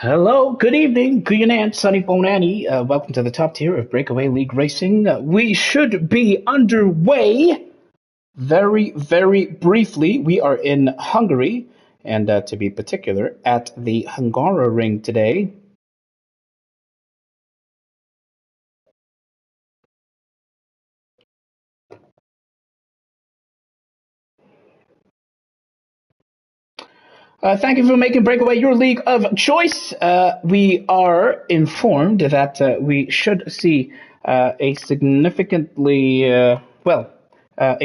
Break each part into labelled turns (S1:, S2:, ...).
S1: Hello, good evening, Guyanant, Sunny Bonani. Welcome to the top tier of Breakaway League Racing. We should be underway very briefly. We are in Hungary, and to be particular, at the Hugaroring today. Thank you for making Breakaway your league of choice. We are informed that we should see a significantly, a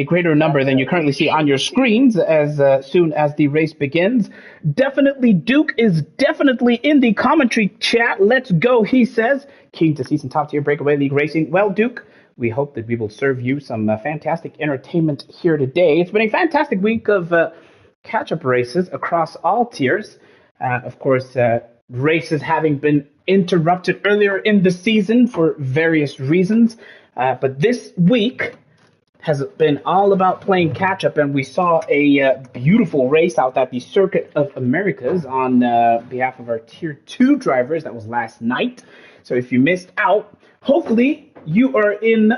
S1: greater number than you currently see on your screens as soon as the race begins. Definitely Duke is definitely in the commentary chat. Let's go, he says. Keen to see some top tier Breakaway League racing. Well, Duke, we hope that we will serve you some fantastic entertainment here today. It's been a fantastic week of catch-up races across all tiers. Of course, races having been interrupted earlier in the season for various reasons. But this week has been all about playing catch-up, and we saw a beautiful race out at the Circuit of Americas on behalf of our Tier 2 drivers. That was last night. So if you missed out, hopefully you're in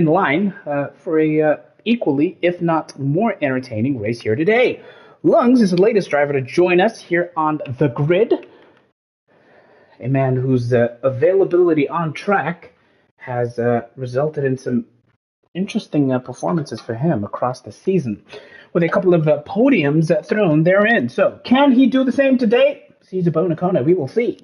S1: line for a equally, if not more entertaining race here today. Lungs is the latest driver to join us here on the grid. A man whose availability on track has resulted in some interesting performances for him across the season, with a couple of podiums thrown therein. So, can he do the same today? Caesar Bonacona, we will see.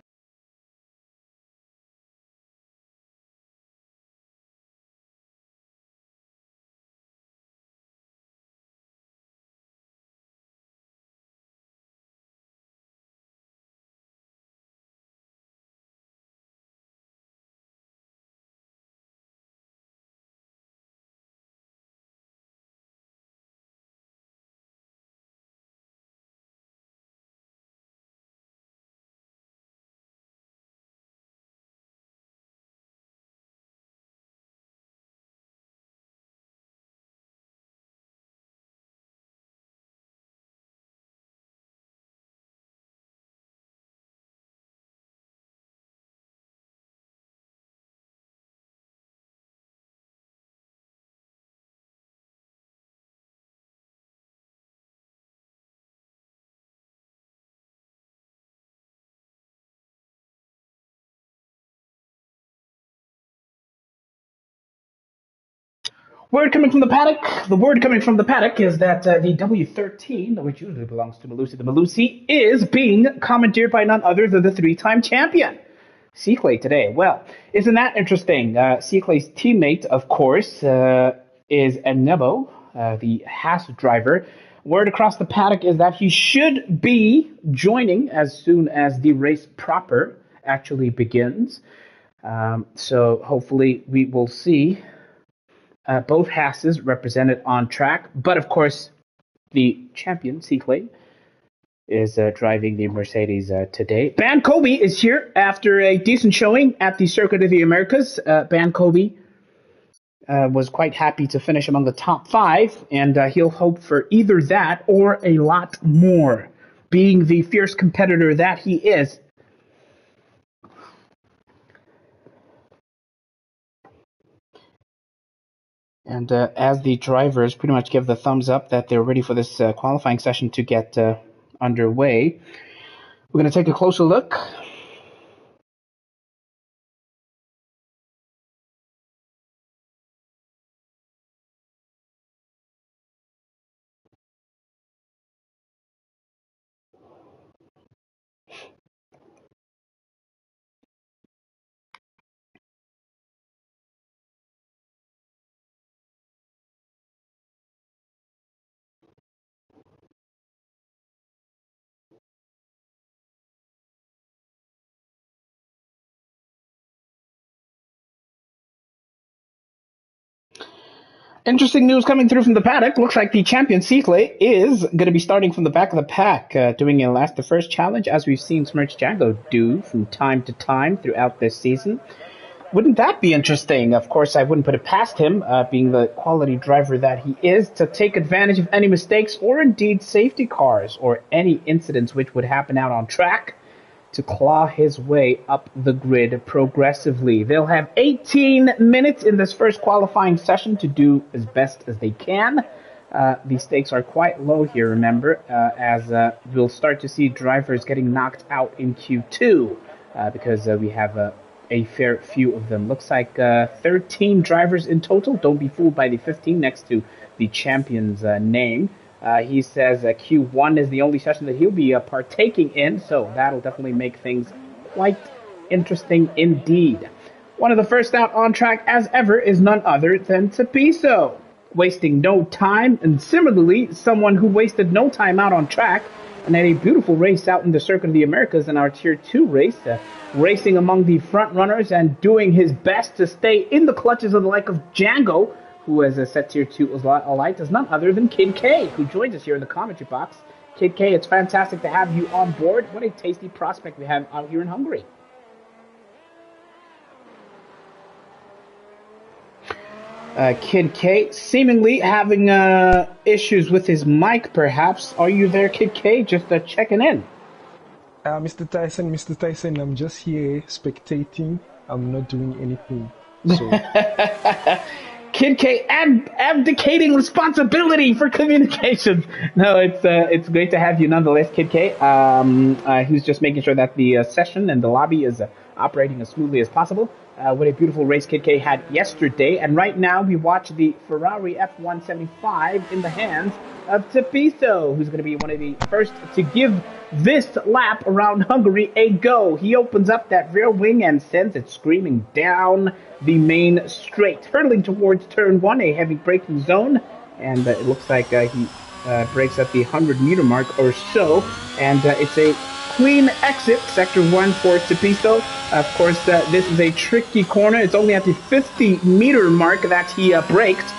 S1: Word coming from the paddock. The word coming from the paddock is that the W13, which usually belongs to Malusi the Malusi, is being commandeered by none other than the three-time champion, Seaclay, today. Well, isn't that interesting? Seaclay's teammate, of course, is Nebo, the Haas driver. Word across the paddock is that he should be joining as soon as the race proper actually begins. So hopefully we will see both Hasses represented on track, but of course, the champion, Seaclay, is driving the Mercedes today. Ban Kobe is here after a decent showing at the Circuit of the Americas. Ban Kobe was quite happy to finish among the top 5, and he'll hope for either that or a lot more, being the fierce competitor that he is. And as the drivers pretty much give the thumbs up that they're ready for this qualifying session to get underway, we're going to take a closer look. Interesting news coming through from the paddock. Looks like the champion Seaclay is going to be starting from the back of the pack, doing a last to first challenge, as we've seen Smirch Django do from time to time throughout this season. Wouldn't that be interesting? Of course, I wouldn't put it past him, being the quality driver that he is, to take advantage of any mistakes or indeed safety cars or any incidents which would happen out on track to claw his way up the grid progressively. They'll have 18 minutes in this first qualifying session to do as best as they can. The stakes are quite low here, remember, as we'll start to see drivers getting knocked out in Q2 because we have a fair few of them. Looks like 13 drivers in total. Don't be fooled by the 15 next to the champion's name. He says Q1 is the only session that he'll be partaking in, so that'll definitely make things quite interesting indeed. One of the first out on track as ever is none other than Tapiso, wasting no time, and similarly, someone who wasted no time out on track and had a beautiful race out in the Circuit of the Americas in our Tier 2 race, racing among the front runners and doing his best to stay in the clutches of the like of Django, who has set Tier 2 alight, is none other than Kid K, who joins us here in the commentary box. Kid K, it's fantastic to have you on board. What a tasty prospect we have out here in Hungary. Kid K, seemingly having issues with his mic, perhaps. Are you there, Kid K? Just checking in.
S2: Mr. Tyson, I'm just here spectating. I'm not doing anything. So.
S1: Kid K abdicating responsibility for communications. No, it's great to have you nonetheless, Kid K. Who's just making sure that the session and the lobby is operating as smoothly as possible. What a beautiful race Kid K had yesterday. And right now we watch the Ferrari F175 in the hands of Tapiso, who's going to be one of the first to give this lap around Hungary a go. He opens up that rear wing and sends it screaming down the main straight, hurtling towards turn 1, a heavy braking zone. And it looks like he brakes at the 100-meter mark or so. And it's a clean exit, sector 1 for Tapiso. Of course, this is a tricky corner. It's only at the 50-meter mark that he braked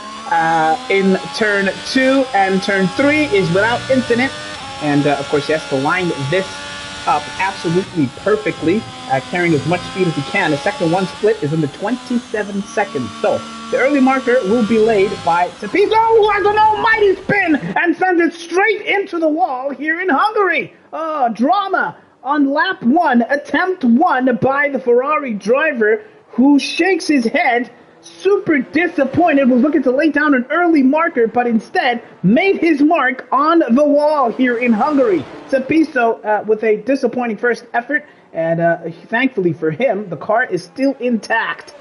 S1: in turn 2, and turn 3 is without incident. And of course, he has to line this up absolutely perfectly, carrying as much speed as he can. The sector 1 split is under 27 seconds. So the early marker will be laid by Tapiso, who has an almighty spin and sends it straight into the wall here in Hungary. Drama on lap 1, attempt 1 by the Ferrari driver, who shakes his head, super disappointed, was looking to lay down an early marker, but instead made his mark on the wall here in Hungary. Tapiso with a disappointing first effort, and thankfully for him, the car is still intact.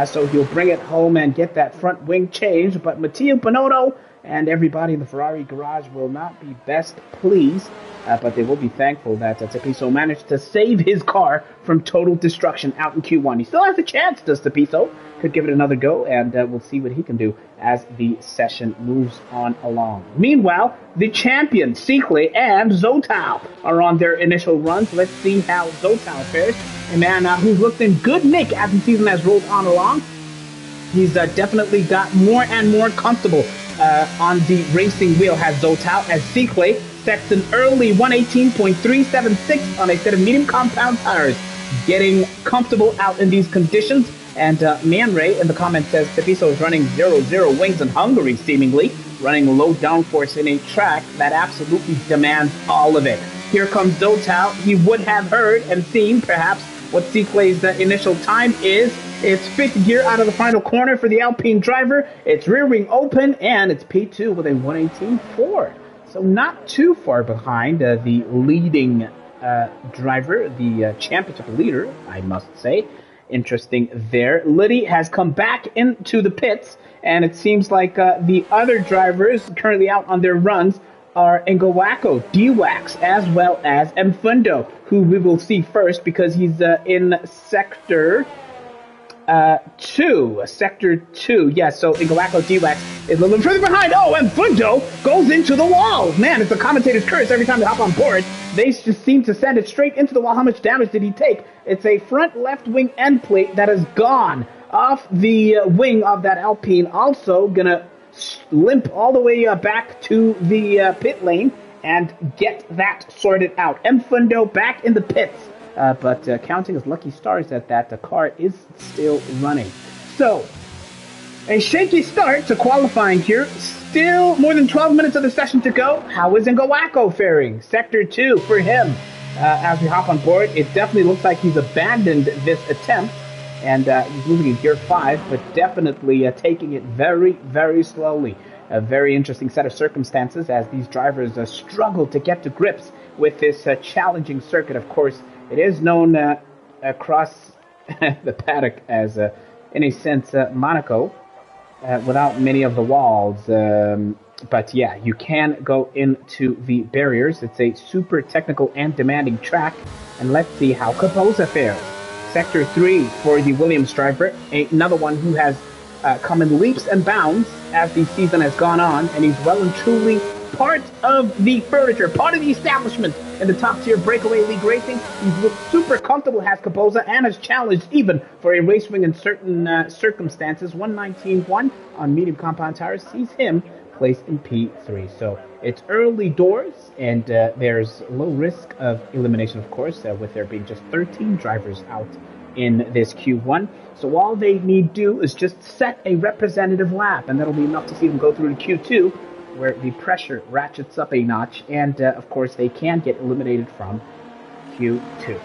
S1: So he'll bring it home and get that front wing changed, but Matteo Bonotto and everybody in the Ferrari garage will not be best pleased, but they will be thankful that Tapiso managed to save his car from total destruction out in Q1. He still has a chance, does Tapiso. Could give it another go, and we'll see what he can do as the session moves on along. Meanwhile, the champions, Sikle and Zotao, are on their initial runs. Let's see how Zotao fares. A man who's looked in good nick as the season has rolled on along. He's definitely got more and more comfortable on the racing wheel, has Zotao, as Sikle sets an early 118.376 on a set of medium compound tires, getting comfortable out in these conditions. And Man Ray in the comments says Tapiso is running 0-0 wings in Hungary, seemingly, running low downforce in a track that absolutely demands all of it. Here comes Zotao. He would have heard and seen, perhaps, what Sikle's initial time is. It's fifth gear out of the final corner for the Alpine driver. It's rear wing open, and it's P2 with a 118.4. So not too far behind the leading driver, the championship leader, I must say. Interesting there. Liddy has come back into the pits, and it seems like the other drivers currently out on their runs are Ngawako, D-Wax, as well as Mfundo, who we will see first because he's in sector 2. Sector 2, yes, so Ngawako, D-Wax is a little further behind. Oh, and Mfundo goes into the wall. Man, it's the commentator's curse every time they hop on board. They just seem to send it straight into the wall. How much damage did he take? It's a front left wing end plate that is gone off the wing of that Alpine. Also gonna limp all the way back to the pit lane and get that sorted out. Mfundo back in the pits. but counting as lucky stars that the car is still running. So, a shaky start to qualifying here. Still more than 12 minutes of the session to go. How is Ngawako faring? Sector 2 for him. As we hop on board, it definitely looks like he's abandoned this attempt. And he's moving in Gear 5, but definitely taking it very, very slowly. A very interesting set of circumstances as these drivers struggle to get to grips with this challenging circuit. Of course, it is known across the paddock as, in a sense, Monaco, without many of the walls. But yeah, you can go into the barriers. It's a super technical and demanding track. And let's see how Kaposa fares. Sector 3 for the Williams driver, another one who has come in leaps and bounds as the season has gone on, and he's well and truly part of the furniture, part of the establishment in the top tier Breakaway League racing. He's looked super comfortable, has Kaposa, and has challenged even for a race wing in certain circumstances. 119.1 on medium compound tires sees him placed in P3. So it's early doors, and there's low risk of elimination, of course, with there being just 13 drivers out in this Q1. So all they need do is just set a representative lap, and that'll be enough to see them go through to Q2, where the pressure ratchets up a notch, and of course they can get eliminated from Q2.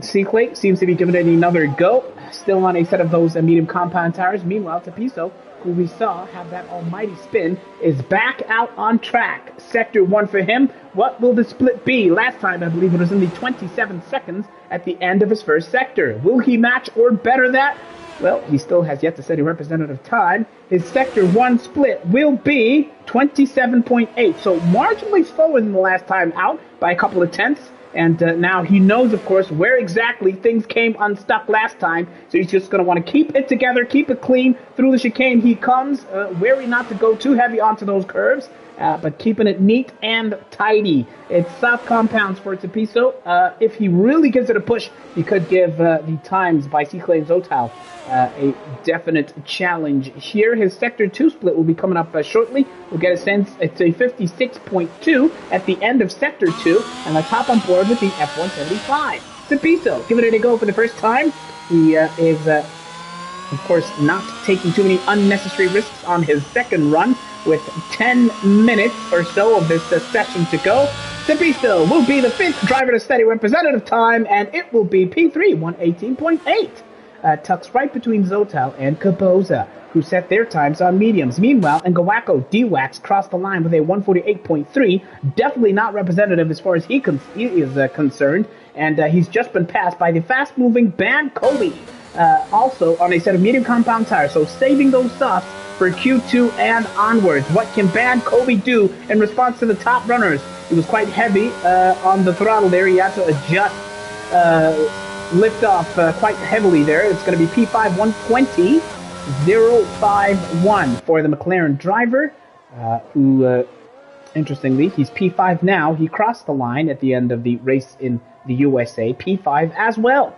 S1: Seaclay seems to be giving it another go, still on a set of those medium compound tires. Meanwhile, Tapiso, who we saw have that almighty spin, is back out on track. Sector 1 for him. What will the split be? Last time, I believe it was in the 27 seconds at the end of his first sector. Will he match or better that? Well, he still has yet to set a representative time. His Sector 1 split will be 27.8, so marginally slower than the last time out by a couple of tenths. And now he knows, of course, where exactly things came unstuck last time. So he's just going to want to keep it together, keep it clean. Through the chicane he comes, wary not to go too heavy onto those curves, but keeping it neat and tidy. It's soft compounds for Tapiso. If he really gives it a push, he could give the times by Seaclay and Zotal a definite challenge here. His Sector 2 split will be coming up shortly. We'll get a sense. It's a 56.2 at the end of Sector 2, and let's hop on board with the F175. Tapiso, giving it a go for the first time. He is, of course, not taking too many unnecessary risks on his second run, with 10 minutes or so of this session to go. Tapiso will be the 5th driver to set a representative time, and it will be P3, 118.8. Tucks right between Zotal and Kaposa, who set their times on mediums. Meanwhile, Ngawako D-Wax crossed the line with a 148.3, definitely not representative as far as he is concerned, and he's just been passed by the fast-moving Ban Kobe, also on a set of medium compound tires, so saving those softs for Q2 and onwards. What can Ban Kobe do in response to the top runners? He was quite heavy on the throttle there. He had to adjust lift off quite heavily there. It's going to be P5 120.051 for the McLaren driver, who, interestingly, he's P5 now. He crossed the line at the end of the race in the USA, P5 as well.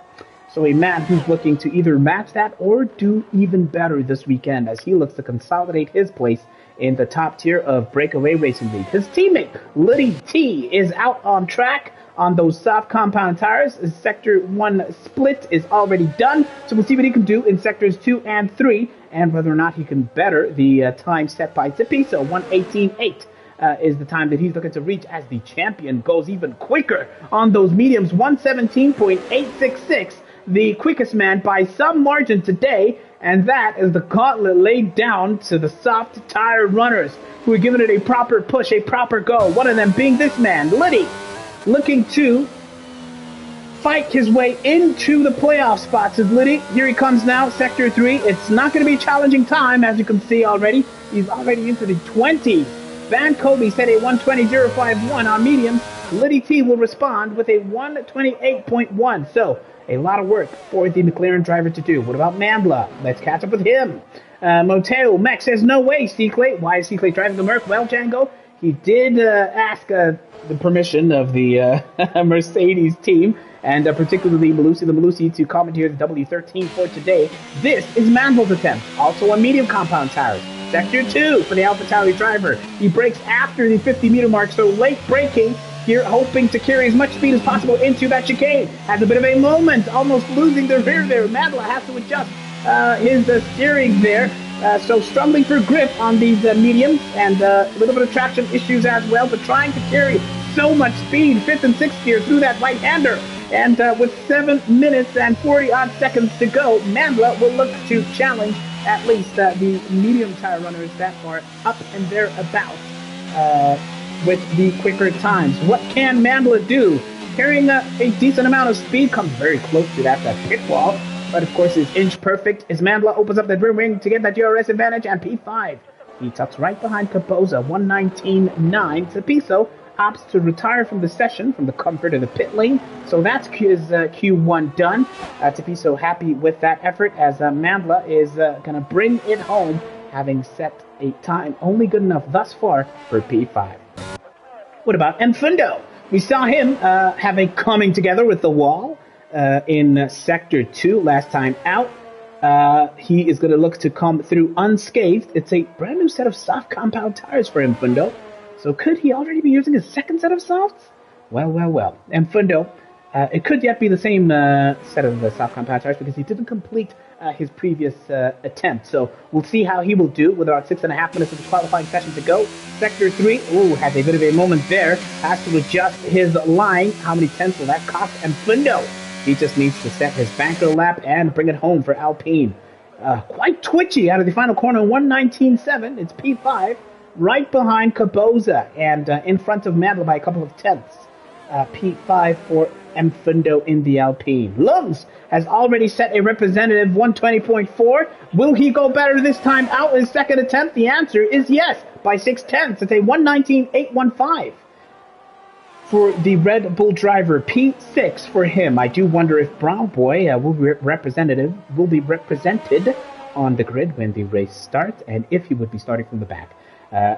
S1: So a man who's looking to either match that or do even better this weekend as he looks to consolidate his place in the top tier of Breakaway Racing League. His teammate, Liddy T, is out on track on those soft compound tires. His Sector 1 split is already done, so we'll see what he can do in Sectors 2 and 3, and whether or not he can better the time set by Tapiso. 118.8 is the time that he's looking to reach as the champion goes even quicker on those mediums. 117.866, the quickest man by some margin today, and that is the gauntlet laid down to the soft tire runners who are giving it a proper push, a proper go. One of them being this man, Liddy, looking to fight his way into the playoff spots. Is Liddy, here he comes now, Sector 3. It's not going to be a challenging time, as you can see already. He's already into the 20s. Van Kobe set a 120.051 on mediums. Liddy T will respond with a 128.1. So, a lot of work for the McLaren driver to do. What about Mambla? Let's catch up with him. Moteo Mech says, no way, Seaclay. Why is Seaclay driving the Merc? Well, Django, he did ask the permission of the Mercedes team, and particularly Malusi the Malusi, to commandeer the W13 for today. This is Mandel's attempt, also on medium compound tires. Sector 2 for the AlphaTauri driver. He brakes after the 50-meter mark, so late braking here, hoping to carry as much speed as possible into that chicane. Has a bit of a moment, almost losing the rear there. Mandela has to adjust his steering there. So struggling for grip on these mediums, and a little bit of traction issues as well, but trying to carry so much speed, fifth and sixth gear through that right-hander. And with 7 minutes and 40-odd seconds to go, Mandela will look to challenge at least the medium tire runners that are up and thereabouts with the quicker times. What can Mandela do? Carrying a decent amount of speed, comes very close to that pit wall, but of course is inch perfect as Mandela opens up that rear wing to get that DRS advantage, and P5. He tucks right behind Capoza, 119.9. Cepiso opts to retire from the session from the comfort of the pit lane. So that's his Q1 done. Cepiso happy with that effort as Mandela is going to bring it home, having set a time only good enough thus far for P5. What about Mfundo? We saw him have a coming together with the wall in Sector 2 last time out. He is going to look to come through unscathed. It's a brand new set of soft compound tires for Mfundo. So could he already be using his second set of softs? Well. Mfundo, it could yet be the same set of soft compound tires because he didn't complete his previous attempt. So we'll see how he will do with about 6.5 minutes of the qualifying session to go. Sector 3, has a bit of a moment there. Has to adjust his line. How many tenths will that cost Mfundo? He just needs to set his banker lap and bring it home for Alpine. Quite twitchy out of the final corner, 119.7. It's P5. Right behind Caboza and in front of Mandela by a couple of tenths. P5 for Mfundo in the Alpine. Lungs has already set a representative 120.4. Will he go better this time out in his second attempt? The answer is yes, by 6 tenths. It's a 119.815 for the Red Bull driver. P6 for him. I do wonder if Brown Boy will be represented on the grid when the race starts, and if he would be starting from the back.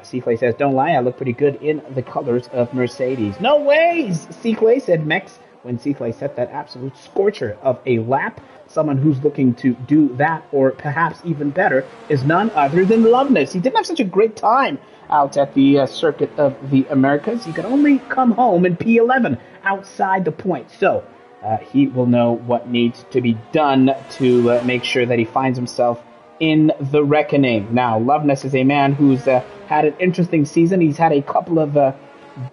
S1: Seaclay says, don't lie, I look pretty good in the colors of Mercedes. No ways, Seaclay, said Mex, when Seaclay set that absolute scorcher of a lap. Someone who's looking to do that, or perhaps even better, is none other than Loveness. He didn't have such a great time out at the Circuit of the Americas. He could only come home in P11 outside the point. So he will know what needs to be done to make sure that he finds himself in the reckoning. Now, Loveness is a man who's had an interesting season. He's had a couple of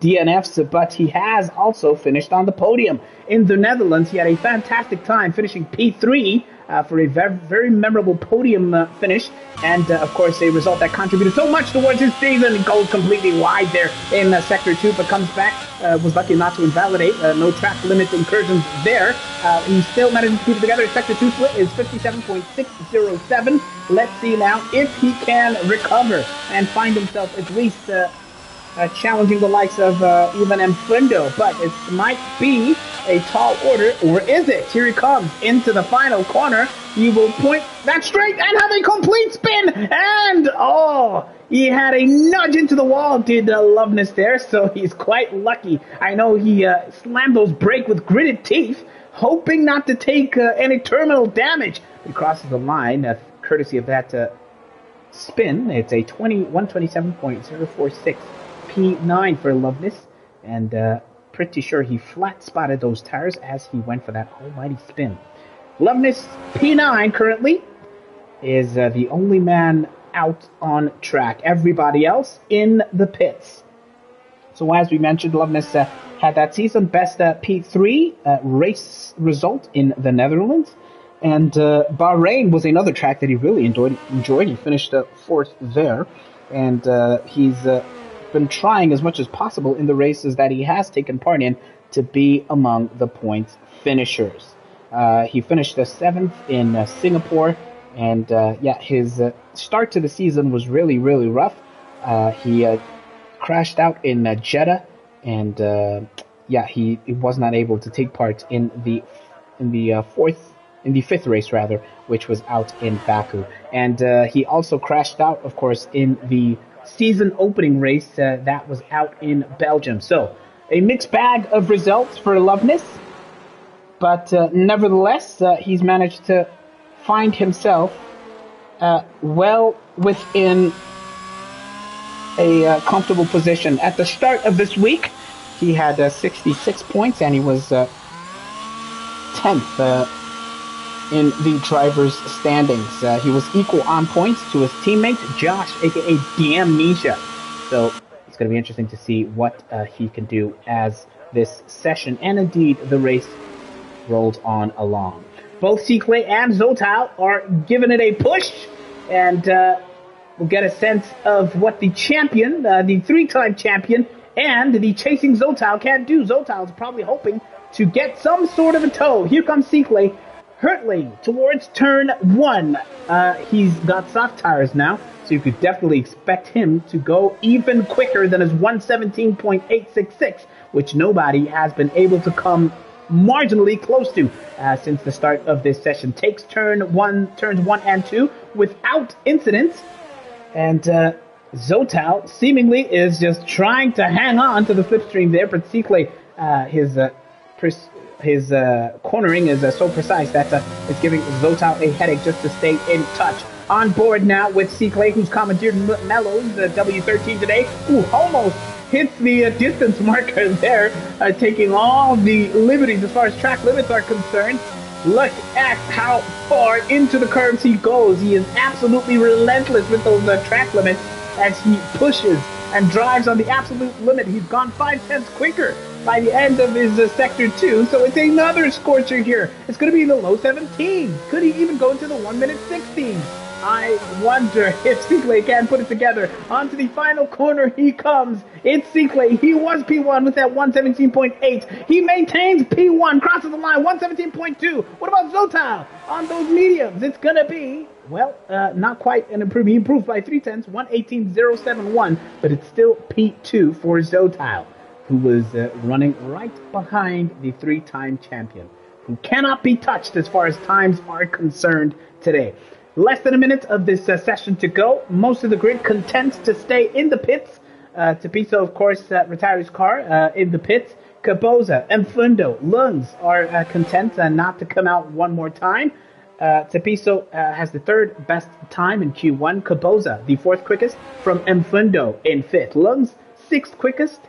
S1: DNFs, but he has also finished on the podium. In the Netherlands, he had a fantastic time, finishing P3 for a very, very memorable podium finish, and of course a result that contributed so much towards his season. He goes completely wide there in Sector 2, but comes back, was lucky not to invalidate, no track limit incursions there. He still managed to keep it together. His Sector 2 split is 57.607. Let's see now if he can recover and find himself at least challenging the likes of even Mfundo, but it might be a tall order, or is it? Here he comes into the final corner. He will point that straight and have a complete spin, and he had a nudge into the wall, did Loveness there, so he's quite lucky. I know he slammed those brakes with gritted teeth, hoping not to take any terminal damage. He crosses the line, courtesy of that spin. It's a 127.046 P9 for Loveness, and pretty sure he flat spotted those tires as he went for that almighty spin. Loveness, P9 currently, is the only man out on track. Everybody else in the pits. So as we mentioned, Loveness had that season best P3 race result in the Netherlands, and Bahrain was another track that he really enjoyed. He finished fourth there, and he's been trying as much as possible in the races that he has taken part in to be among the points finishers. He finished seventh in Singapore, and his start to the season was really, really rough. He crashed out in Jeddah, and he was not able to take part in the fifth race rather, which was out in Baku. And he also crashed out, of course, in the season opening race that was out in Belgium. So a mixed bag of results for Loveness, but nevertheless he's managed to find himself well within a comfortable position. At the start of this week, he had 66 points, and he was 10th in the drivers' standings. He was equal on points to his teammate Josh, aka Damnesia. So it's going to be interesting to see what he can do as this session and indeed the race rolls on along. Both Cyclé and Zotao are giving it a push, and we'll get a sense of what the champion, the three-time champion, and the chasing Zotao can do. Zotao's probably hoping to get some sort of a tow. Here comes Cyclé, hurtling towards turn 1. He's got soft tires now, so you could definitely expect him to go even quicker than his 117.866, which nobody has been able to come marginally close to since the start of this session. Takes turns 1 and 2 without incident, and Zotao seemingly is just trying to hang on to the slipstream there, but Cyclé, his cornering is so precise that it's giving Zotao a headache just to stay in touch. On board now with Cyclé, who's commandeered Mellows, the W13 today, who almost hits the distance marker there, taking all the liberties as far as track limits are concerned. Look at how far into the curves he goes. He is absolutely relentless with those track limits as he pushes and drives on the absolute limit. He's gone 5/10 quicker by the end of his sector 2, so it's another scorcher here. It's going to be in the low 17. Could he even go into the 1 minute 16? I wonder if Cyclé can put it together. Onto the final corner he comes. It's Cyclé. He was P1 with that 117.8. He maintains P1, crosses the line, 117.2. What about Zotao? On those mediums, it's going to be, well, not quite an improvement. He improved by 3/10, 118.071, but it's still P2 for Zotao, who was running right behind the three-time champion, who cannot be touched as far as times are concerned today. Less than a minute of this session to go. Most of the grid content to stay in the pits. Tapiso, of course, retires his car in the pits. Caboza, Mfundo, Lungs are content not to come out one more time. Tapiso has the third best time in Q1. Caboza, the fourth quickest, from Mfundo in fifth. Lungs, sixth quickest.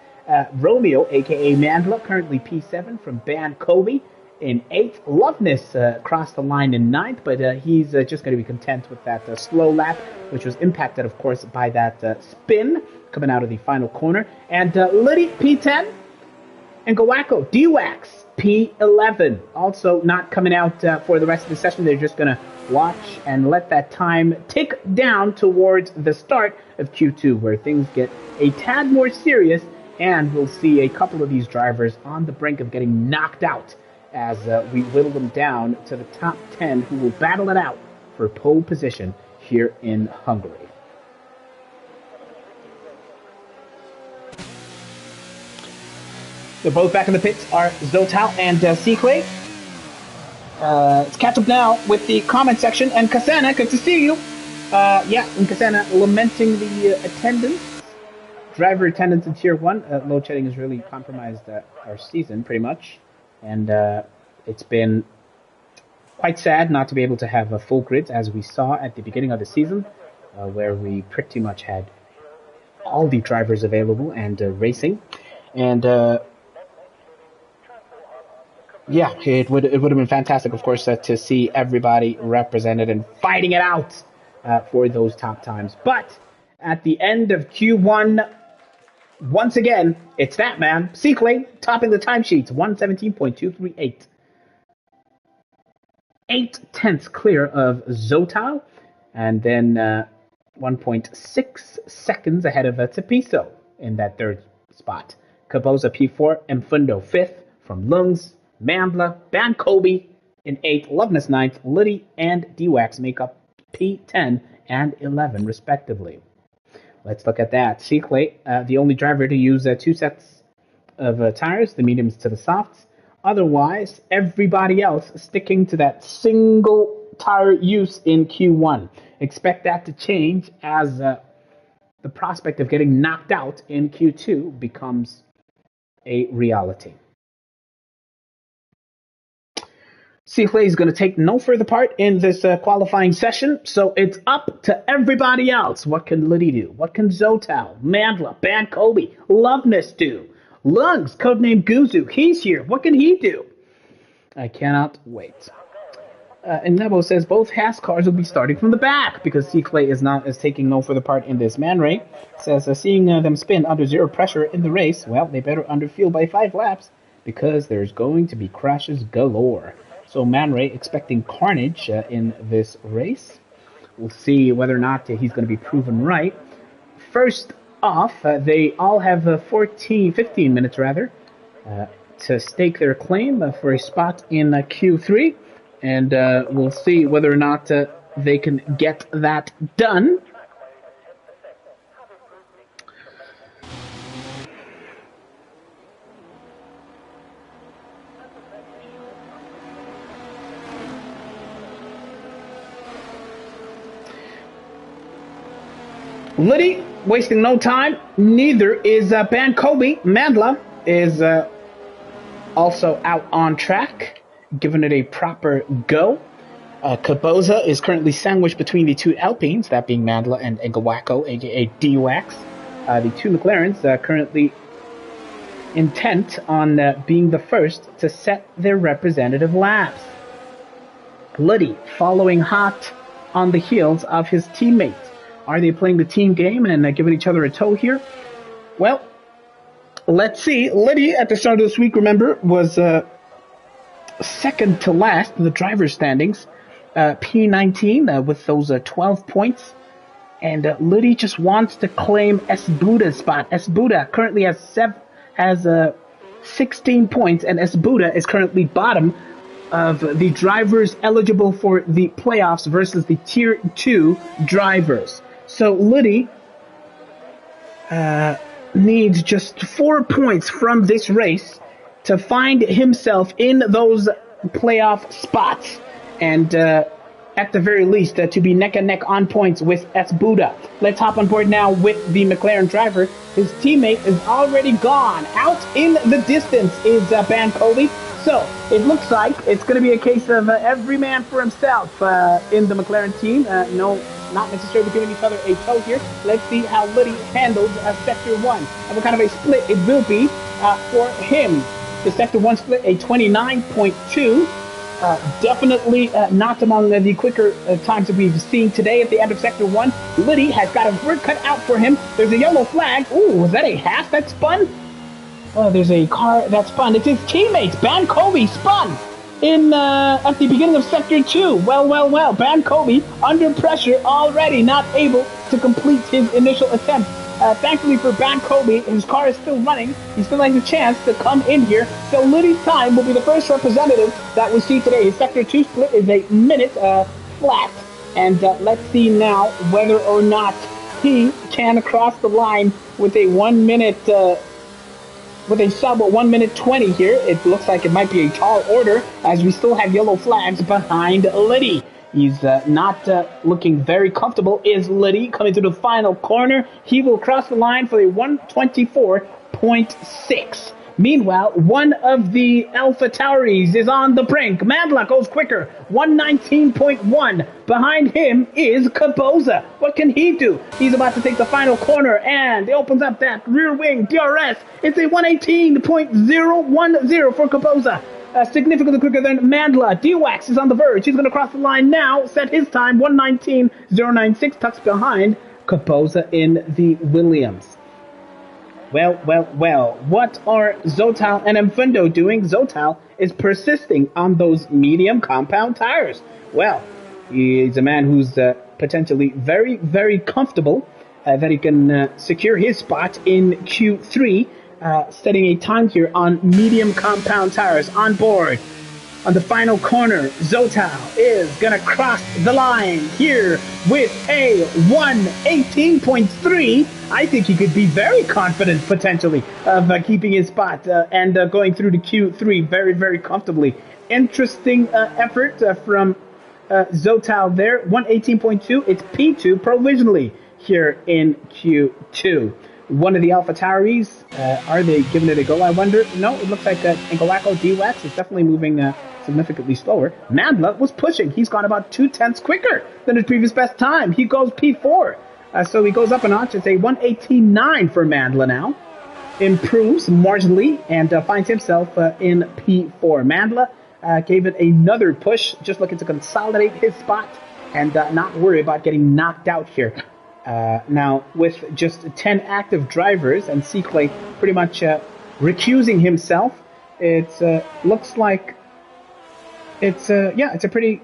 S1: Romeo, aka Mandla, currently P7 from Ban Kobe in 8th. Loveness crossed the line in 9th, but he's just going to be content with that slow lap, which was impacted, of course, by that spin coming out of the final corner. And Liddy, P10, and Gawako, D-Wax, P11. Also not coming out for the rest of the session. They're just going to watch and let that time tick down towards the start of Q2, where things get a tad more serious, and we'll see a couple of these drivers on the brink of getting knocked out as we whittle them down to the top 10 who will battle it out for pole position here in Hungary. They're both back in the pits are Zotao and Cyclé. Let's catch up now with the comment section. And Kasana, good to see you. And Kasana lamenting the attendance. Driver attendance in Tier 1. Load shedding has really compromised our season, pretty much. And it's been quite sad not to be able to have a full grid as we saw at the beginning of the season, where we pretty much had all the drivers available and racing. And it would have been fantastic, of course, to see everybody represented and fighting it out for those top times. But at the end of Q1, once again, it's that man, Cyclé, topping the timesheets, 117.238. 8/10 clear of Zotao, and then 1.6 seconds ahead of Tapiso in that third spot. Caboza P4, Mfundo 5th from Lungs, Mambla, Ban Kobe in 8th, Loveness 9th, Liddy and D-Wax make up P10 and 11 respectively. Let's look at that. Cyclé, the only driver to use 2 sets of tires, the mediums to the softs. Otherwise, everybody else sticking to that single tire use in Q1. Expect that to change as the prospect of getting knocked out in Q2 becomes a reality. Cyclé is going to take no further part in this qualifying session, so it's up to everybody else. What can Liddy do? What can Zotao, Mandla, Ban Kobe, Loveness do? Lungs, codenamed Guzu, he's here. What can he do? I cannot wait. And Nebo says both Haas cars will be starting from the back because C-Clay is taking no further part in this. Man Ray says seeing them spin under zero pressure in the race, well, they better underfuel by 5 laps because there's going to be crashes galore. So Man Ray expecting carnage in this race. We'll see whether or not he's going to be proven right. First off, they all have 15 minutes rather, to stake their claim for a spot in Q3. And we'll see whether or not they can get that done. Liddy wasting no time. Neither is Bankobi. Mandla is also out on track, giving it a proper go. Kaboza is currently sandwiched between the two Alpines, that being Mandla and Engawako, aka D-Wax. The two McLarens currently intent on being the first to set their representative laps. Liddy following hot on the heels of his teammate. Are they playing the team game and giving each other a tow here? Well, let's see. Liddy, at the start of this week, remember, was second to last in the driver's standings, P19 with those 12 points. And Liddy just wants to claim Esbuda's spot. Esbuda currently has 16 points, and Esbuda is currently bottom of the drivers eligible for the playoffs versus the Tier 2 drivers. So Liddy needs just 4 points from this race to find himself in those playoff spots, and at the very least to be neck and neck on points with Esbuda. Let's hop on board now with the McLaren driver. His teammate is already gone. Out in the distance is Bankobi. So it looks like it's going to be a case of every man for himself in the McLaren team. No, not necessarily giving each other a tow here. Let's see how Liddy handles Sector 1 and what kind of a split it will be for him. The Sector 1 split, a 29.2. Definitely not among the quicker times that we've seen today at the end of Sector 1. Liddy has got a work cut out for him. There's a yellow flag. Ooh, was that a Haas that spun? Oh, there's a car that spun. It's his teammate, Bankobi, spun in at the beginning of Sector 2. Well. Bankobi, under pressure already, not able to complete his initial attempt. Thankfully for Bankobi, his car is still running. He still has a chance to come in here. So Liddy's time will be the first representative that we see today. His Sector 2 split is a minute flat. And let's see now whether or not he can cross the line with a 1 minute... with a sub at 1 minute 20 here. It looks like it might be a tall order as we still have yellow flags behind Liddy. He's not looking very comfortable. Is Liddy coming to the final corner? He will cross the line for a 124.6. Meanwhile, one of the Alpha Tauris is on the brink. Mandla goes quicker, 119.1. Behind him is Kaboza. What can he do? He's about to take the final corner, and it opens up that rear wing DRS. It's a 118.010 for Kaboza. Significantly quicker than Mandla. D-Wax is on the verge. He's going to cross the line now. Set his time, 119.096. Tucks behind Kaboza in the Williams. Well. What are Zotal and Mfundo doing? Zotal is persisting on those medium compound tires. Well, he's a man who's potentially very, very comfortable that he can secure his spot in Q3, setting a time here on medium compound tires. On board. On the final corner, Zotal is going to cross the line here with a 118.3. I think he could be very confident, potentially, of keeping his spot and going through to Q3 very, very comfortably. Interesting effort from Zotal there. 118.2. It's P2 provisionally here in Q2. One of the Alpha Tauris, are they giving it a go, I wonder? No, it looks like Ngawako D-Wax is definitely moving significantly slower. Mandla was pushing. He's gone about 0.2 quicker than his previous best time. He goes P4. So he goes up a notch. It's a 118.9 for Mandla now. improves marginally and finds himself in P4. Mandla gave it another push, just looking to consolidate his spot and not worry about getting knocked out here. Now, with just 10 active drivers and Seaclay pretty much recusing himself, it looks like it's a pretty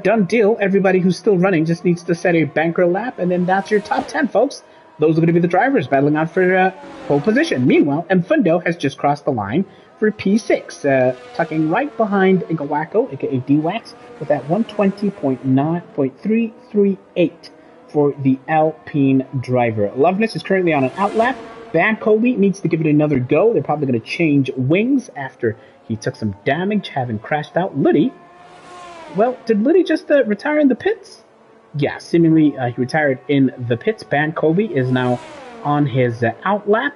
S1: done deal. Everybody who's still running just needs to set a banker lap, and then that's your top 10, folks. Those are going to be the drivers battling out for pole position. Meanwhile, Mfundo has just crossed the line for P6, tucking right behind Ingawako, aka D-Wax, with that 120.338 for the Alpine driver. Loveness is currently on an outlap. Van Kobe needs to give it another go. They're probably going to change wings after he took some damage, having crashed out. Liddy, well, did Liddy just retire in the pits? Yeah, seemingly he retired in the pits. Van Kobe is now on his outlap.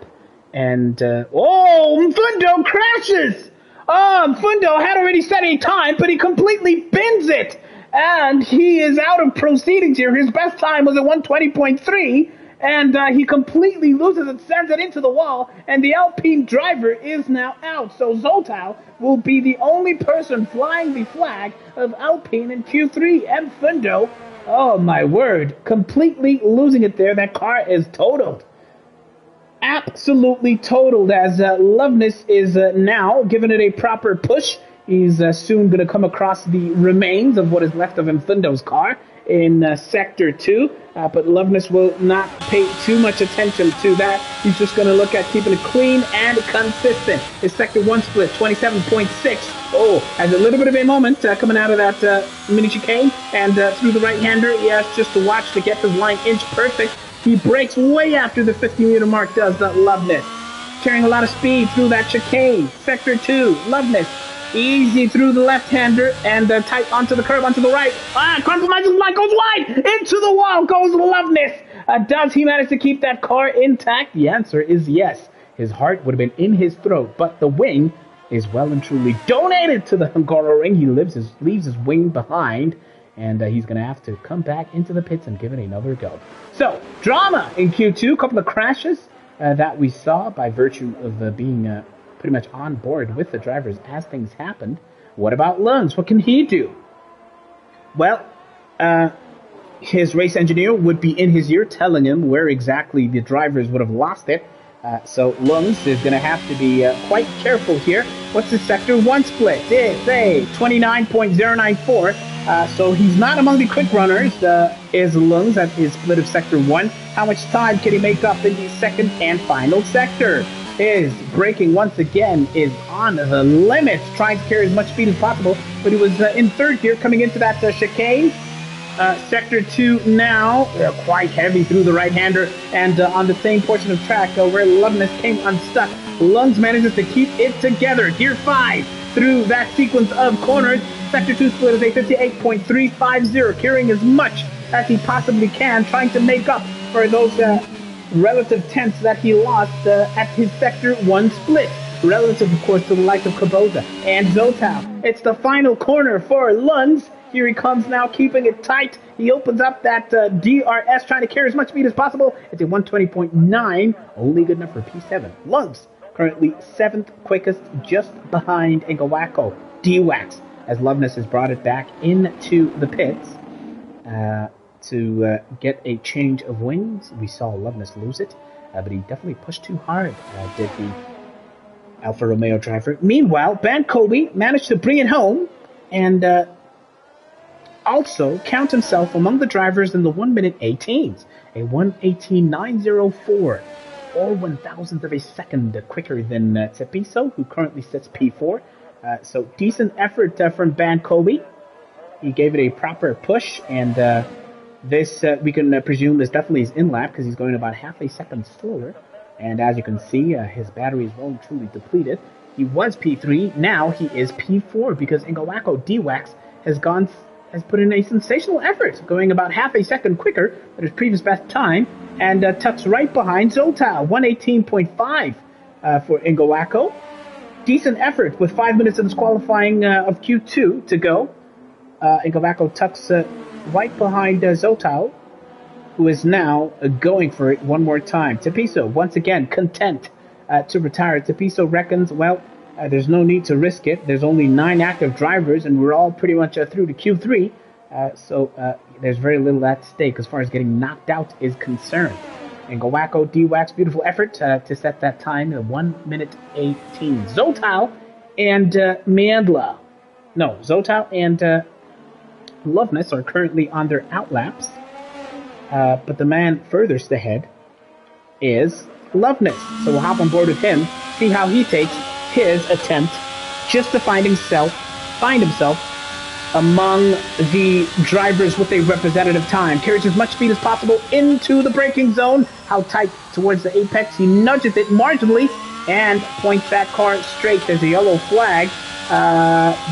S1: And, Mfundo crashes! Mfundo had already set a time, but he completely bends it! And he is out of proceedings here. His best time was at 120.3, and he completely loses it, sends it into the wall, and the Alpine driver is now out. So Zoltau will be the only person flying the flag of Alpine in Q3. Mfundo, oh my word, completely losing it there. That car is totaled. Absolutely totaled, as Loveness is now giving it a proper push. He's soon going to come across the remains of what is left of Mfundo's car in Sector 2, but Loveness will not pay too much attention to that. He's just going to look at keeping it clean and consistent. His Sector 1 split, 27.6. Oh, has a little bit of a moment coming out of that mini chicane, and through the right-hander, he has just to watch to get his line inch perfect. He breaks way after the 50-meter mark, does Loveness. Carrying a lot of speed through that chicane. Sector 2, Loveness. Easy through the left-hander and tight onto the curb, onto the right. Compromises line, goes wide. Into the wall goes Loveness. Does he manage to keep that car intact? The answer is yes. His heart would have been in his throat, but the wing is well and truly donated to the Hugaroring. He leaves his wing behind. And he's going to have to come back into the pits and give it another go. So, drama in Q2. A couple of crashes that we saw by virtue of being pretty much on board with the drivers as things happened. What about Lungs? What can he do? Well, his race engineer would be in his ear telling him where exactly the drivers would have lost it. So Lungs is going to have to be quite careful here. What's his Sector 1 split? It's a 29.094. So he's not among the quick runners, is Lungs at his split of Sector 1. How much time can he make up in the second and final sector? His braking once again is on the limits, trying to carry as much speed as possible, but he was in third gear coming into that chicane. Sector 2 now, quite heavy through the right-hander, and on the same portion of track where Loveness came unstuck. Lungs manages to keep it together. Gear 5 through that sequence of corners. Sector 2 split is a 58.350, carrying as much as he possibly can, trying to make up for those relative tenths that he lost at his Sector 1 split. Relative, of course, to the likes of Kaboza and Zoltau. It's the final corner for Lunds. Here he comes now, keeping it tight. He opens up that DRS, trying to carry as much speed as possible. It's a 120.9, only good enough for P7. Lungs, currently 7th quickest, just behind Ingawako. D-Wax, as Loveness has brought it back into the pits to get a change of wings. We saw Loveness lose it, but he definitely pushed too hard, did the Alfa Romeo driver. Meanwhile, Van Kobe managed to bring it home and also count himself among the drivers in the 1-minute 18s, a 1:18.904, or 1,000th of a second quicker than Tepiso, who currently sits P4. So decent effort from Van Kobe. He gave it a proper push, and this we can presume is definitely his in-lap because he's going about half a second slower. And as you can see, his battery is well and truly depleted. He was P3, now he is P4 because Ingawako D-Wax has put in a sensational effort, going about half a second quicker than his previous best time, and tucks right behind Zoltau, 118.5 for Ingawako. Decent effort with 5 minutes of disqualifying of Q2 to go. Ingawako tucks right behind Zoltau, who is now going for it one more time. Tepiso, once again, content to retire. Tapiso reckons, well, there's no need to risk it. There's only 9 active drivers, and we're all pretty much through to Q3. So there's very little at stake as far as getting knocked out is concerned. And Gawako D-Wax, beautiful effort to set that time at 1 minute 18. Zotal and Mandla. No, Zotal and Loveness are currently on their outlaps. But the man furthest ahead is Loveness. So we'll hop on board with him, see how he takes his attempt just to find himself among the drivers with a representative time. Carries as much speed as possible into the braking zone. How tight towards the apex. He nudges it marginally and points that car straight. There's a yellow flag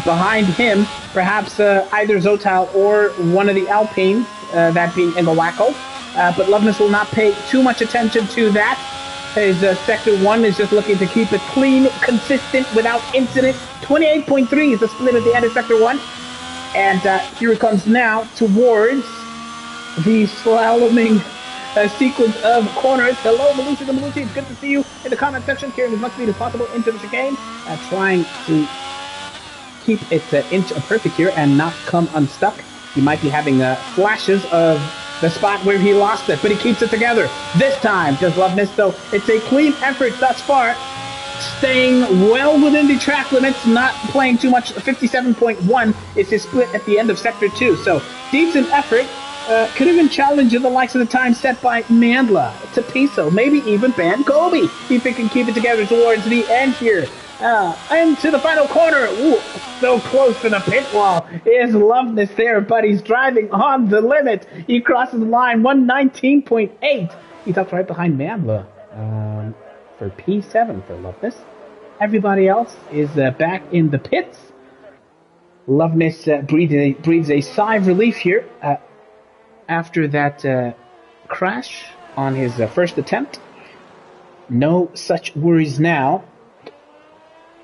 S1: behind him. Perhaps either Zotal or one of the Alpines, that being Ngawako. But Loveness will not pay too much attention to that. His Sector 1 is just looking to keep it clean, consistent, without incident. 28.3 is the split at the end of Sector 1. And here it comes now towards the slaloming sequence of corners. Hello, Malusi the Malusi. It's good to see you in the comment section, carrying as much speed as possible into the chicane. Trying to keep it inch perfect here and not come unstuck. He might be having flashes of the spot where he lost it, but he keeps it together. This time, does Loveness, so it's a clean effort thus far. Staying well within the track limits, not playing too much. 57.1 is his split at the end of Sector 2. So, decent effort. Could even challenge the likes of the time set by Mandla, Tapiso, maybe even Van Kobe. If he can keep it together towards the end here. Into the final corner. Ooh, so close to the pit wall. Is Loveness there, but he's driving on the limit. He crosses the line, 119.8. He's up right behind Mandla. For P7 for Loveness. Everybody else is back in the pits. Loveness breathes a sigh of relief here after that crash on his first attempt. No such worries now.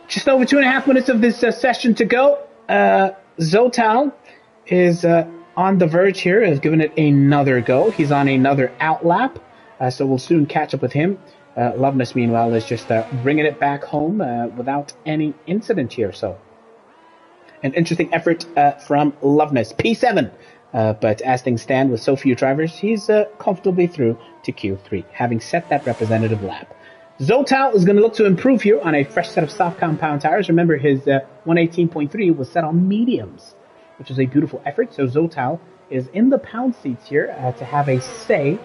S1: Just over 2.5 minutes of this session to go. Zotal is on the verge here, has given it another go. He's on another outlap, so we'll soon catch up with him. Loveness, meanwhile, is just bringing it back home without any incident here. So, an interesting effort from Loveness. P7. But as things stand with so few drivers, he's comfortably through to Q3, having set that representative lap. Zotal is going to look to improve here on a fresh set of soft compound tires. Remember, his 118.3 was set on mediums, which is a beautiful effort. So Zotal is in the pound seats here to have a say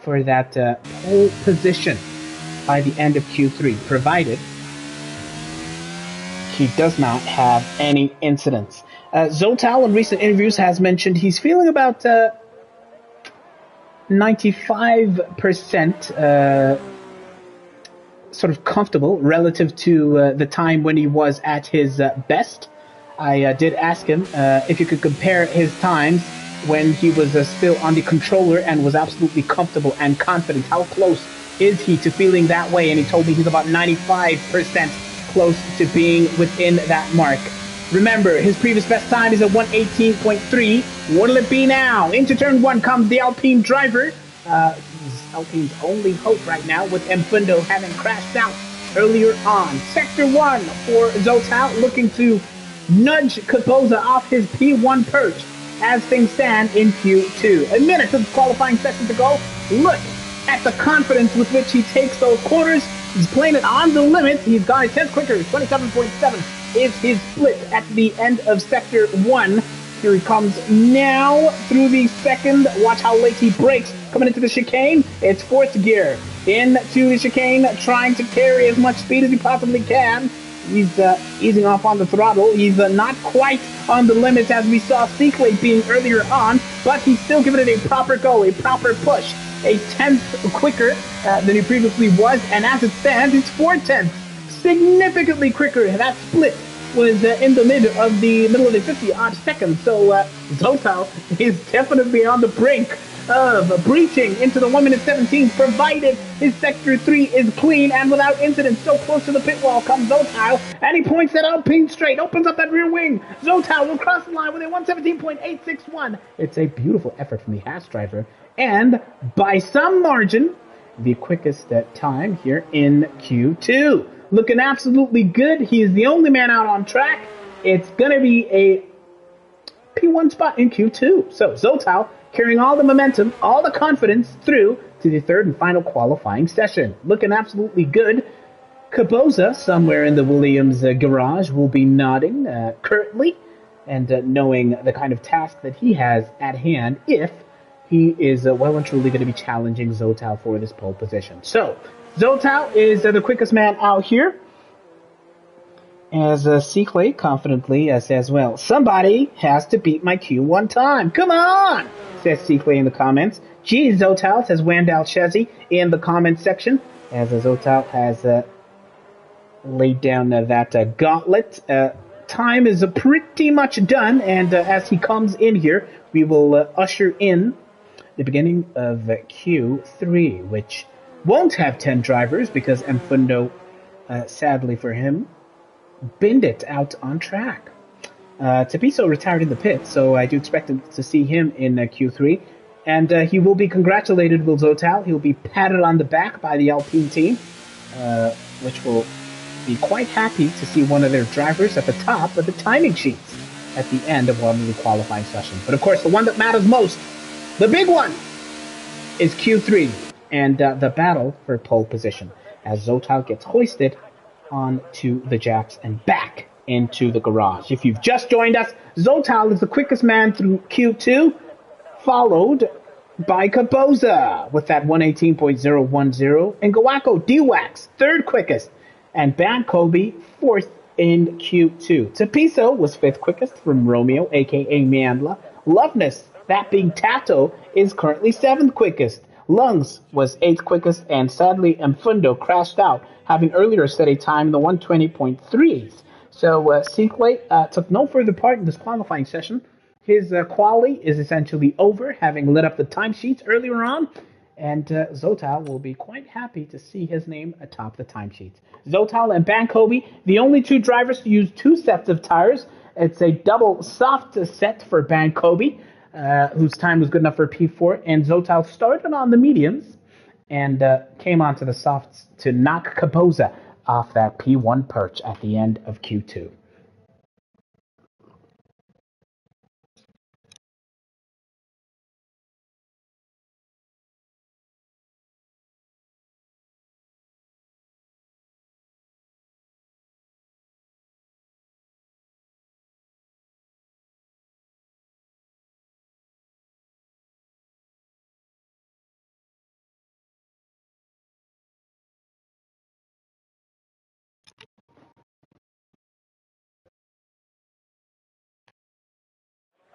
S1: for that pole position by the end of Q3, provided he does not have any incidents. Zotal, in recent interviews, has mentioned he's feeling about 95% sort of comfortable relative to the time when he was at his best. I did ask him if you could compare his times when he was still on the controller and was absolutely comfortable and confident. How close is he to feeling that way? And he told me he's about 95% close to being within that mark. Remember, his previous best time is at 118.3. What'll it be now? Into turn 1 comes the Alpine driver. Alpine's only hope right now, with Mfundo having crashed out earlier on. Sector 1 for Zotal, looking to nudge Kapoza off his P1 perch as things stand in Q2. A minute of the qualifying session to go. Look at the confidence with which he takes those corners. He's playing it on the limit. He's gone a tenth quicker. 27.7 is his split at the end of Sector 1. Here he comes now through the second. Watch how late he brakes. Coming into the chicane, it's fourth gear. Into the chicane, trying to carry as much speed as he possibly can. He's easing off on the throttle. He's not quite on the limits as we saw Sequay being earlier on, but he's still giving it a proper go, a proper push. A tenth quicker than he previously was, and as it stands, it's 4/10. Significantly quicker. That split was in the middle of the 50 odd seconds. So Zotal is definitely on the brink of breaching into the 1 minute 17, provided his Sector 3 is clean and without incident. So close to the pit wall comes Zotal, and he points that Alpine straight, opens up that rear wing. Zotal will cross the line with a 117.861. It's a beautiful effort from the Haas driver, and by some margin, the quickest time here in Q2. Looking absolutely good. He is the only man out on track. It's going to be a P1 spot in Q2. So Zotal carrying all the momentum, all the confidence through to the third and final qualifying session. Looking absolutely good. Kaboza, somewhere in the Williams garage, will be nodding currently and knowing the kind of task that he has at hand if he is well and truly going to be challenging Zotal for this pole position. So, Zotal is the quickest man out here. As Seaclay confidently says, well, somebody has to beat my Q1 time. Come on, says Seaclay in the comments. Geez, Zotal, says Wandal Chezzy in the comment section. As Zotal has laid down that gauntlet. Time is pretty much done, and as he comes in here, we will usher in the beginning of Q3, which won't have 10 drivers because Mfundo, sadly for him, binned it out on track. Tapiso retired in the pit, so I do expect to see him in Q3, and he will be congratulated with Zotal. He'll be patted on the back by the Alpine team, which will be quite happy to see one of their drivers at the top of the timing sheets at the end of one of the qualifying sessions. But of course, the one that matters most, the big one, is Q3 and the battle for pole position as Zotal gets hoisted onto the jacks and back into the garage. If you've just joined us, Zotal is the quickest man through Q2, followed by Kaboza with that 118.010, and Gawako D-Wax, third quickest, and Ban Kobe, fourth in Q2. Tapiso was fifth quickest from Romeo, a.k.a. Mandla. Loveness, that being Tato, is currently seventh quickest. Lungs was eighth quickest, and sadly, Mfundo crashed out, having earlier set a time in the 120.3s. So, Seaclay took no further part in this qualifying session. His quali is essentially over, having lit up the timesheets earlier on, and Zotal will be quite happy to see his name atop the timesheets. Zotal and Bankobi, the only two drivers to use two sets of tires. It's a double soft set for Bankobi, whose time was good enough for P4, and Zotal started on the mediums and came onto the softs to knock Kaboza off that P1 perch at the end of Q2.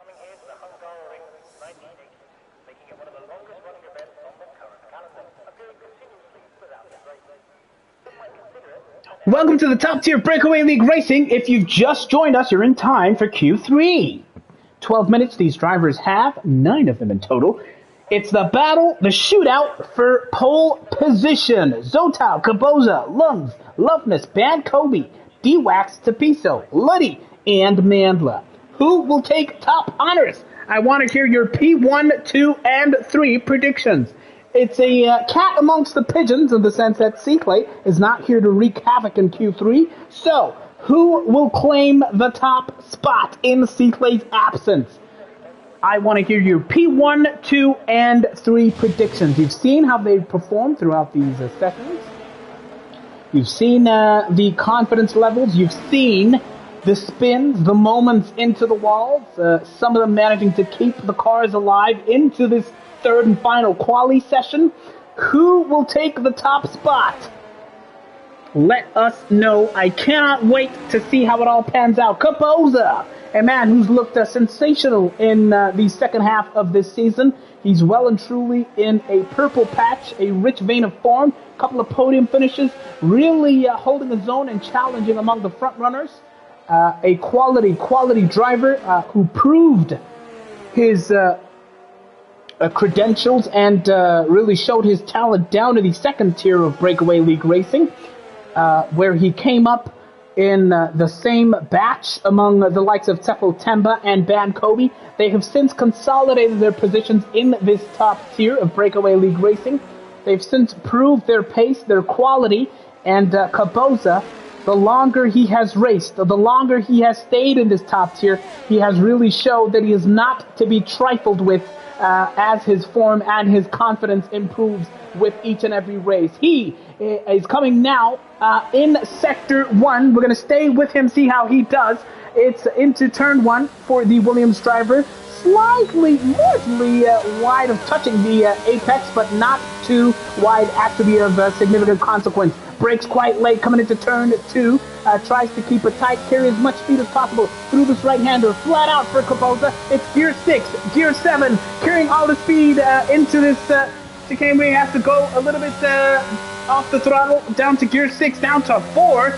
S3: Coming here to the Hugaroring 1980, making it one of the longest running events on the current calendar, appearing continuously without a break. Some might consider it.
S1: Welcome to the top tier Breakaway League Racing. If you've just joined us, you're in time for Q3. 12 minutes these drivers have, 9 of them in total. It's the battle, the shootout for pole position. Zotal, Kaboza, Lungs, Loveness, Ban Kobe, D-Wax, Tapiso, Luddy, and Mandla. Who will take top honors? I want to hear your P1, 2, and 3 predictions. It's a cat amongst the pigeons in the sense that Seaclay is not here to wreak havoc in Q3. So, who will claim the top spot in Seaclay's absence? I want to hear your P1, 2, and 3 predictions. You've seen how they've performed throughout these sessions. You've seen the confidence levels. You've seen the spins, the moments into the walls, some of them managing to keep the cars alive into this third and final quali session. Who will take the top spot? Let us know. I cannot wait to see how it all pans out. Kaboza, a man who's looked sensational in the second half of this season. He's well and truly in a purple patch, a rich vein of form, a couple of podium finishes, really holding his own and challenging among the front runners. A quality driver who proved his credentials and really showed his talent down to the second tier of Breakaway League Racing, where he came up in the same batch among the likes of Tefo Temba and Ban Kobe. They have since consolidated their positions in this top tier of Breakaway League Racing. They've since proved their pace, their quality, and Kaboza, the longer he has raced, the longer he has stayed in this top tier, he has really showed that he is not to be trifled with as his form and his confidence improves with each and every race. He is coming now in Sector 1. We're going to stay with him, see how he does. It's into turn 1 for the Williams driver. Slightly, marginally wide of touching the apex, but not too wide as to be of significant consequence. Brakes quite late coming into turn 2. Tries to keep it tight, carry as much speed as possible through this right-hander. Flat out for Kaboza. It's gear 6, gear 7, carrying all the speed into this chicane where he has to go a little bit off the throttle, down to gear 6, down to 4.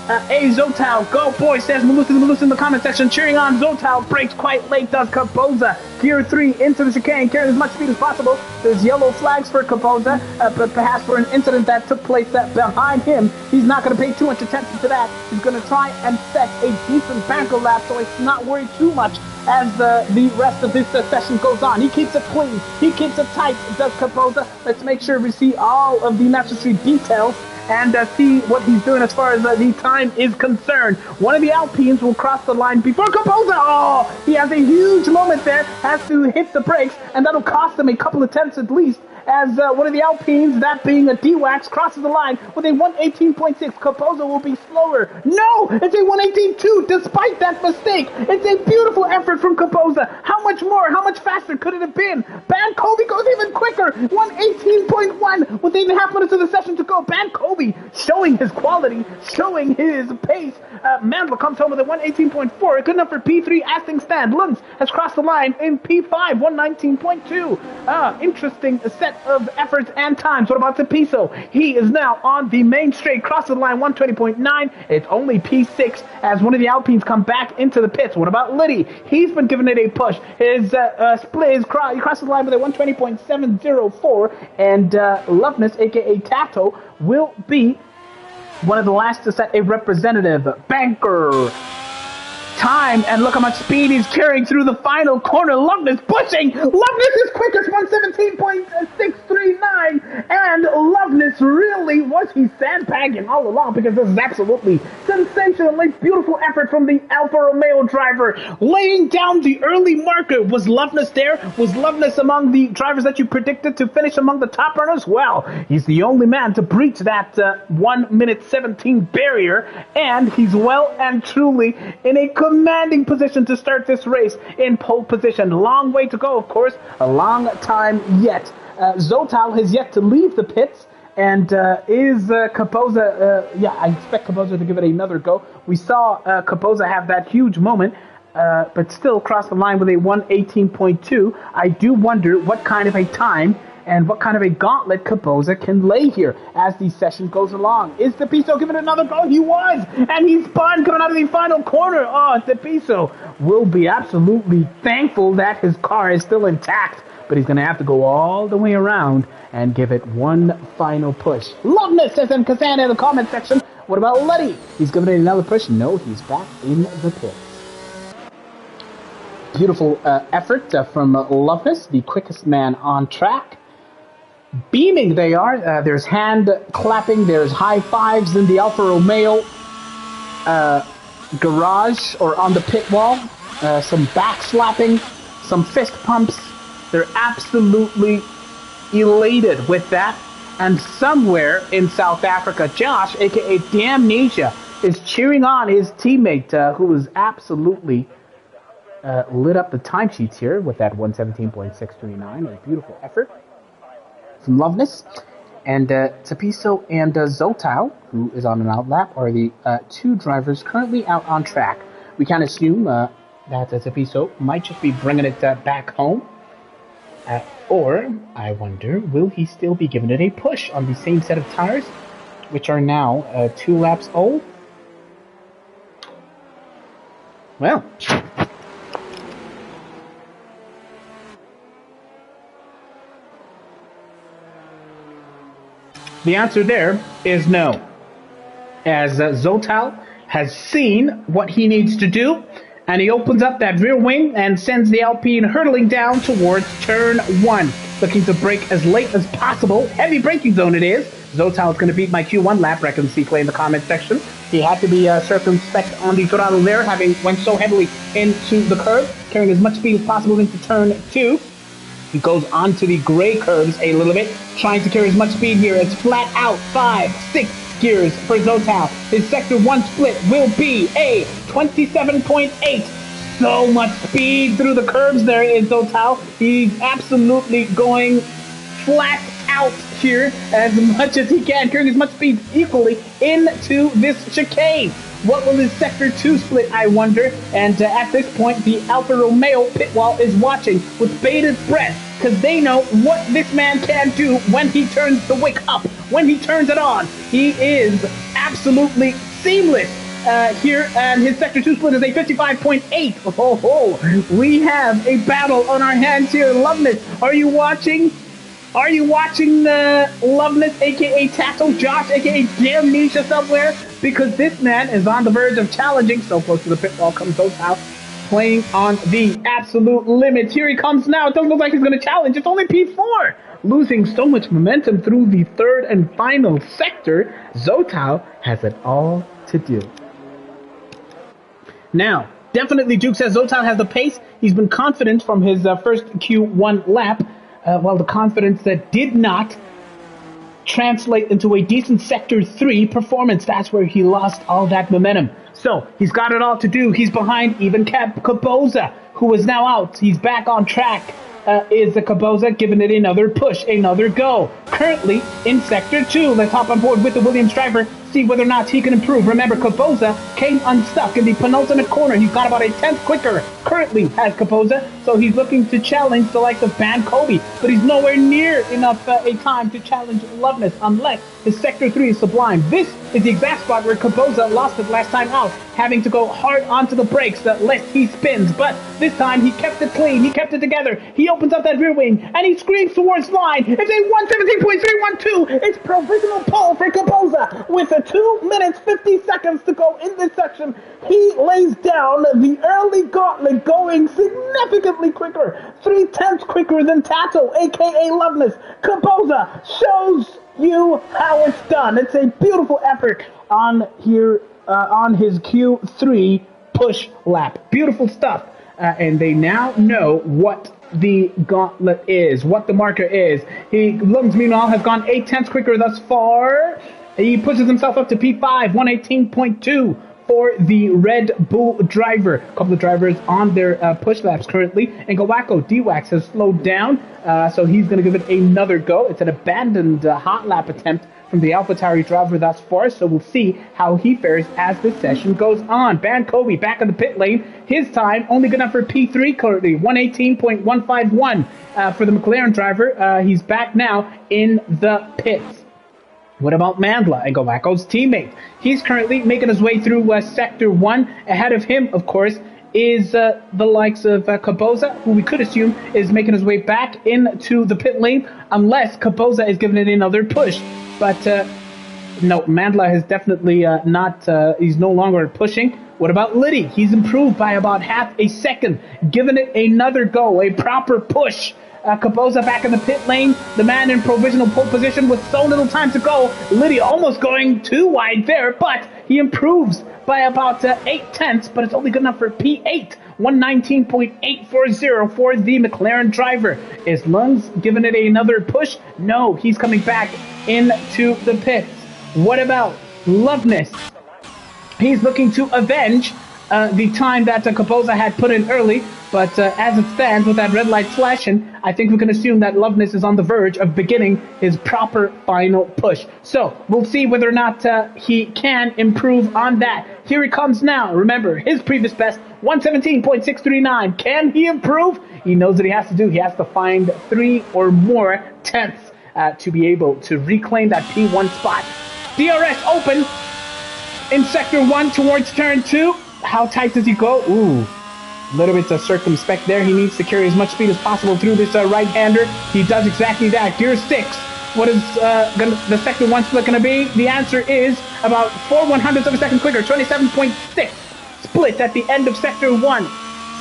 S1: Zotal, go boy, says Malusa in the comment section, cheering on Zotal. Brakes quite late, does Kaboza. Gear 3 into the chicane, carrying as much speed as possible. There's yellow flags for Kaboza, but perhaps for an incident that took place behind him. He's not going to pay too much attention to that. He's going to try and set a decent banker lap, so he's not worried too much as the rest of this session goes on. He keeps it clean, he keeps it tight, does Kaboza. Let's make sure we see all of the necessary details and see what he's doing as far as the time is concerned. One of the Alpines will cross the line before Kaboza. Oh, he has a huge moment there, has to hit the brakes, and that'll cost him a couple of tenths at least, as one of the Alpines, that being a D-Wax, crosses the line with a 118.6. Kaboza will be slower. No, it's a 118.2 despite that mistake. It's a beautiful effort from Kaboza. How much more, how much faster could it have been? Bankovi goes even quicker. 118.1 with 8.5 minutes of the session to go. Bankovi showing his quality, showing his pace. Mandel comes home with a 118.4. Good enough for P3 as things stand. Lunds has crossed the line in P5, 119.2. Interesting set of efforts and times. What about Tepiso? He is now on the main straight, crosses the line 120.9. It's only P6 as one of the Alpines come back into the pits. What about Liddy? He's been giving it a push. His split, he crosses the line with a 120.704, and Loveness, aka Tato, will be one of the last to set a representative banker time, and look how much speed he's carrying through the final corner. Loveness pushing. Loveness is quickest, 117.639, and Loveness really was he sandbagging all along, because this is absolutely sensationally beautiful effort from the Alfa Romeo driver, laying down the early marker. Was Loveness there? Was Loveness among the drivers that you predicted to finish among the top runners? Well, he's the only man to breach that 1 minute 17 barrier, and he's well and truly in a commanding position to start this race in pole position. Long way to go, of course. A long time yet. Zotal has yet to leave the pits, and is Kaboza... yeah, I expect Kaboza to give it another go. We saw Kaboza have that huge moment, but still cross the line with a 118.2. I do wonder what kind of a time and what kind of a gauntlet Kaboza can lay here as the session goes along. Is Tepiso giving it another go? He was! And he spun coming out of the final corner. Oh, Tepiso will be absolutely thankful that his car is still intact, but he's going to have to go all the way around and give it one final push. Loveness, says Kazan in the comment section. What about Letty? He's giving it another push. No, he's back in the pits. Beautiful effort from Loveness, the quickest man on track. Beaming they are. There's hand clapping, there's high fives in the Alfa Romeo garage or on the pit wall. Some back slapping, some fist pumps. They're absolutely elated with that. And somewhere in South Africa, Josh, aka Damnesia, is cheering on his teammate who is absolutely lit up the timesheets here with that 117.639. A beautiful effort from Loveness. And Tepiso and Zotal, who is on an out lap, are the two drivers currently out on track. We can assume that Tepiso might just be bringing it back home. Or, I wonder, will he still be giving it a push on the same set of tires, which are now 2 laps old? Well, the answer there is no, as Zotal has seen what he needs to do, and he opens up that rear wing and sends the Alpine hurtling down towards turn 1. looking to brake as late as possible. Heavy braking zone it is. Zotal is going to beat my Q1 lap, reckon C-Play in the comment section. He had to be circumspect on the throttle there, having went so heavily into the curve, carrying as much speed as possible into turn 2. He goes onto the gray curves a little bit, trying to carry as much speed here. It's flat out 5, 6 gears for Zotal. His sector 1 split will be a 27.8. So much speed through the curves there in Zotal. He's absolutely going flat out here as much as he can, carrying as much speed equally into this chicane. What will his sector 2 split, I wonder? And at this point, the Alfa Romeo pit wall is watching with bated breath, because they know what this man can do when he turns the wick up, when he turns it on. He is absolutely seamless here, and his sector 2 split is a 55.8. Oh, we have a battle on our hands here. Loveness, are you watching? Are you watching Loveness, aka Tato Josh, aka Damnesia somewhere? Because this man is on the verge of challenging. So close to the pit wall comes Zotal, playing on the absolute limits. Here he comes now. It doesn't look like he's going to challenge. It's only P4. Losing so much momentum through the third and final sector, Zotal has it all to do. Now, definitely Duke says Zotal has the pace. He's been confident from his first Q1 lap. Well, the confidence that did not translate into a decent Sector 3 performance. That's where he lost all that momentum. So, he's got it all to do. He's behind even Caboza, who is now out. He's back on track. Is the Caboza giving it another push, another go. Currently in Sector 2. Let's hop on board with the Williams driver, see whether or not he can improve. Remember, Caboza came unstuck in the penultimate corner. He's got about a 10th quicker. Currently has Caboza, so he's looking to challenge the likes of Ban Kobe, but he's nowhere near enough a time to challenge Loveness unless his Sector 3 is sublime. This is the exact spot where Caboza lost it last time out, having to go hard onto the brakes lest he spins, but this time he kept it clean, he kept it together. He opens up that rear wing and he screams towards line. It's a 117.312. It's provisional pole for Caboza with 2 minutes 50 seconds to go in this section. He lays down the early gauntlet, going significantly quicker, 3/10 quicker than Tato, aka Loveness. Caboza shows you how it's done. It's a beautiful effort on here on his Q3 push lap. Beautiful stuff. And they now know what the gauntlet is, what the marker is. Loveness, meanwhile, has gone 8/10 quicker thus far. He pushes himself up to P5, 118.2 for the Red Bull driver. A couple of drivers on their push laps currently. And Gawako D-Wax has slowed down, so he's going to give it another go. It's an abandoned hot lap attempt from the AlphaTauri driver thus far, so we'll see how he fares as the session goes on. Ban Kobe back in the pit lane. His time only good enough for P3 currently, 118.151 for the McLaren driver. He's back now in the pits. What about Mandla and Gawako's teammate? He's currently making his way through Sector 1. Ahead of him, of course, is the likes of Caboza, who we could assume is making his way back into the pit lane, unless Caboza is giving it another push. But no, Mandla has definitely he's no longer pushing. What about Liddy? He's improved by about half a second, giving it another go, a proper push. Caboza back in the pit lane, the man in provisional pole position with so little time to go. Liddy almost going too wide there, but he improves by about 8/10, but it's only good enough for P8, 119.840 for the McLaren driver. Is Lungs giving it another push? No, he's coming back into the pits. What about Loveness? He's looking to avenge the time that Caboza had put in early, but as it stands with that red light flashing, I think we can assume that Loveness is on the verge of beginning his proper final push. So we'll see whether or not he can improve on that. Here he comes now. Remember, his previous best, 117.639. Can he improve? He knows what he has to do. He has to find 3 or more tenths to be able to reclaim that P1 spot. DRS open in Sector 1 towards Turn 2. How tight does he go? Ooh, a little bit circumspect there. He needs to carry as much speed as possible through this right-hander. He does exactly that. Gear 6. What is the Sector 1 split going to be? The answer is about 4/100ths of a second quicker, 27.6 split at the end of Sector 1.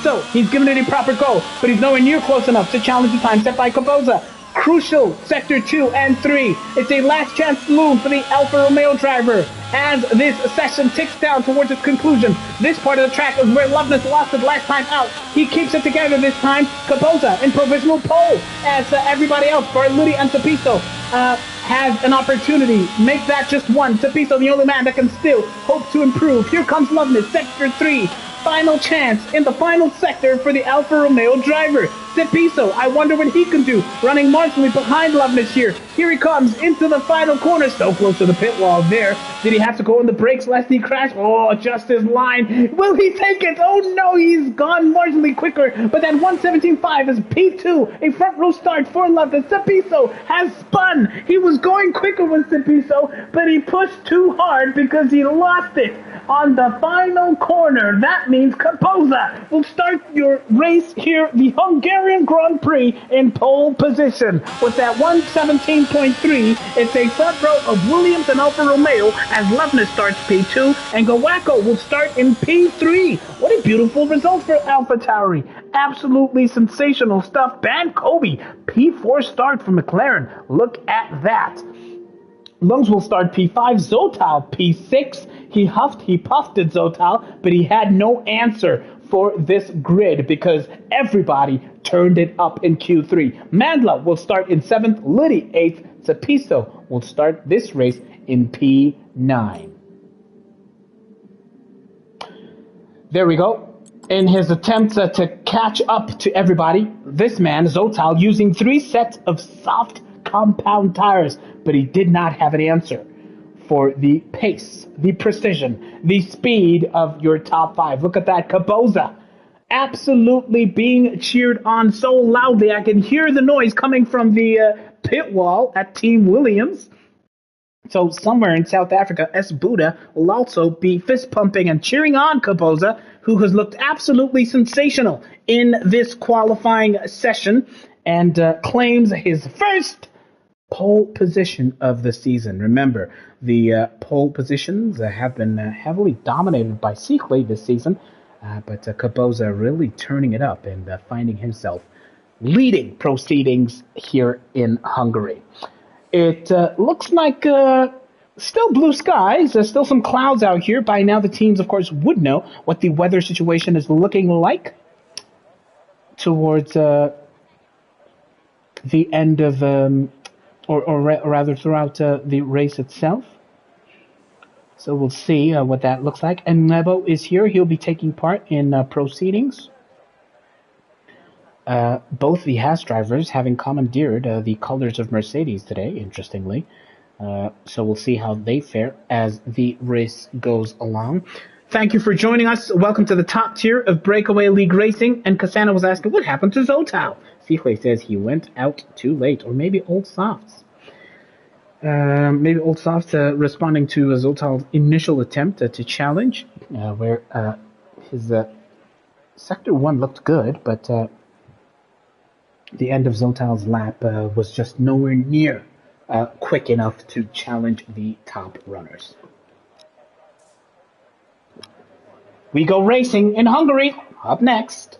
S1: So he's giving it a proper go, but he's nowhere near close enough to challenge the time set by Caboza. crucial Sector 2 and 3. It's a last chance loon for the Alfa Romeo driver. As this session ticks down towards its conclusion, this part of the track is where Loveness lost it last time out. He keeps it together this time. Capoza in provisional pole as everybody else, Barluti and Tapiso, has an opportunity. Make that just one. Tapiso, the only man that can still hope to improve. Here comes Loveness, Sector 3. Final chance in the final sector for the Alfa Romeo driver. Tapiso, I wonder what he can do. Running marginally behind Loveness here. Here he comes into the final corner. So close to the pit wall there. Did he have to go on the brakes lest he crash? Oh, just his line. Will he take it? Oh no, he's gone marginally quicker. But that 117.5 is P2. A front row start for Loveness. Tapiso has spun. He was going quicker with Tapiso, but he pushed too hard because he lost it on the final corner. That means Capoza will start your race here, the Hungarian Grand Prix, in pole position. With that 117.3, it's a front row of Williams and Alfa Romeo as Loveness starts P2 and Gawako will start in P3. What a beautiful result for AlphaTauri. Absolutely sensational stuff. Ban Kobe, P4 start for McLaren. Look at that. Lungs will start P5, Zotal P6. He huffed, he puffed at Zotal, but he had no answer for this grid because everybody turned it up in Q3. Mandla will start in 7th, Liddy 8th, Tapiso will start this race in P9. There we go. In his attempt to catch up to everybody, this man, Zotal, using 3 sets of soft compound tires, but he did not have an answer for the pace, the precision, the speed of your top 5. Look at that, Capoza absolutely being cheered on so loudly. I can hear the noise coming from the pit wall at Team Williams. So somewhere in South Africa, S. Buddha will also be fist pumping and cheering on Capoza, who has looked absolutely sensational in this qualifying session and claims his first pole position of the season. Remember, the pole positions have been heavily dominated by Sikle this season, but Capoza really turning it up and finding himself leading proceedings here in Hungary. It looks like still blue skies. There's still some clouds out here. By now, the teams, of course, would know what the weather situation is looking like towards the end of or rather throughout the race itself. So we'll see what that looks like. And Nebo is here. He'll be taking part in proceedings. Both the Haas drivers having commandeered the colors of Mercedes today, interestingly. So we'll see how they fare as the race goes along. Thank you for joining us. Welcome to the top tier of Breakaway League Racing. And Cassandra was asking, what happened to Zotal? Sikle says he went out too late, or maybe Old Softs. Maybe Old Softs responding to Zotal's initial attempt to challenge, where his Sector 1 looked good, but the end of Zotal's lap was just nowhere near quick enough to challenge the top runners. We go racing in Hungary. Up next.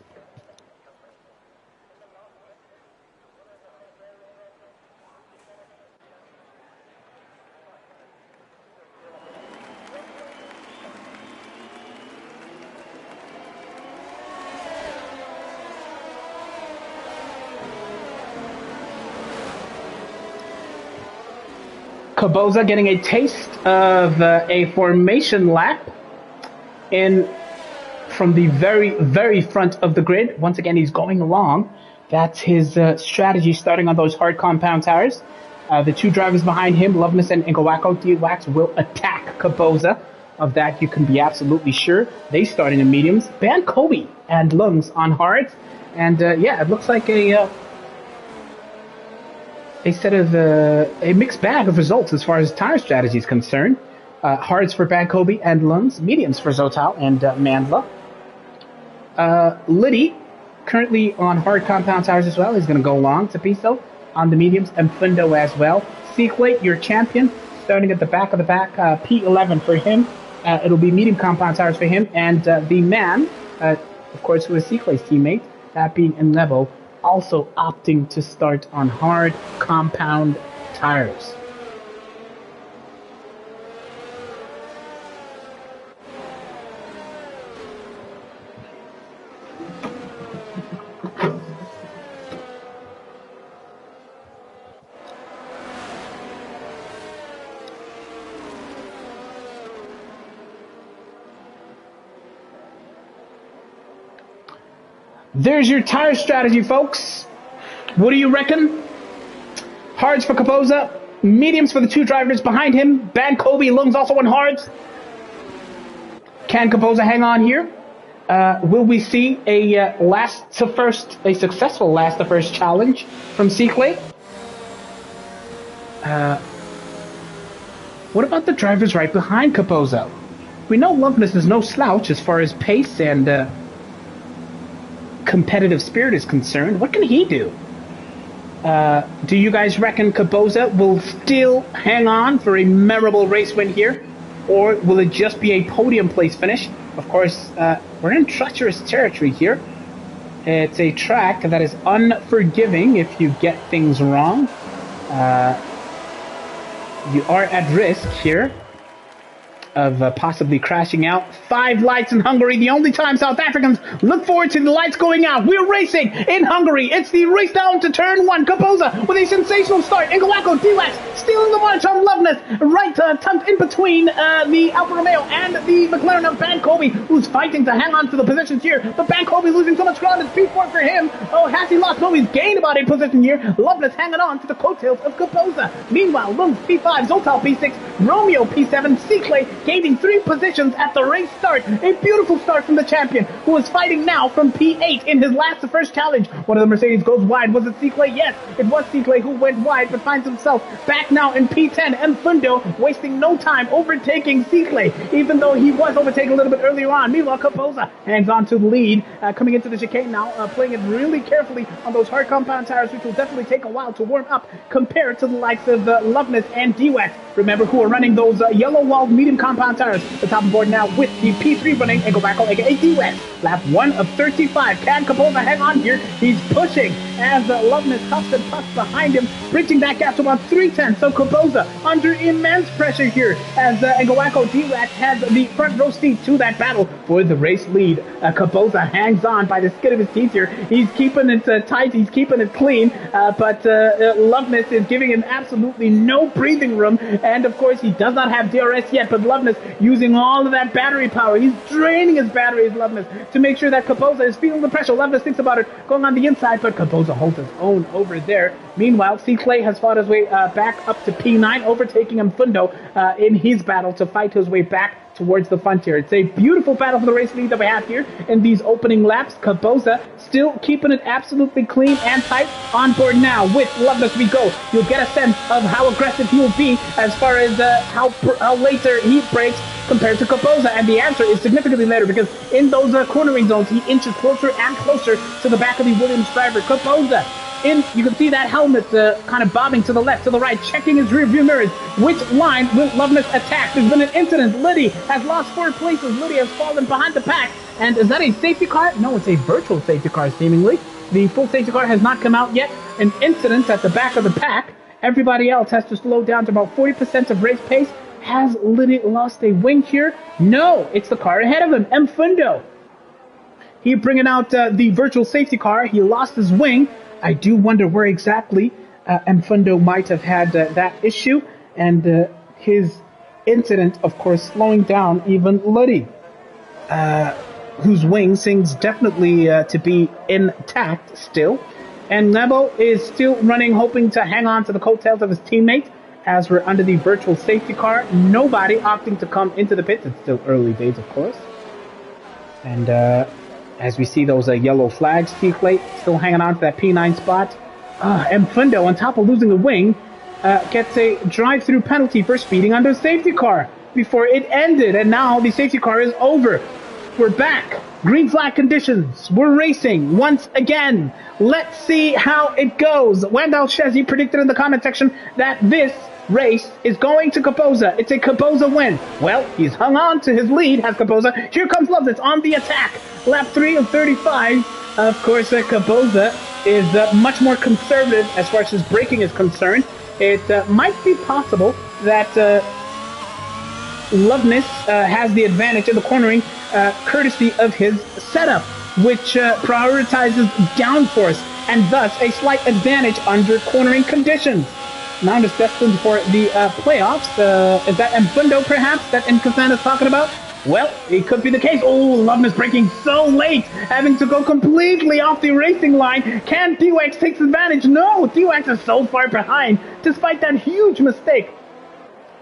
S1: Capoza getting a taste of a formation lap in from the very, very front of the grid. Once again, he's going along. That's his strategy, starting on those hard compound tires. The two drivers behind him, Loveness and Ngawako D-Wax, will attack Capoza. Of that, you can be absolutely sure. They starting in mediums. Ban Kobe and Lungs on hards. And yeah, it looks like a set of a mixed bag of results as far as tire strategy is concerned. Hards for Bad Kobe and Lungs, mediums for Zotal and Mandla. Liddy, currently on hard compound tires as well, he's going to go long. Tapiso on the mediums and Fundo as well. Sikle, your champion, starting at the back of the pack, P11 for him. It'll be medium compound tires for him. And the man, of course, who is Sikle's teammate, that being Enlevo, also opting to start on hard compound tires. There's your tire strategy, folks. What do you reckon? Hards for Kapoza, mediums for the two drivers behind him. Kobe, Lungs also on hards. Can Kapoza hang on here? Will we see a successful last to first challenge from Seaclay? What about the drivers right behind Kapoza? We know Loveness is no slouch as far as pace and competitive spirit is concerned. What can he do? Do you guys reckon Kapoza will still hang on for a memorable race win here? Or will it just be a podium place finish? Of course, we're in treacherous territory here. It's a track that is unforgiving if you get things wrong. You are at risk here of possibly crashing out. 5 lights in Hungary, the only time South Africans look forward to the lights going out. We're racing in Hungary. It's the race down to turn 1. Kapoza with a sensational start. Ngawako D-Wax stealing the march on Loveness. Right tucked in between the Alfa Romeo and the McLaren of Kobe, who's fighting to hang on to the positions here. But Kobe losing so much ground. It's P4 for him. Oh, has he lost? No, he's gained about a position here. Loveness hanging on to the coattails of Kapoza. Meanwhile, Lungs P5, Zoltal P6, Romeo P7, Seaclay gaining 3 positions at the race start. A beautiful start from the champion, who is fighting now from P8 in his last to first challenge. One of the Mercedes goes wide. Was it Seaclay? Yes, it was Seaclay who went wide, but finds himself back now in P10. And Fundo wasting no time overtaking Seaclay, even though he was overtaken a little bit earlier on. Meanwhile, Kapoza hangs on to the lead, coming into the chicane now, playing it really carefully on those hard compound tires, which will definitely take a while to warm up compared to the likes of Loveness and D-Wax. Remember, who are running those yellow-walled medium compound tires. The top of board now with the P3 running Ngawako, aka D-Wax. Lap 1 of 35. Can Kapoza hang on here? He's pushing as Loveness huffs and puffs behind him, bridging that gap to about 3/10. So Kapoza under immense pressure here as Ngawako D-Wax has the front row seat to that battle for the race lead. Kapoza hangs on by the skin of his teeth here. He's keeping it tight, he's keeping it clean, but Loveness is giving him absolutely no breathing room. And of course, he does not have DRS yet, but Loveness using all of that battery power. He's draining his batteries, Loveness, to make sure that Kapoza is feeling the pressure. Loveness thinks about it going on the inside, but Kapoza holds his own over there. Meanwhile, Seaclay has fought his way back up to P9, overtaking Fundo in his battle to fight his way back towards the front here. It's a beautiful battle for the race lead that we have here in these opening laps. Kapoza still keeping it absolutely clean and tight. On board now with Loveness we go. You'll get a sense of how aggressive he will be as far as how later he brakes compared to Kapoza, and the answer is significantly later, because in those cornering zones he inches closer and closer to the back of the Williams driver. Kapoza you can see that helmet kind of bobbing to the left, to the right, checking his rear view mirrors. Which line will Loveness attack? There's been an incident. Liddy has lost 4 places. Liddy has fallen behind the pack. And is that a safety car? No, it's a virtual safety car, seemingly. The full safety car has not come out yet. An incident at the back of the pack. Everybody else has to slow down to about 40% of race pace. Has Liddy lost a wing here? No, it's the car ahead of him, Fundo. He bringing out the virtual safety car. He lost his wing. I do wonder where exactly Fundo might have had that issue, and his incident, of course, slowing down even Liddy, whose wing seems definitely to be intact still. And Nebo is still running, hoping to hang on to the coattails of his teammate as we're under the virtual safety car. Nobody opting to come into the pits. It's still early days, of course. And as we see those yellow flags, Seaclay still hanging on to that P9 spot. Fundo, on top of losing a wing, gets a drive-through penalty for speeding under the safety car before it ended. And now the safety car is over. We're back. Green flag conditions. We're racing once again. Let's see how it goes. Wendell Shezzy predicted in the comment section that this race is going to Kapoza. It's a Kapoza win. Well, he's hung on to his lead, has Kapoza. Here comes Loveness on the attack. Lap 3 of 35. Of course, Kapoza is much more conservative as far as his braking is concerned. It might be possible that Loveness has the advantage in the cornering courtesy of his setup, which prioritizes downforce and thus a slight advantage under cornering conditions. Now is destined for the playoffs. Is that Mbundo perhaps that Nkazan is talking about? Well, it could be the case. Oh, Loveness braking so late, having to go completely off the racing line. Can D-Wax take advantage? No, D-Wax is so far behind, despite that huge mistake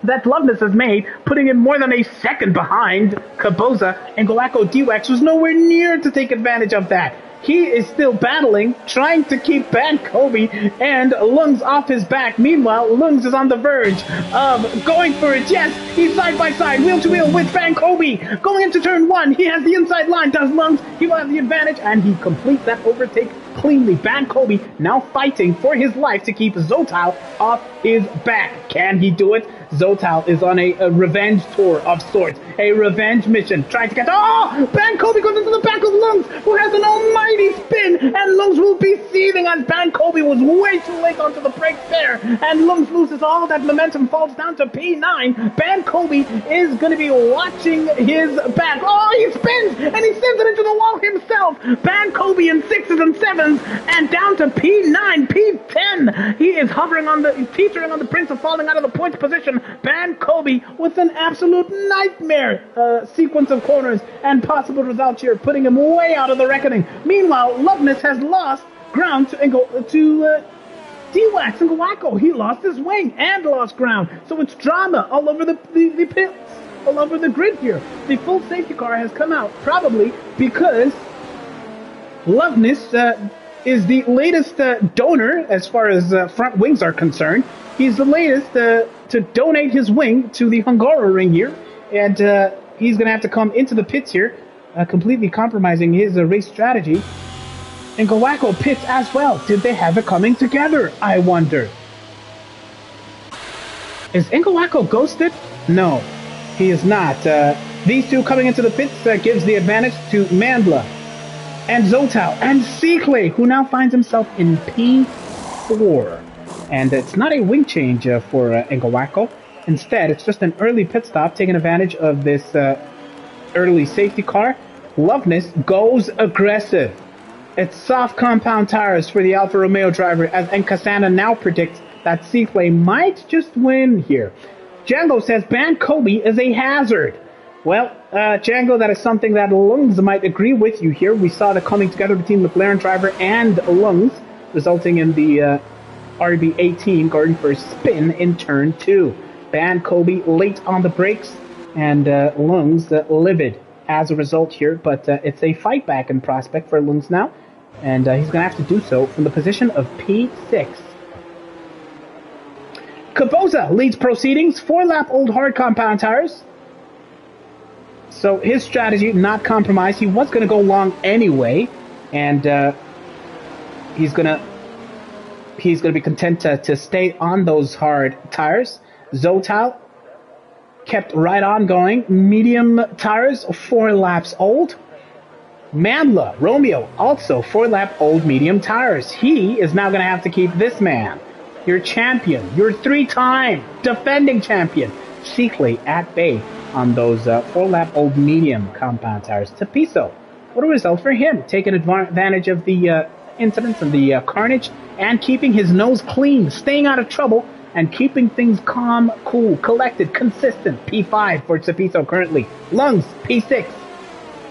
S1: that Loveness has made, putting him more than a second behind Kaboza, and Galacco D-Wax was nowhere near to take advantage of that. He is still battling, trying to keep Ban Kobe and Lungs off his back. Meanwhile, Lungs is on the verge of going for it. Yes, he's side by side, wheel to wheel with Ban Kobe. Going into turn one, he has the inside line. Does Lungs? He will have the advantage, and he completes that overtake cleanly. Ban Kobe now fighting for his life to keep Zotal off his back. Can he do it? Zotal is on a revenge tour of sorts, a revenge mission, trying to get. Oh! Ban Kobe goes into the back of Lungs, who has an almighty spin, and Lungs will be seething as Ban Kobe was way too late onto the brakes there, and Lungs loses all that momentum, falls down to P9. Ban Kobe is going to be watching his back. Oh, he spins, and he sends it into the wall himself. Ban Kobe in 6s and 7s, and down to P9, P10. He is hovering on the, teetering on the brink of falling out of the points position. Ban Kobe with an absolute nightmare sequence of corners and possible results here, putting him way out of the reckoning. Meanwhile, Loveness has lost ground to D-Wax and Gawako. He lost his wing and lost ground. So it's drama all over the pits, all over the grid here. The full safety car has come out, probably because Loveness is the latest donor as far as front wings are concerned. He's the latest to donate his wing to the Hugaroring here, and he's going to have to come into the pits here, completely compromising his race strategy. And Gawako pits as well. Did they have it coming together, I wonder? Is Ngawako ghosted? No, he is not. These two coming into the pits gives the advantage to Mandla and Zotal and Seakley, who now finds himself in P4. And it's not a wing change for Ngawako. Instead, it's just an early pit stop, taking advantage of this early safety car. Loveness goes aggressive. It's soft compound tires for the Alfa Romeo driver, as Nkasana now predicts that Seakley might just win here. Django says Ban Kobe is a hazard. Well, Django, that is something that Lungs might agree with you here. We saw the coming together between McLaren driver and Lungs, resulting in the RB18 going for a spin in turn 2. Ban Kobe late on the brakes, and Lungs livid as a result here, but it's a fight back in prospect for Lungs now, and he's going to have to do so from the position of P6. Kaboza leads proceedings, 4-lap old hard compound tires. So his strategy, not compromised. He was going to go long anyway, and he's going to be content to stay on those hard tires. Zotal kept right on going. Medium tires, 4 laps old. Mandla, Romeo, also 4-lap old medium tires. He is now going to have to keep this man, your champion, your 3-time defending champion, Seakley, at bay on those 4-lap old medium compound tires. Tapiso, what a result for him, taking advantage of the incidents and the carnage, and keeping his nose clean, staying out of trouble, and keeping things calm, cool, collected, consistent. P5 for Tapiso currently. Lungs, P6.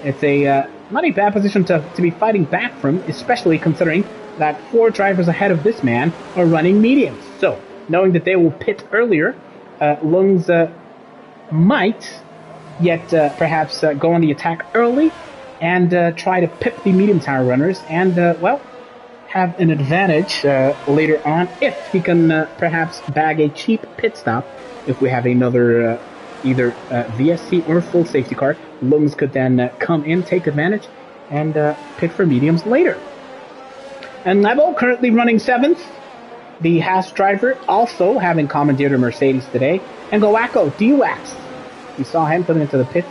S1: It's a not a bad position to be fighting back from, especially considering that 4 drivers ahead of this man are running mediums. So, knowing that they will pit earlier, Lungs might yet perhaps go on the attack early and try to pip the medium tire runners and, well, have an advantage later on if he can perhaps bag a cheap pit stop. If we have another either VSC or full safety car, Lungs could then come in, take advantage, and pit for mediums later. And Lebo currently running 7th. The Haas driver also having commandeered a Mercedes today. And Gawako D-Wax. We saw him coming into the pits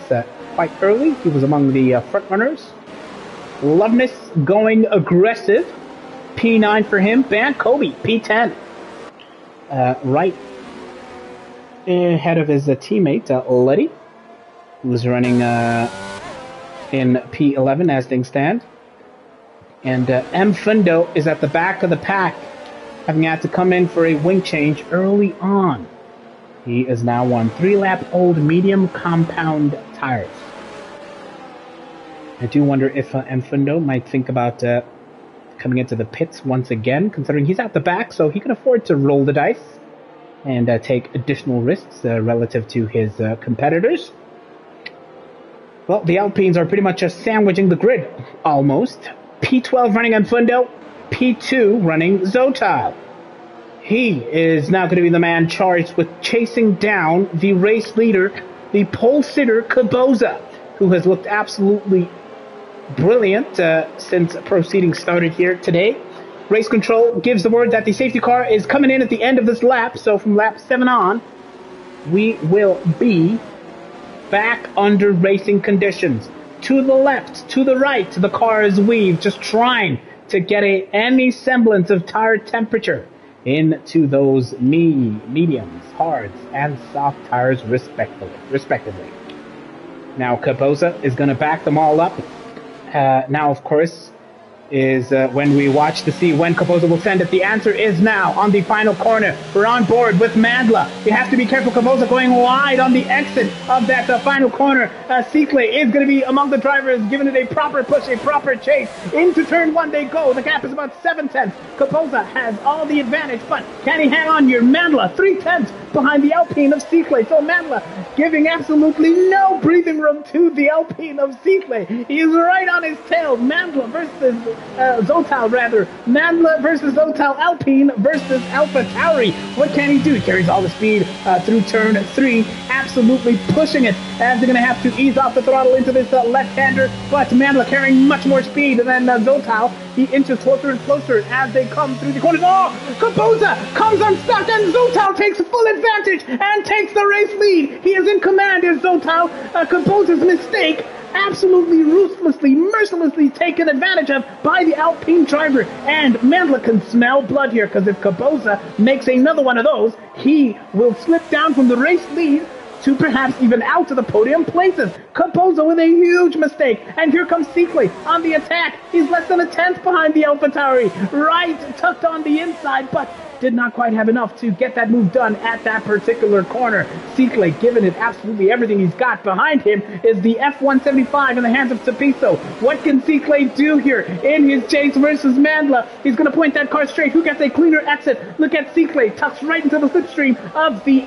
S1: quite early. He was among the front runners. Loveness going aggressive. P9 for him. Ban Kobe, P10. Right ahead of his teammate, Letty, who's running in P11 as things stand. And M. Fundo is at the back of the pack, having had to come in for a wing change early on. He is now on 3-lap-old medium compound tires. I do wonder if M. Fundo might think about coming into the pits once again, considering he's at the back, so he can afford to roll the dice and take additional risks relative to his competitors. Well, the Alpines are pretty much just sandwiching the grid, almost. P12 running M. Fundo, P2 running Zotal. He is now going to be the man charged with chasing down the race leader, the pole sitter Kaboza, who has looked absolutely brilliant since proceedings started here today. Race control gives the word that the safety car is coming in at the end of this lap, so from lap 7 on, we will be back under racing conditions. To the left, to the right, the cars weave, just trying to get any semblance of tire temperature into those mediums, hards, and soft tires respectively. Now Kaboza is going to back them all up. Now, of course, is when we watch to see when Kaboza will send it. The answer is now on the final corner. We're on board with Mandla. You have to be careful. Kaboza going wide on the exit of that final corner. Sikle is going to be among the drivers, giving it a proper push, a proper chase. Into turn 1 they go. The gap is about 7/10. Kaboza has all the advantage, but can he hang on here? Mandla 3/10 behind the Alpine of Sikle. So Mandla giving absolutely no breathing room to the Alpine of Sikle. He is right on his tail. Mandla versus Zotal rather. Mandla versus Zotal. Alpine versus Alpha Tauri. What can he do? He carries all the speed through turn 3, absolutely pushing it as they're going to have to ease off the throttle into this left-hander, but Mandla carrying much more speed than Zotal. He inches closer and closer as they come through the corners. Oh, Kaboza comes unstuck and Zotal takes full advantage and takes the race lead. He is in command as Zotal. Kaboza's mistake absolutely ruthlessly, mercilessly taken advantage of by the Alpine driver. And Mandla can smell blood here, because if Kaboza makes another one of those, he will slip down from the race lead to perhaps even out to the podium places. Kaboza with a huge mistake. And here comes Sikle on the attack. He's less than a tenth behind the AlphaTauri. Right, tucked on the inside, but did not quite have enough to get that move done at that particular corner. Sikle giving it absolutely everything he's got. Behind him is the F-175 in the hands of Tapiso. What can Sikle do here in his chase versus Mandla? He's going to point that car straight. Who gets a cleaner exit? Look at Sikle, tucks right into the slipstream of the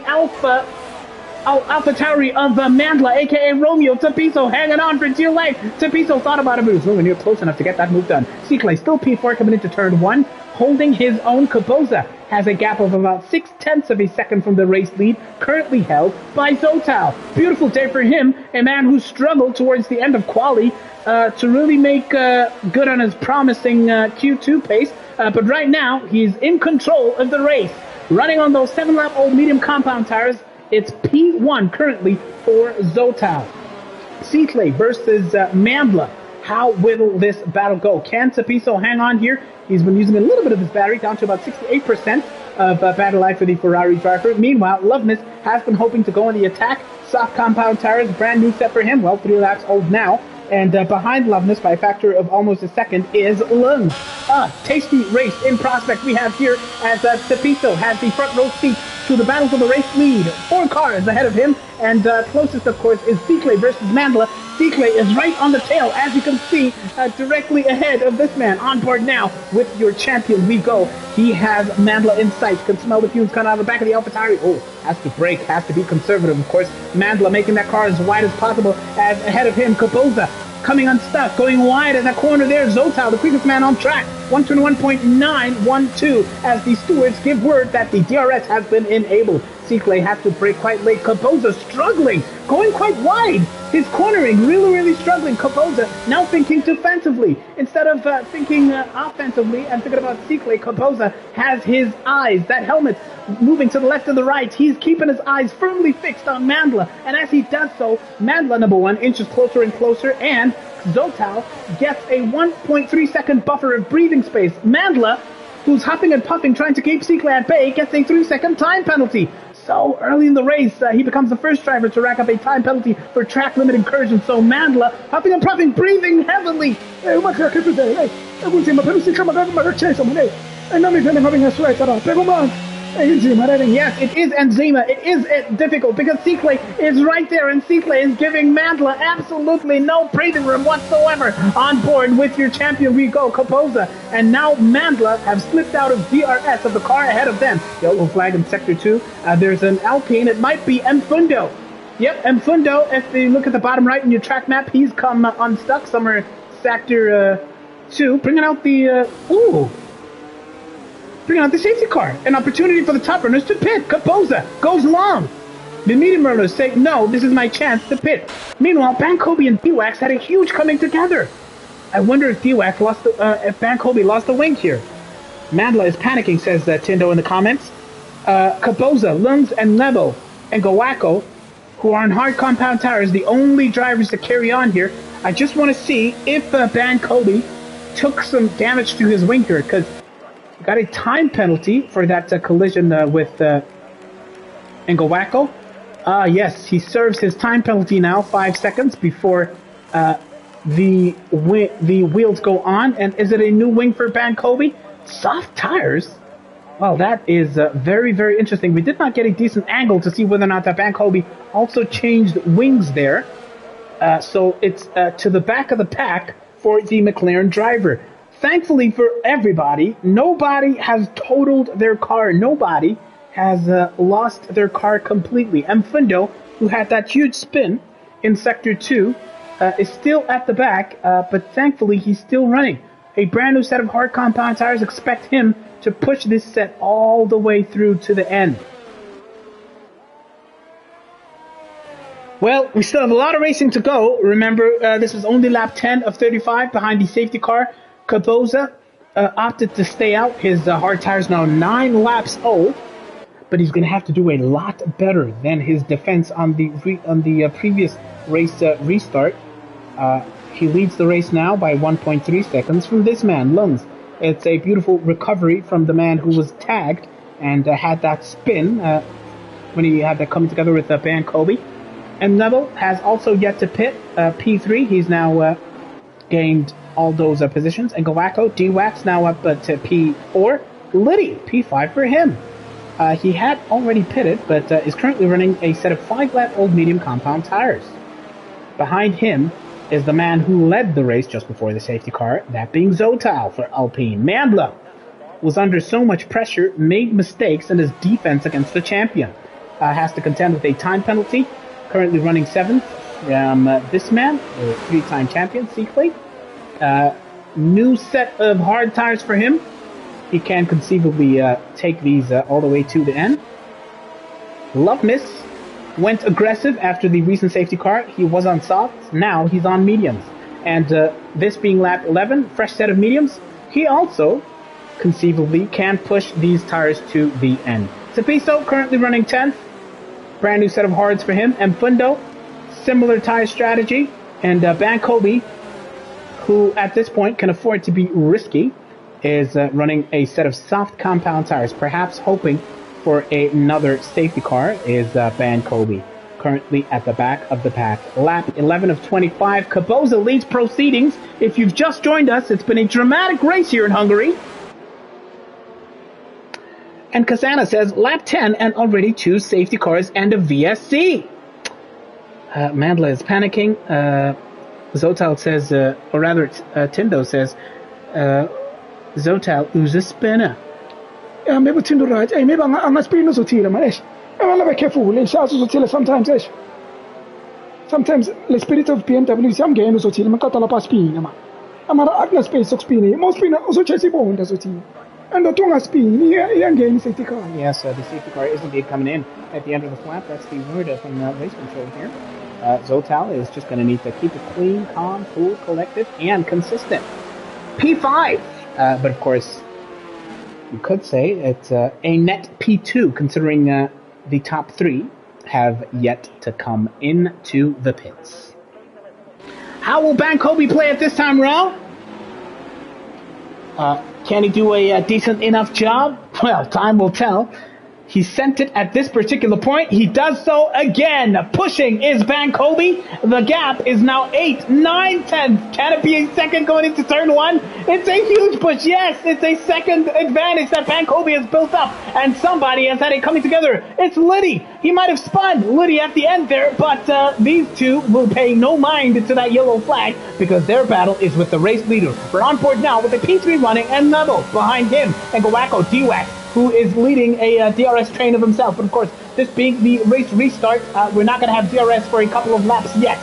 S1: AlphaTauri of Mandla, aka Romeo. Tapiso hanging on for dear life. Tapiso thought about it, but he was nowhere near close enough to get that move done. Sikle still P4 coming into turn 1, holding his own. Kaboza has a gap of about 0.6 of a second from the race lead, currently held by Zotal. Beautiful day for him, a man who struggled towards the end of quali to really make good on his promising Q2 pace, but right now he's in control of the race. Running on those 7-lap-old medium compound tires, it's P1 currently for Zotal. Sikle versus Mandla. How will this battle go? Can Tapiso hang on here? He's been using a little bit of his battery, down to about 68% of battery life for the Ferrari driver. Meanwhile, Loveness has been hoping to go on the attack. Soft compound tires, brand new set for him. Well, 3 laps old now. And behind Loveness by a factor of almost a second is Lung. Tasty race in prospect we have here as Tapiso has the front row seat to the battle for the race lead. 4 cars ahead of him, and closest, of course, is Sikle versus Mandla. Sikle is right on the tail, as you can see, directly ahead of this man. On board now with your champion, we go. He has Mandla in sight, can smell the fumes coming out of the back of the AlphaTauri. Oh, has to brake, has to be conservative, of course. Mandla making that car as wide as possible, as ahead of him, Kaboza coming unstuck, going wide at that corner there. Zotal, the quickest man on track, 121.912, as the stewards give word that the DRS has been enabled. Sikle has to brake quite late. Kaboza struggling, going quite wide. His cornering really struggling. Kaboza now thinking defensively instead of thinking offensively and thinking about Sikle. Kaboza has his eyes, that helmet, moving to the left and the right. He's keeping his eyes firmly fixed on Mandla, and as he does so, Mandla, number 1, inches closer and closer, and Zotal gets a 1.3 second buffer of breathing space. Mandla, who's huffing and puffing trying to keep Seaclay at bay, gets a 3-second time penalty. So early in the race, he becomes the first driver to rack up a time penalty for track limit incursion. So Mandla, huffing and puffing, breathing heavily. Yes, it is eczema. It is difficult because Seaclay is right there, and Seaclay is giving Mandla absolutely no breathing room whatsoever. On board with your champion, we go, Kapoza. And now Mandla have slipped out of DRS of the car ahead of them. Yellow flag in Sector 2. There's an Alpine. It might be Mfundo. Yep, Mfundo, if you look at the bottom right in your track map, he's come unstuck somewhere Sector 2. Bringing out the... Bringing out the safety car. An opportunity for the top runners to pit. Kapoza goes long. The medium runners say, no, this is my chance to pit. Meanwhile, Bankobi and D-Wax had a huge coming together. I wonder if D-Wax lost if Bankobi lost the wing here. Mandla is panicking, says Tindo in the comments. Kapoza, Lunds, and Nebo, and Gowako, who are on hard compound tires, the only drivers to carry on here. I just want to see if Bankobi took some damage to his wing here, because got a time penalty for that collision with Ngawako. Yes, he serves his time penalty now, 5 seconds before the wheels go on. And is it a new wing for Bankobi? Soft tires? Well, that is very, very interesting. We did not get a decent angle to see whether or not that Bankobi also changed wings there. So it's to the back of the pack for the McLaren driver. Thankfully for everybody, nobody has totaled their car. Nobody has lost their car completely. Mfundo, who had that huge spin in Sector 2, is still at the back, but thankfully he's still running. A brand new set of hard compound tires. Expect him to push this set all the way through to the end. Well, we still have a lot of racing to go. Remember, this is only lap 10 of 35 behind the safety car. Kapoza opted to stay out. His hard tires now 9 laps old, but he's going to have to do a lot better than his defense on the previous race restart. He leads the race now by 1.3 seconds from this man, Lunds. It's a beautiful recovery from the man who was tagged and had that spin when he had that coming together with Bankobi. And Neville has also yet to pit P3. He's now gained all those positions. And Gowako, D-Wax now up to P4. Liddy, P5 for him. He had already pitted, but is currently running a set of 5-lap-old medium compound tires. Behind him is the man who led the race just before the safety car, that being Zotal for Alpine. Mandla was under so much pressure, made mistakes in his defense against the champion. Has to contend with a time penalty. Currently running 7th. This man, the 3-time champion, Seaclay. New set of hard tires for him. He can conceivably take these all the way to the end. Love Miss went aggressive after the recent safety car. He was on softs. Now he's on mediums. And this being lap 11, fresh set of mediums, he also conceivably can push these tires to the end. Sapiso currently running 10th. Brand new set of hards for him. Mfundo, similar tire strategy. And Bankobi, who at this point can afford to be risky, is running a set of soft compound tires, perhaps hoping for another safety car, is Bankobi, currently at the back of the pack. Lap 11 of 25, Kapoza leads proceedings. If you've just joined us, it's been a dramatic race here in Hungary. And Kasana says, lap 10 and already 2 safety cars and a VSC. Mandla is panicking. Zotal says, or rather Tindo says, Zotal uses spinner.
S4: Maybe Tindo right. Maybe I'm not speaking to Tila, man. I'm not careful. In South Tila sometimes. Sometimes the spirit of BMW, some games so Tila, Makatala spin. I'm not Agnes space of spinning. Most spinner also chasing bone as a team. And the Tonga spin, young game safety car.
S1: Yes, the safety car is indeed coming in at the end of the lap. That's the word from race control here. Zotal is just going to need to keep it clean, calm, cool, collected, and consistent. P5! But of course, you could say it's a net P2, considering the top 3 have yet to come into the pits. How will Bankobi play it this time around? Can he do a decent enough job? Well, time will tell. He sent it at this particular point. He does so again. Pushing is Bankobi. The gap is now 8, 9 tenths. Can it be a second going into turn 1? It's a huge push. Yes, it's a second advantage that Bankobi has built up. And somebody has had it coming together. It's Liddy. He might have spun Liddy at the end there, but these two will pay no mind to that yellow flag because their battle is with the race leader. We're on board now with the P3 running and Neville behind him. And Gowacko D-Wax, who is leading a DRS train of himself. But of course, this being the race restart, we're not going to have DRS for a couple of laps yet.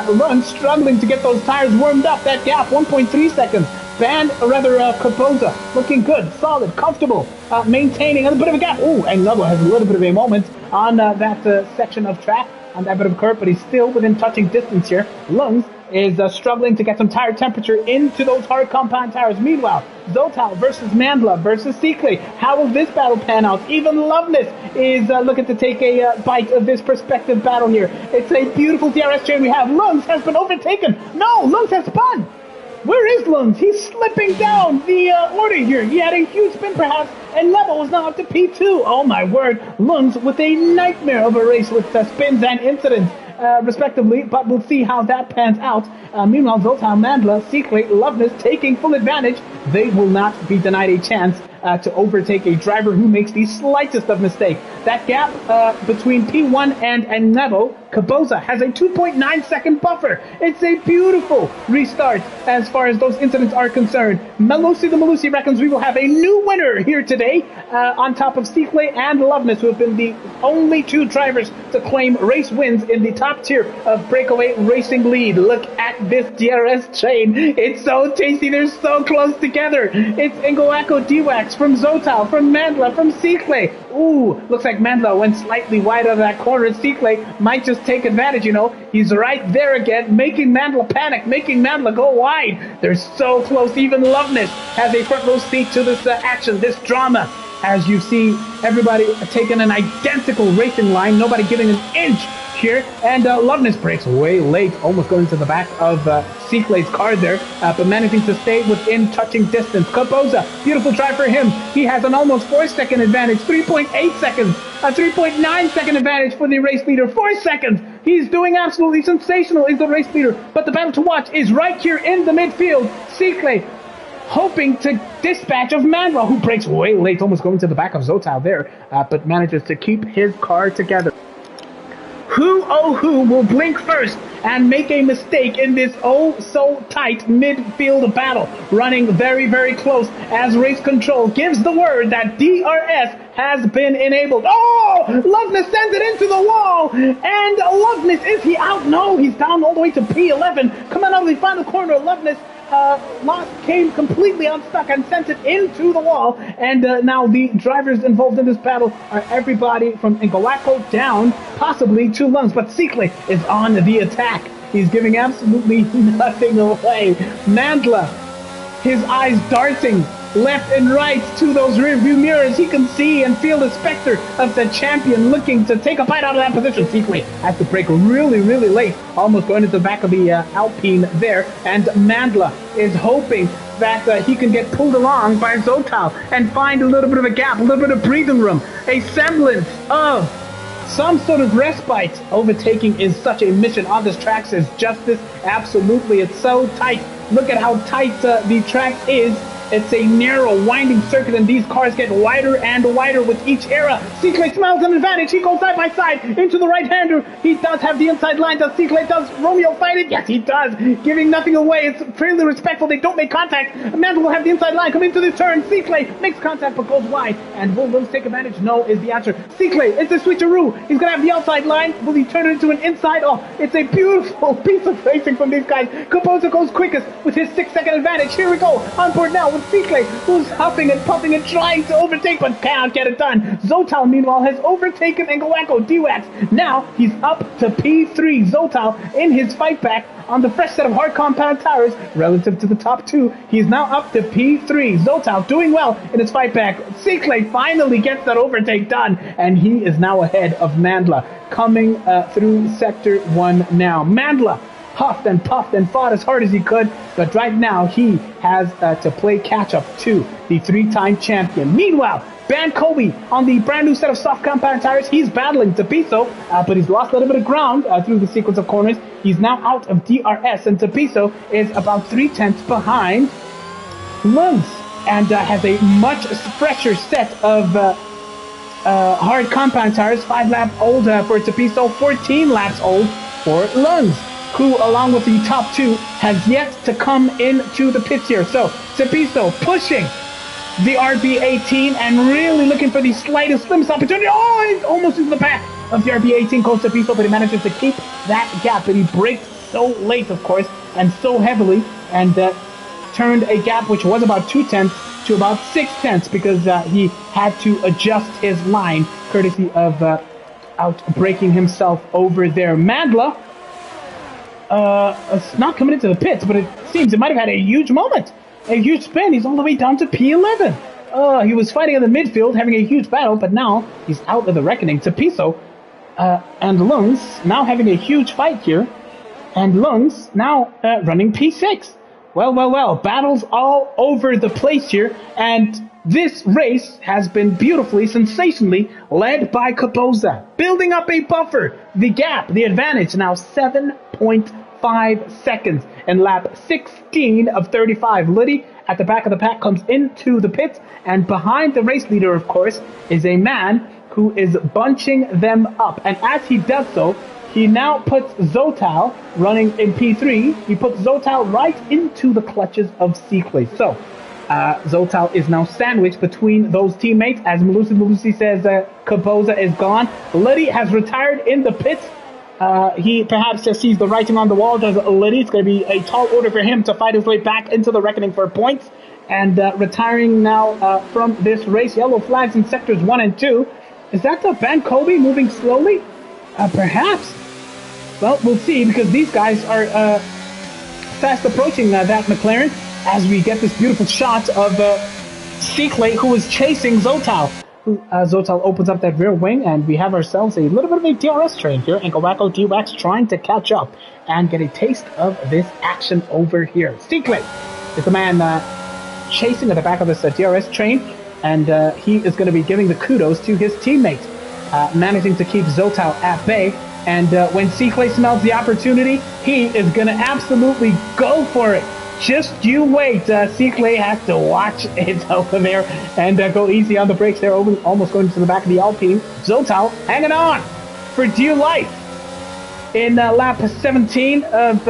S1: Lund struggling to get those tires warmed up. That gap, 1.3 seconds. Kaposa, looking good, solid, comfortable, maintaining a bit of a gap. Ooh, and Neville has a little bit of a moment on that section of track, on that bit of curve, but he's still within touching distance here. Lungs is struggling to get some tire temperature into those hard compound tires. Meanwhile, Zotal versus Mandla versus Sikle. How will this battle pan out? Even Loveness is looking to take a bite of this perspective battle here. It's a beautiful DRS chain we have. Lungs has been overtaken. No, Lungs has spun. Where is Lungs? He's slipping down the order here. He had a huge spin perhaps, and Neville was now up to P2. Oh my word. Lungs with a nightmare of a race with spins and incidents. Respectively, but we'll see how that pans out. Meanwhile, Zoltan, Mandla, Sikle, Loveness taking full advantage. They will not be denied a chance to overtake a driver who makes the slightest of mistake. That gap between P1 and Neville, Kaboza, has a 2.9 second buffer. It's a beautiful restart as far as those incidents are concerned. Melusi the Melusi reckons we will have a new winner here today on top of Sikle and Loveness, who have been the only two drivers to claim race wins in the top tier of Breakaway Racing Lead. Look at this DRS chain. It's so tasty. They're so close together. It's Ngowacko D-Wax from Zotal, from Mandla, from Sikle. Ooh, looks like Mandla went slightly wide of that corner. Sikle might just take advantage, you know. He's right there again, making Mandla panic, making Mandla go wide. They're so close. Even Loveness has a front row seat to this action, this drama. As you see, everybody taking an identical racing line, nobody giving an inch here, and Loveness breaks way late, almost going to the back of Sikle's car there, but managing to stay within touching distance. Kaboza, beautiful drive for him. He has an almost 4-second advantage, 3.8 seconds, a 3.9 second advantage for the race leader, 4 seconds. He's doing absolutely sensational, is the race leader, but the battle to watch is right here in the midfield. Sikle hoping to dispatch of Mandla, who breaks way late, almost going to the back of Zotal there, but manages to keep his car together. Who will blink first and make a mistake in this oh-so-tight midfield battle? Running very, very close as race control gives the word that DRS has been enabled. Oh! Loveness sends it into the wall! And Loveness, is he out? No, he's down all the way to P11. Coming out of the final corner, Loveness came completely unstuck and sent it into the wall, and now the drivers involved in this battle are everybody from Ngowacko down, possibly to Lungs, but Sikle is on the attack. He's giving absolutely nothing away. Mandla, his eyes darting left and right to those rearview mirrors. He can see and feel the specter of the champion looking to take a bite out of that position. Sikle has to brake really, really late, almost going into the back of the Alpine there, and Mandla is hoping that he can get pulled along by Zotal and find a little bit of a gap, a little bit of breathing room, a semblance of some sort of respite. Overtaking is such a mission on this track, says Justice. Absolutely, it's so tight. Look at how tight the track is. It's a narrow, winding circuit, and these cars get wider and wider with each era. Sikle smells an advantage. He goes side by side into the right-hander. He does have the inside line. Does Sikle? Does Romeo fight it? Yes, he does. Giving nothing away. It's fairly respectful. They don't make contact. Amanda will have the inside line coming into this turn. Sikle makes contact but goes wide. And will Lums take advantage? No is the answer. Sikle, it's a switcheroo. He's going to have the outside line. Will he turn it into an inside? Oh, it's a beautiful piece of racing from these guys. Kaposa goes quickest with his 6-second advantage. Here we go. On board now with Sikle, who's huffing and puffing and trying to overtake, but cannot get it done. Zotal, meanwhile, has overtaken Ngowacko D-Wax. Now he's up to P3. Zotal in his fight back on the fresh set of hard compound tires relative to the top two. He's now up to P3. Zotal doing well in his fight back. Sikle finally gets that overtake done, and he is now ahead of Mandla, coming through Sector 1 now. Mandla huffed and puffed and fought as hard as he could, but right now he has to play catch-up to the three-time champion. Meanwhile, Kobe on the brand new set of soft compound tires. He's battling Tapiso, but he's lost a little bit of ground through the sequence of corners. He's now out of DRS, and Tapiso is about 0.3 behind Lunds, and has a much fresher set of hard compound tires. 5 laps old for Tapiso, 14 laps old for Lunds, who, along with the top two, has yet to come into the pits here. So Tapiso pushing the RB18 and really looking for the slimmest opportunity. Oh, he's almost into the back of the RB18 goes Tapiso, but he manages to keep that gap. But he braked so late, of course, and so heavily, and turned a gap which was about 0.2 to about 0.6 because he had to adjust his line, courtesy of out-braking himself over there. Mandla, it's not coming into the pits, but it seems it might have had a huge moment. A huge spin. He's all the way down to P11. He was fighting in the midfield, having a huge battle, but now he's out of the reckoning. Tapiso and Lungs now having a huge fight here, and Lungs now running P6. Well. Battles all over the place here, and this race has been beautifully, sensationally led by Kapoza, building up a buffer. The gap, the advantage, now 7.5 seconds in lap 16 of 35. Liddy at the back of the pack comes into the pits, and behind the race leader, of course, is a man who is bunching them up. And as he does so, he now puts Zotal running in P3. He puts Zotal right into the clutches of Seakley. So Zotal is now sandwiched between those teammates. As Malusi says, Kapoza is gone. Liddy has retired in the pits. He perhaps just sees the writing on the wall. Does Liddy? It's going to be a tall order for him to fight his way back into the reckoning for points. And retiring now from this race. Yellow flags in sectors 1 and 2. Is that the Van Kobe moving slowly? Perhaps. Well, we'll see, because these guys are fast approaching that McLaren as we get this beautiful shot of Seakley, who is chasing Zotal. Zotal opens up that rear wing, and we have ourselves a little bit of a DRS train here, and Kawako D-Wax trying to catch up and get a taste of this action over here. Seakley is the man chasing at the back of this DRS train, and he is going to be giving the kudos to his teammate, managing to keep Zotal at bay. And when Seakley smells the opportunity, he is going to absolutely go for it. Just you wait. Seakley has to watch it over there and go easy on the brakes there, almost going to the back of the Alpine. Zotal hanging on for dear life. In lap 17 of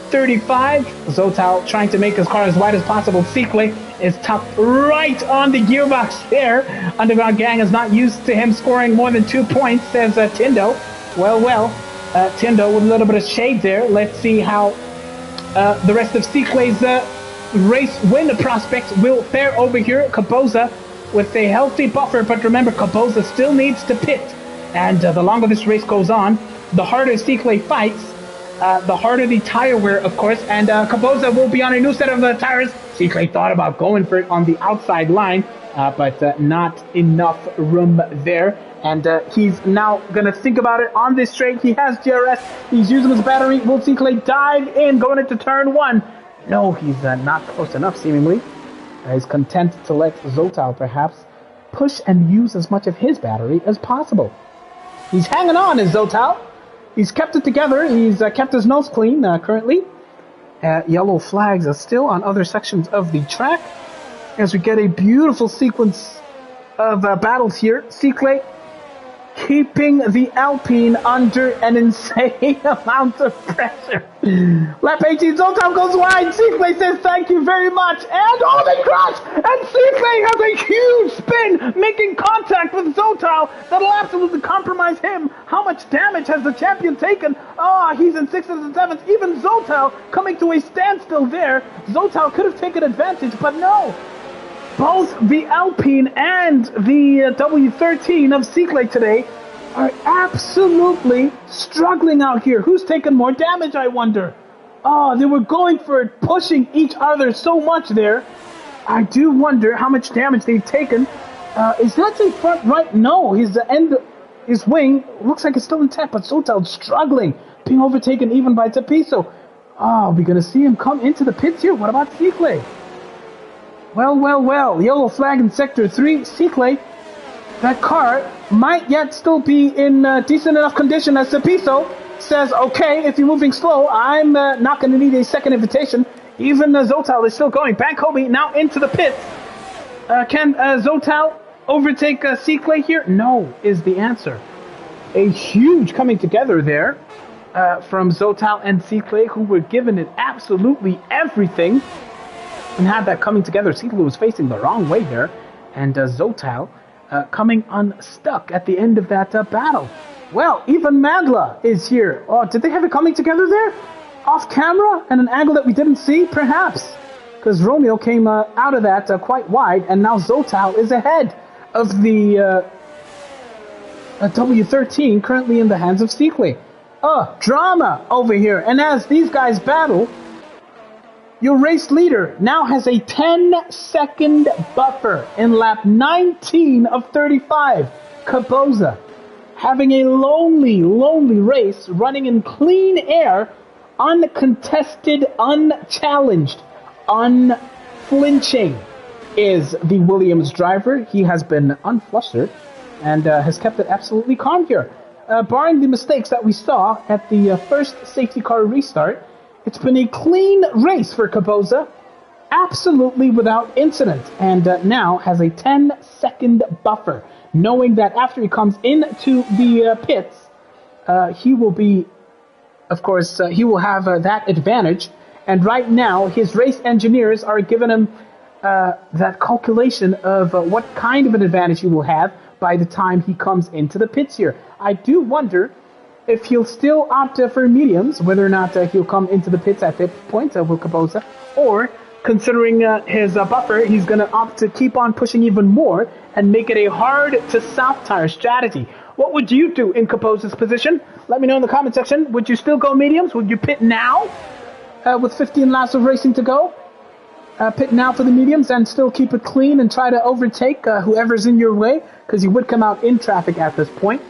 S1: 35, Zotal trying to make his car as wide as possible. Seakley is tucked right on the gearbox there. Underground Gang is not used to him scoring more than 2 points, says Tindo. Well, Tindo with a little bit of shade there. Let's see how the rest of Seakley's race win prospects will fare over here. Kapoza with a healthy buffer, but remember, Kapoza still needs to pit. And the longer this race goes on, the harder Seakley fights, the harder the tire wear, of course. And Kapoza will be on a new set of tires. Seakley thought about going for it on the outside line, but not enough room there. And he's now going to think about it on this straight. He has DRS. He's using his battery. Will Seakley dive in, going into turn 1? No, he's not close enough, seemingly. He's content to let Zotal, perhaps, push and use as much of his battery as possible. He's hanging on, is Zotal. He's kept it together. He's kept his nose clean currently. Yellow flags are still on other sections of the track, as we get a beautiful sequence of battles here. Seakley keeping the Alpine under an insane amount of pressure. Lap 18, Zotal goes wide. Seakley says thank you very much. And they crash! And Seakley has a huge spin, making contact with Zotal. That'll absolutely compromise him. How much damage has the champion taken? He's in 6th and 7th. Even Zotal coming to a standstill there. Zotal could have taken advantage, but no. Both the Alpine and the W13 of Seakley today are absolutely struggling out here. Who's taken more damage, I wonder? They were going for it, pushing each other so much there. I do wonder how much damage they've taken. Is that in front right? No, his wing looks like it's still intact, but Zotal's struggling, being overtaken even by Tapiso. Oh, we're going to see him come into the pits here. What about Seaclay? Well. Yellow flag in Sector 3. Seaclay, that car might yet still be in decent enough condition as Cepiso says, okay, if you're moving slow, I'm not going to need a second invitation. Even Zotal is still going. Bankobi now into the pits. Can Zotal overtake Seaclay here? No, is the answer. A huge coming together there from Zotal and Seaclay, who were given it absolutely everything and had that coming together. Seaclay was facing the wrong way there, and Zotal coming unstuck at the end of that battle. Well, even Madla is here. Oh, did they have it coming together there? Off camera and an angle that we didn't see? Perhaps. Because Romeo came out of that quite wide, and now Zotal is ahead of the W13, currently in the hands of Seaclay. Drama over here. And as these guys battle, your race leader now has a 10-second buffer in lap 19 of 35. Kaboza having a lonely race, running in clean air, uncontested, unchallenged, unflinching is the Williams driver. He has been unflustered and has kept it absolutely calm here. Barring the mistakes that we saw at the first safety car restart, it's been a clean race for Kaboza, absolutely without incident, and now has a 10-second buffer, knowing that after he comes into the pits, he will be, of course, he will have that advantage. And right now, his race engineers are giving him that calculation of what kind of an advantage he will have by the time he comes into the pits here. I do wonder if he'll still opt for mediums, whether or not he'll come into the pits at that point, Will Kaboza, or considering his buffer, he's going to opt to keep on pushing even more and make it a hard-to-soft tire strategy. What would you do in Kaboza's position? Let me know in the comment section. Would you still go mediums? Would you pit now with 15 laps of racing to go? Pit now for the mediums and still keep it clean and try to overtake whoever's in your way, because you would come out in traffic at this point.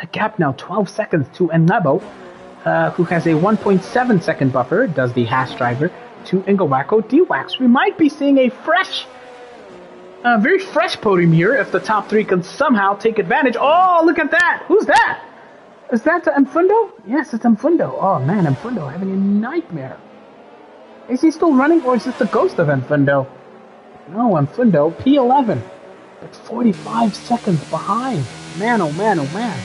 S1: A gap now 12 seconds to Enlebo, who has a 1.7 second buffer, does the Haas driver, to Ingawako D-Wax. We might be seeing a very fresh podium here if the top three can somehow take advantage. Oh, look at that! Who's that? Is that Mfundo? Yes, it's Mfundo. Oh man, Mfundo having a nightmare. Is he still running, or is this the ghost of Mfundo? No, Mfundo, P11. But 45 seconds behind. Man, oh man, oh man.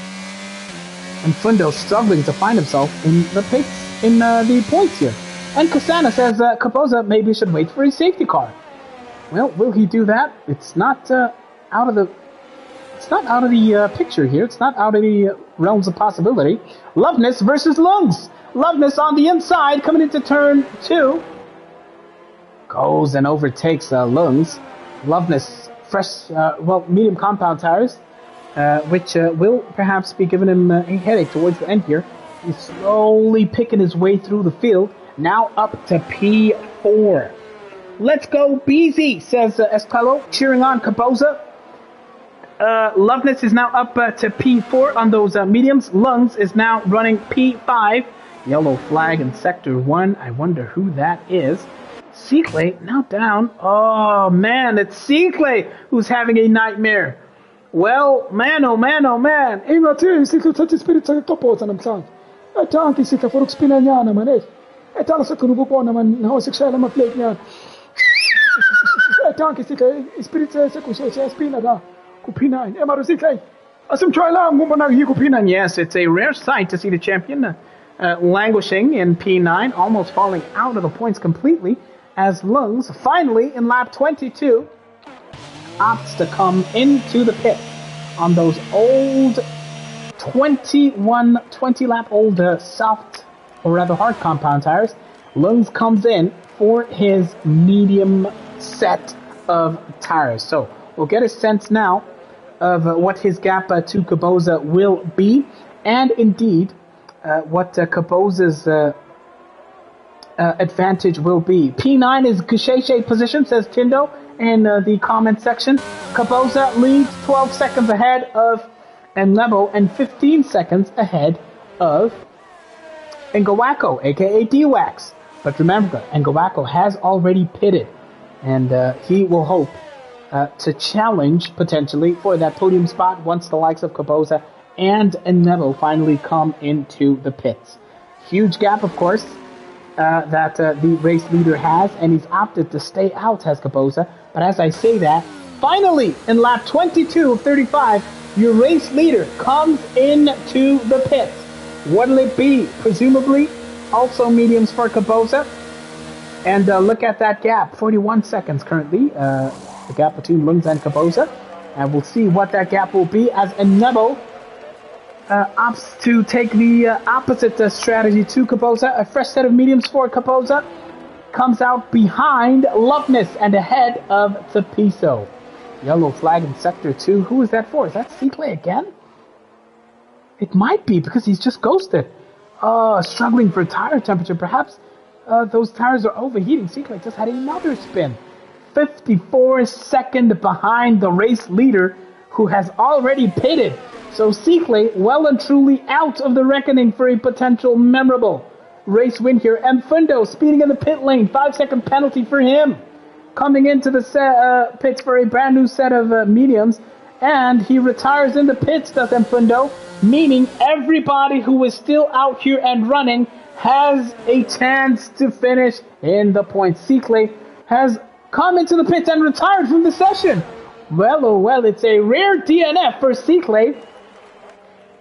S1: Mfundo struggling to find himself in the pits, in the points here. And Kasana says Kaboza maybe should wait for a safety car. Well, will he do that? It's not out of the picture here. It's not out of the realms of possibility. Loveness versus Lungs. Loveness on the inside, coming into turn 2. Goes and overtakes Lungs. Loveness, fresh, medium compound tires, which will perhaps be giving him a headache towards the end here. He's slowly picking his way through the field. Now up to P4. Let's go, BZ, says Estelo, cheering on Kaboza. Loveness is now up to P4 on those mediums. Lungs is now running P5. Yellow flag in Sector 1. I wonder who that is. Seaclay now down. Oh, man, it's Seaclay who's having a nightmare. Well, man, oh, man, oh, man.
S4: Ei, Matheus, Seaclay uthatha ispirit sakhe kutopoza namhlanje. Etanki Seaclay for ukuspina nyana man. Ethala sagcina ukubona man nawo sekushayela ama-plate nyana. Etanki Seaclay ispirit sekushayela la ku P9. Maro Seaclay. Asimjwayelanga ngubona yikho P9.
S1: Yes, it's a rare sight to see the champion languishing in P9, almost falling out of the points completely, as Lungs finally in lap 22 opts to come into the pit on those old 20 lap old soft, or rather hard compound tires. Lungs comes in for his medium set of tires. So we'll get a sense now of what his gap to Kaboza will be, and indeed what Kaboza's advantage will be. P9 is Gasheshe position, says Tindo in the comment section. Kaboza leads 12 seconds ahead of Enlebo and 15 seconds ahead of Ngawako, aka D-Wax. But remember, Ngawako has already pitted, and he will hope to challenge potentially for that podium spot once the likes of Kaboza and Neville finally come into the pits. Huge gap, of course, that the race leader has, and he's opted to stay out, has Kaboza. But as I say that, finally, in lap 22 of 35, your race leader comes into the pits. What'll it be? Presumably, also mediums for Kaboza. And look at that gap, 41 seconds currently, the gap between Lungs and Kaboza. And we'll see what that gap will be as Enebo opts to take the opposite strategy to Kaboza. A fresh set of mediums for Kaboza comes out behind Loveness and ahead of Tapiso. Yellow flag in sector 2. Who is that for? Is that Seaclay again? It might be because he's just ghosted. Struggling for tire temperature. Perhaps those tires are overheating. Seaclay just had another spin. 54 seconds behind the race leader who has already pitted. So Seaclay well and truly out of the reckoning for a potential memorable race win here. And Fundo speeding in the pit lane. 5-second penalty for him. Coming into the pits for a brand new set of mediums. And he retires in the pits, does Mfundo, meaning everybody who is still out here and running has a chance to finish in the points. Seaclay has come into the pits and retired from the session. Well, oh well, it's a rare DNF for Seaclay.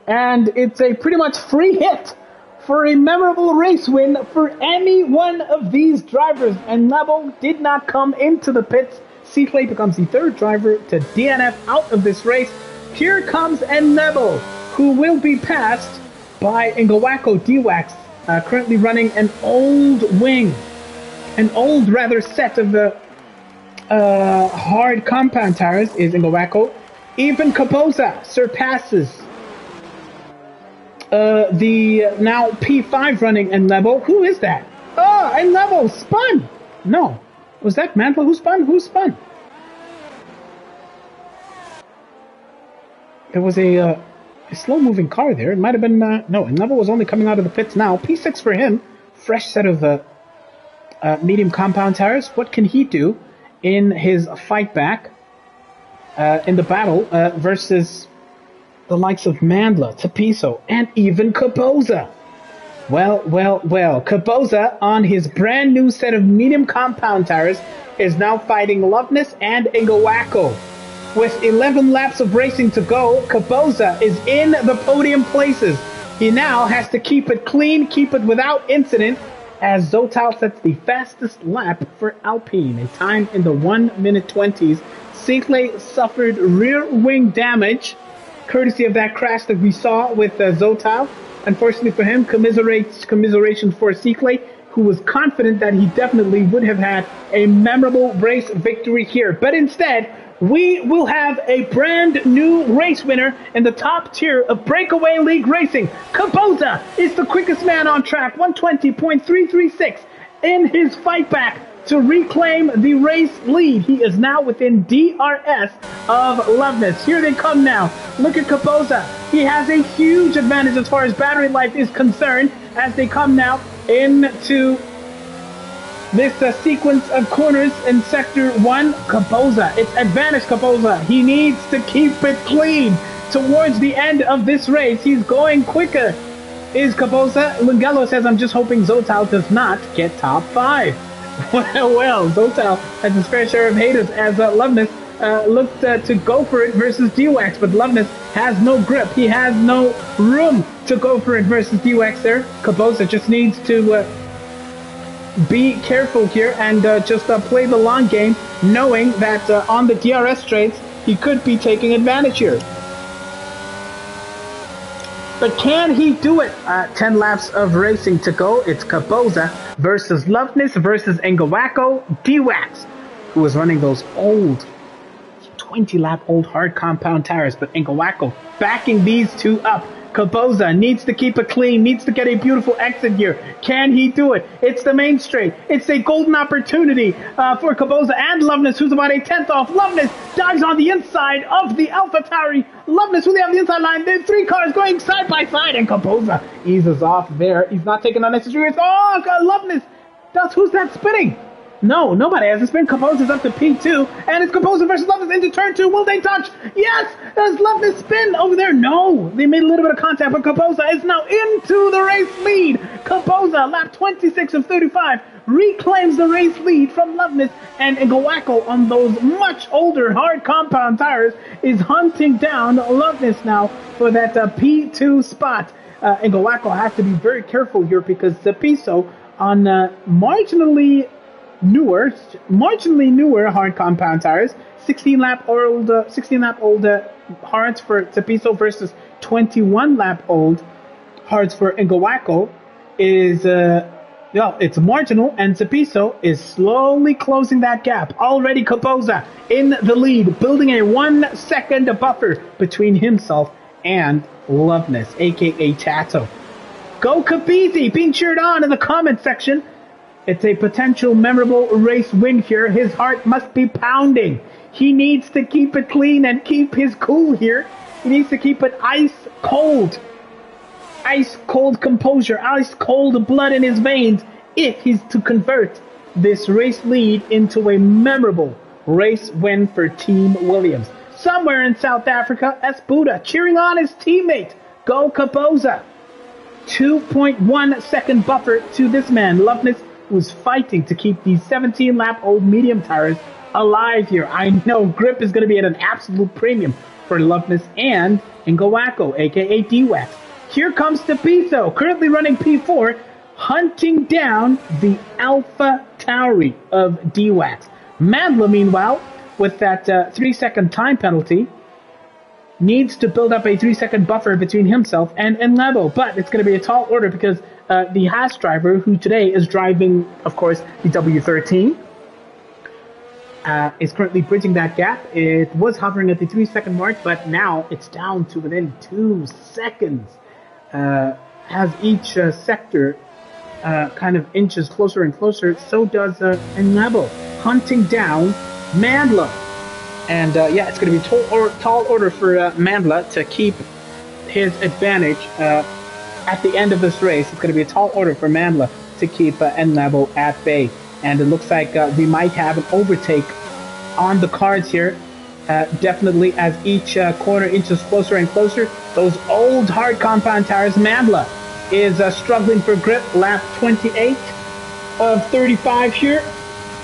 S1: And it's a pretty much free hit for a memorable race win for any one of these drivers. And Nebo did not come into the pits. Seaclay becomes the third driver to DNF out of this race. Here comes Nebo, who will be passed by Ngawako D-Wax, currently running an old wing. An old, rather, set of the hard compound tires is Ngawako. Even Kaboza surpasses the now P5 running Enlebo. Who is that? Oh, Enlebo spun! No. Was that Mantla who spun? Who spun? There was a slow-moving car there. It might have been... no, Enlebo was only coming out of the pits now. P6 for him. Fresh set of medium compound tires. What can he do in his fight back in the battle versus the likes of Mandla, Tapiso, and even Kaboza? Well, Kaboza on his brand new set of medium compound tires is now fighting Loveness and Ngawako. With 11 laps of racing to go, Kaboza is in the podium places. He now has to keep it clean, keep it without incident, as Zotal sets the fastest lap for Alpine, a time in the 1 minute 20s. Seaclay suffered rear wing damage, courtesy of that crash that we saw with Zotal. Unfortunately for him, commiseration for Seaclay, who was confident that he definitely would have had a memorable race victory here. But instead, we will have a brand new race winner in the top tier of Breakaway League racing. Kaboza is the quickest man on track, 120.336 in his fight back to reclaim the race lead. He is now within DRS of Loveness. Here they come now. Look at Kaboza. He has a huge advantage as far as battery life is concerned as they come now into this sequence of corners in Sector 1. Kaboza, it's advantage Kaboza. He needs to keep it clean towards the end of this race. He's going quicker. Is Kaboza? Lungelo says, I'm just hoping Zotal does not get top 5. Well, Zotal has his fair share of haters as Loveness looked to go for it versus D-Wax, but Loveness has no grip. He has no room to go for it versus D-Wax there. Kaboza just needs to be careful here and just play the long game, knowing that on the DRS straights, he could be taking advantage here. But can he do it? 10 laps of racing to go. It's Kaboza versus Loveness versus Ngawako D-Wax, who is running those old 20-lap old hard compound tires. But Ngawako backing these two up. Kaboza needs to keep it clean, needs to get a beautiful exit here. Can he do it? It's the main straight. It's a golden opportunity for Kaboza and Loveness, who's about a tenth off. Loveness dives on the inside of the Alpha Tauri. Loveness, who they have the inside line. There's three cars going side by side, and Kaboza eases off there. He's not taking unnecessary risks. Oh, Loveness! Who's that spinning? No, nobody has to spin. Kaboza's up to P2, and it's Kaboza versus Loveness into turn 2. Will they touch? Yes! Does Loveness spin over there? No! They made a little bit of contact, but Kaboza is now into the race lead. Kaboza, lap 26 of 35, reclaims the race lead from Loveness, and Ngawako on those much older hard compound tires is hunting down Loveness now for that P2 spot. Ngawako has to be very careful here because Zapiso on marginally newer hard compound tires, 16 lap old hards for Zapiso versus 21 lap old hards for Ngawako is it's marginal, and Zapiso is slowly closing that gap. Already Kaboza in the lead, building a 1 second buffer between himself and Loveness, aka Tato. Go Kabizi, being cheered on in the comment section. It's a potential memorable race win here. His heart must be pounding. He needs to keep it clean and keep his cool here. He needs to keep it ice cold composure, ice cold blood in his veins if he's to convert this race lead into a memorable race win for Team Williams. Somewhere in South Africa, Esbuda cheering on his teammate. Go Kaboza. 2.1 second buffer to this man. Loveness was fighting to keep these 17-lap-old medium tires alive here. I know grip is going to be at an absolute premium for Loveness and Ngawako, aka D-Wax. Here comes Tapiso, currently running P4, hunting down the Alpha Tauri of D-Wax. Mandla, meanwhile, with that 3-second time penalty, needs to build up a 3-second buffer between himself and Enlevo, but it's going to be a tall order because the Haas driver, who today is driving, of course, the W13, is currently bridging that gap. It was hovering at the 3-second mark, but now it's down to within 2 seconds. As each sector kind of inches closer and closer, so does Enlevo, hunting down Mandla. And it's going to be tall order for Mandla to keep his advantage at the end of this race. It's going to be a tall order for Mandla to keep Enlevo at bay. And it looks like we might have an overtake on the cards here. Definitely as each corner inches closer and closer. Those old hard compound tires. Mandla is struggling for grip. Lap 28 of 35 here.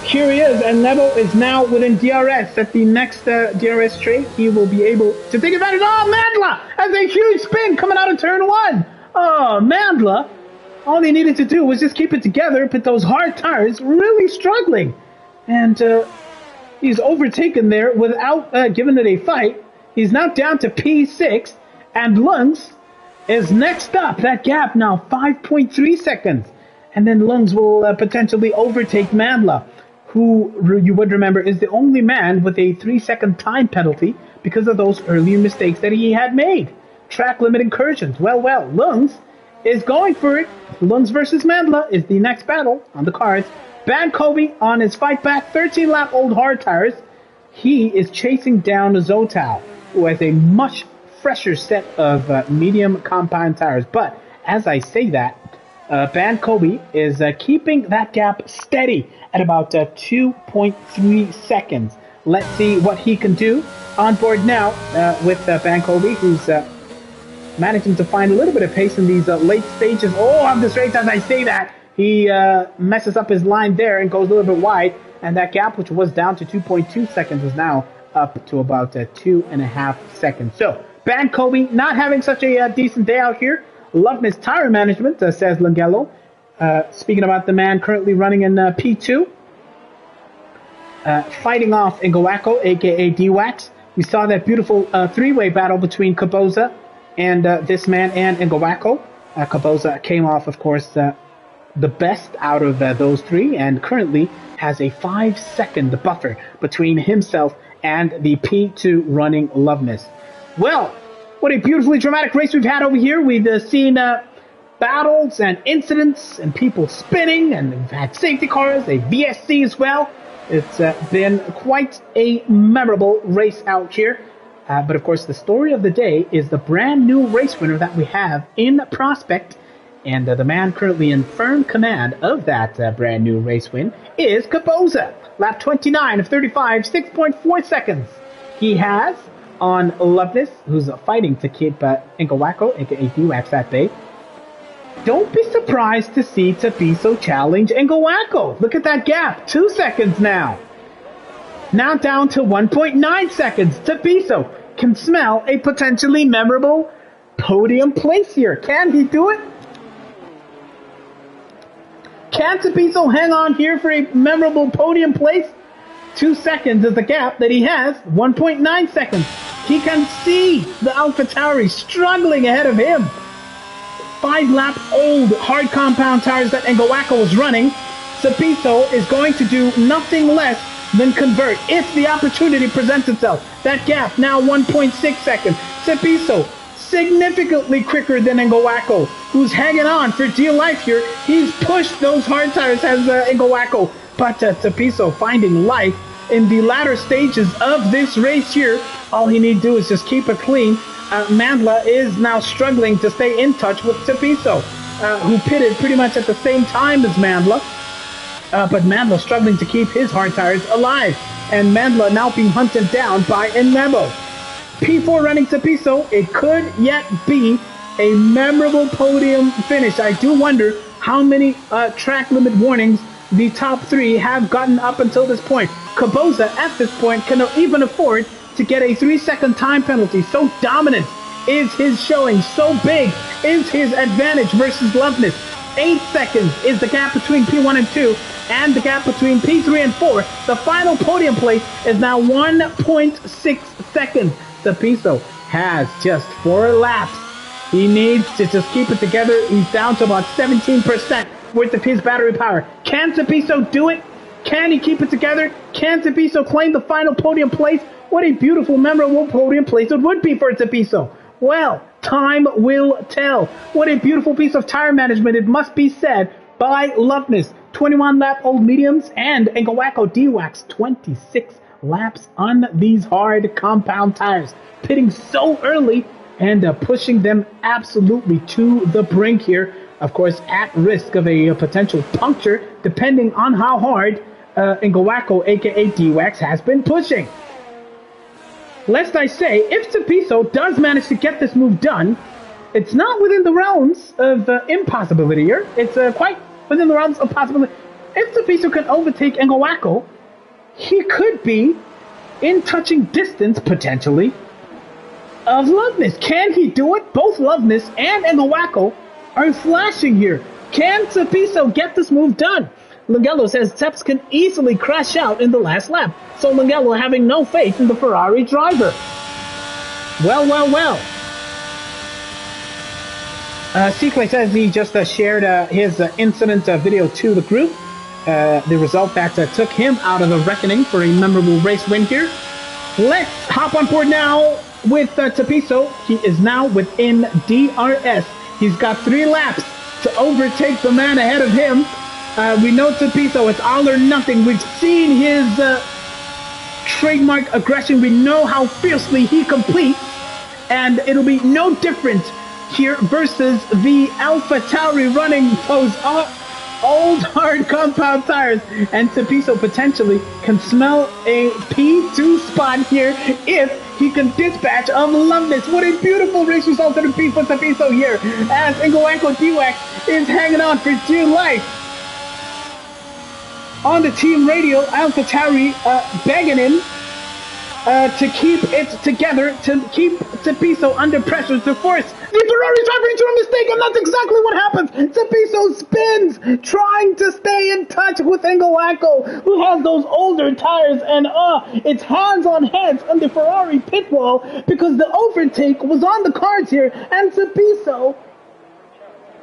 S1: Here he is, and Levo is now within DRS. At the next DRS straight, he will be able to take advantage. Oh, Mandla has a huge spin coming out of turn 1. Oh, Mandla, all he needed to do was just keep it together, but those hard tires really struggling. And he's overtaken there without giving it a fight. He's now down to P6, and Lungs is next up. That gap now 5.3 seconds. And then Lungs will potentially overtake Mandla, who you would remember is the only man with a 3-second time penalty because of those earlier mistakes that he had made. Track limit incursions. Well, Lungs is going for it. Lungs versus Mandla is the next battle on the cards. Ban Kobe on his fight back, 13-lap-old hard tires. He is chasing down Zotao, who has a much fresher set of medium compound tires. But as I say that, Ban Kobe is keeping that gap steady at about 2.3 seconds. Let's see what he can do. On board now with Ban Kobe, who's managing to find a little bit of pace in these late stages. Oh, of this race, as I say that, he messes up his line there and goes a little bit wide. And that gap, which was down to 2.2 seconds, is now up to about 2.5 seconds. So, Ban Kobe not having such a decent day out here. Loveness tire management, says Langello. Speaking about the man currently running in P2. Fighting off Ngawako, a.k.a. D-Wax. We saw that beautiful three-way battle between Kaboza and this man and Ngawako. Kaboza came off, of course, the best out of those three, and currently has a 5-second buffer between himself and the P2 running Loveness. Well, What a beautifully dramatic race we've had over here. We've seen battles and incidents and people spinning, and we've had safety cars, a VSC as well. It's been quite a memorable race out here. But of course, the story of the day is the brand new race winner that we have in prospect. And the man currently in firm command of that brand new race win is Kaboza. Lap 29 of 35, 6.4 seconds. He has on Loveness, who's fighting to keep Ngawako, aka D-Wax, at bay. Don't be surprised to see Tapiso challenge Ngawako. Look at that gap, 2 seconds now. Now down to 1.9 seconds. Tapiso can smell a potentially memorable podium place here. Can he do it? Can Tapiso hang on here for a memorable podium place? 2 seconds is the gap that he has. 1.9 seconds. He can see the AlphaTauri struggling ahead of him. 5-lap-old hard compound tires that Ngawako was running. Tapiso is going to do nothing less than convert if the opportunity presents itself. That gap now 1.6 seconds. Tapiso significantly quicker than Ngawako, who's hanging on for dear life here. He's pushed those hard tires as Ngawako, but Tapiso finding life in the latter stages of this race here. All he needs to do is just keep it clean. Mandla is now struggling to stay in touch with Tapiso, who pitted pretty much at the same time as Mandla. But Mandla struggling to keep his hard tires alive. And Mandla now being hunted down by Enmebo. P4 running Tapiso. It could yet be a memorable podium finish. I do wonder how many track limit warnings the top three have gotten up until this point. Kaboza at this point cannot even afford to get a 3-second time penalty. So dominant is his showing. So big is his advantage versus Loveness. 8 seconds is the gap between P1 and 2, and the gap between P3 and 4. The final podium place is now 1.6 seconds. Tapiso has just 4 laps. He needs to just keep it together. He's down to about 17% worth of his battery power. Can Tapiso do it? Can he keep it together? Can Tapiso claim the final podium place? What a beautiful, memorable podium place it would be for Tapiso. Well, time will tell. What a beautiful piece of tire management, it must be said, by Loveness. 21-lap-old mediums and Ngawako D-Wax 26 laps on these hard compound tires. Pitting so early and pushing them absolutely to the brink here. Of course, at risk of a potential puncture, depending on how hard Ngawako, aka D-Wax, has been pushing. Lest I say, if Tapiso does manage to get this move done, it's not within the realms of impossibility here. It's quite within the realms of possibility. If Tapiso can overtake Ngawako, he could be in touching distance, potentially, of Loveness. Can he do it? Both Loveness and Ngawako are flashing here. Can Tapiso get this move done? Lungello says Teps can easily crash out in the last lap, so Lungello having no faith in the Ferrari driver. Well. Seaclay says he just shared his incident video to the group. The result that took him out of the reckoning for a memorable race win here. Let's hop on board now with Tapiso. He is now within DRS. He's got 3 laps to overtake the man ahead of him. We know Tapiso, it's all or nothing. We've seen his trademark aggression. We know how fiercely he competes. And it'll be no different here versus the AlphaTauri running those old hard compound tires. And Tapiso potentially can smell a P2 spot here if he can dispatch of Loveness. What a beautiful race result it'll be for Tapiso here as Ngawako D-Wax is hanging on for dear life. On the team radio, AlphaTauri begging him to keep it together, to keep Tapiso under pressure, to force the Ferrari driver into a mistake, and that's exactly what happens. Tapiso spins, trying to stay in touch with Ngawako, who has those older tires, and it's hands on heads on the Ferrari pit wall because the overtake was on the cards here, and Tapiso,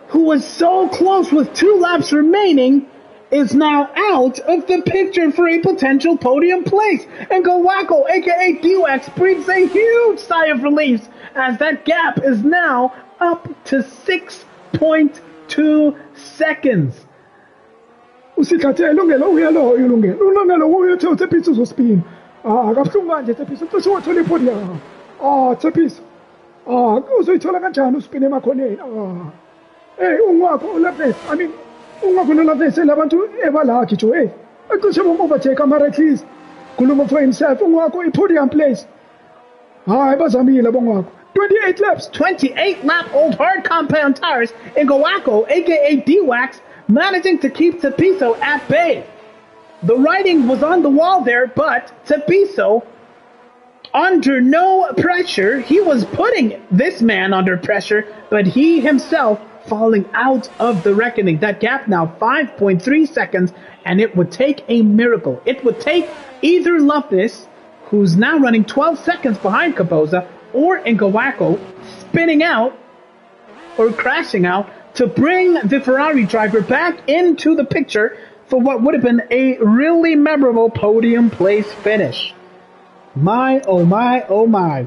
S1: who was so close with 2 laps remaining, is now out of the picture for a potential podium place. And Gawako, aka D-Wax, breathes a huge sigh of relief as that gap is now up to 6.2 seconds.
S4: Usikhathe ilungelo uyalo ilungelo. Ulungelo uyothe uThepisa uzospin. Akabuhlungu manje Thepisa. Cishe wathola ipodium. Thepisa. Uzoyithola kanjani uspin emakhoneni? Hey, ungwakho uLoveness. I mean, ungwakho noLoveness labantu ebalakhi jo. Hey, acishe bongovertake ama at least. Khuluma for himself. Ungwakho ipodium place. Hayi bazamile bongwakho. 28 laps.
S1: 28 lap old hard compound tires in Gawako, aka D-Wax, managing to keep Tepiso at bay. The writing was on the wall there, but Tepiso, under no pressure, he was putting this man under pressure, but he himself falling out of the reckoning. That gap now 5.3 seconds, and it would take a miracle. It would take either Loveness, who's now running 12 seconds behind Kaboza, or Ngawako spinning out or crashing out to bring the Ferrari driver back into the picture for what would have been a really memorable podium place finish. My, oh my, oh my.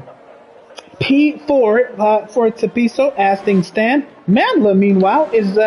S1: P4 for Tepiso as things stand. Mandla, meanwhile, is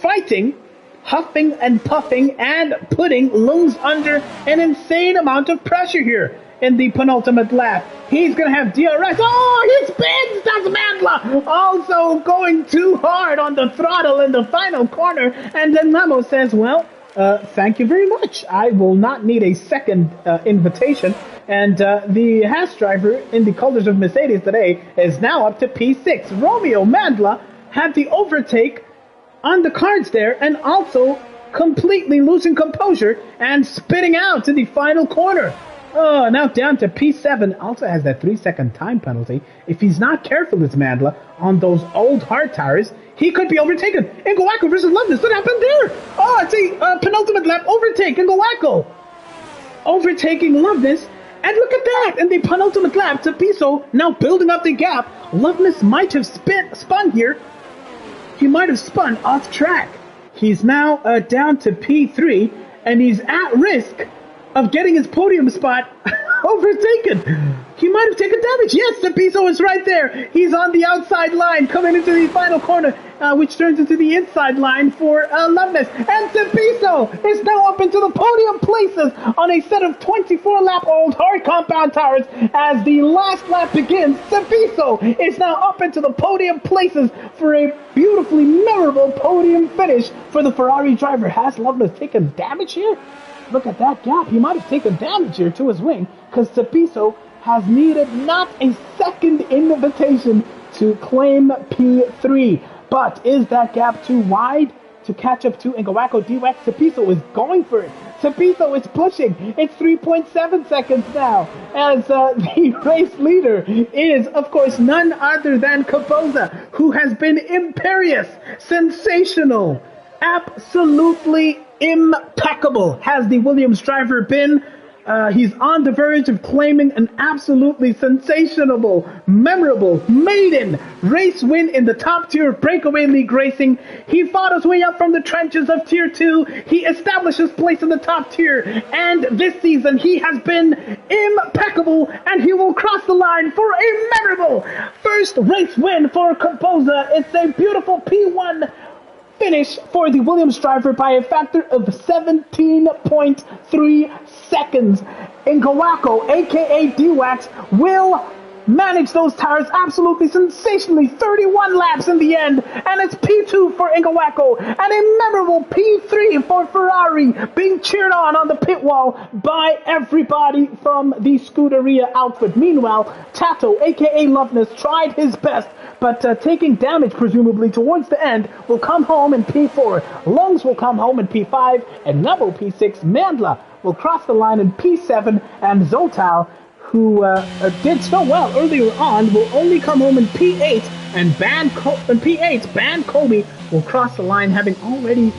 S1: fighting, huffing and puffing and putting lungs under an insane amount of pressure here in the penultimate lap. He's going to have DRS. Oh, he spins! That's Mandla! Also going too hard on the throttle in the final corner. And then Lemo says, well, thank you very much. I will not need a second invitation. And the Haas driver in the colors of Mercedes today is now up to P6. Romeo Mandla had the overtake on the cards there and also completely losing composure and spitting out to the final corner. Oh, now down to P7. Also has that 3-second time penalty. If he's not careful, this Mandla, on those old hard tires, he could be overtaken. Ngawako versus Loveness. What happened there? Oh, it's a penultimate lap overtake. Ngawako overtaking Loveness. And look at that. In the penultimate lap, Tepiso now building up the gap. Loveness might have spun here. He might have spun off track. He's now down to P3, and he's at risk of getting his podium spot overtaken. He might have taken damage. Yes, Tepiso is right there. He's on the outside line coming into the final corner, which turns into the inside line for Loveness. And Tepiso is now up into the podium places on a set of 24-lap-old hard compound tires. As the last lap begins, Tepiso is now up into the podium places for a beautifully memorable podium finish for the Ferrari driver. Has Loveness taken damage here? Look at that gap. He might have taken damage here to his wing because Tepiso has needed not a second invitation to claim P3. But is that gap too wide to catch up to Ngawako D-Wax? Tepiso is going for it. Tepiso is pushing. It's 3.7 seconds now as the race leader is, of course, none other than Kaboza, who has been imperious, sensational, absolutely impeccable has the Williams driver been. He's on the verge of claiming an absolutely sensational, memorable maiden race win in the top tier of Breakaway League racing. He fought his way up from the trenches of Tier 2. He established his place in the top tier. And this season he has been impeccable, and he will cross the line for a memorable first race win for Kaboza. It's a beautiful P1 finish for the Williams driver by a factor of 17.3 seconds. Ngawako, aka D-Wax, will manage those tires absolutely sensationally. 31 laps in the end, and it's P2 for Ngawako, and a memorable P3 for Ferrari, being cheered on the pit wall by everybody from the Scuderia outfit. Meanwhile, Tato, aka Loveness, tried his best, but taking damage presumably towards the end, will come home in P4. Lungs will come home in P5, and Nebo P6. Mandla will cross the line in P7, and Zotal, who did so well earlier on, will only come home in P8, and Ban Kobe will cross the line having already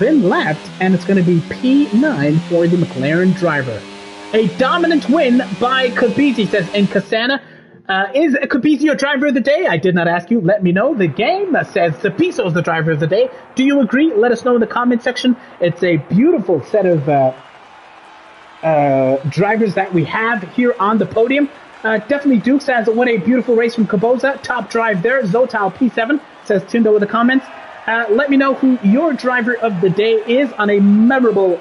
S1: been lapped, and it's going to be P9 for the McLaren driver. A dominant win by Khabiti, says Nkasana. Is Capizzi your driver of the day? I did not ask you. Let me know. The game says Cepiso is the driver of the day. Do you agree? Let us know in the comment section. It's a beautiful set of drivers that we have here on the podium. Definitely Dukes says, what a beautiful race from Kaboza. Top drive there. Zotal P7 says Tindo with the comments. Let me know who your driver of the day is on a memorable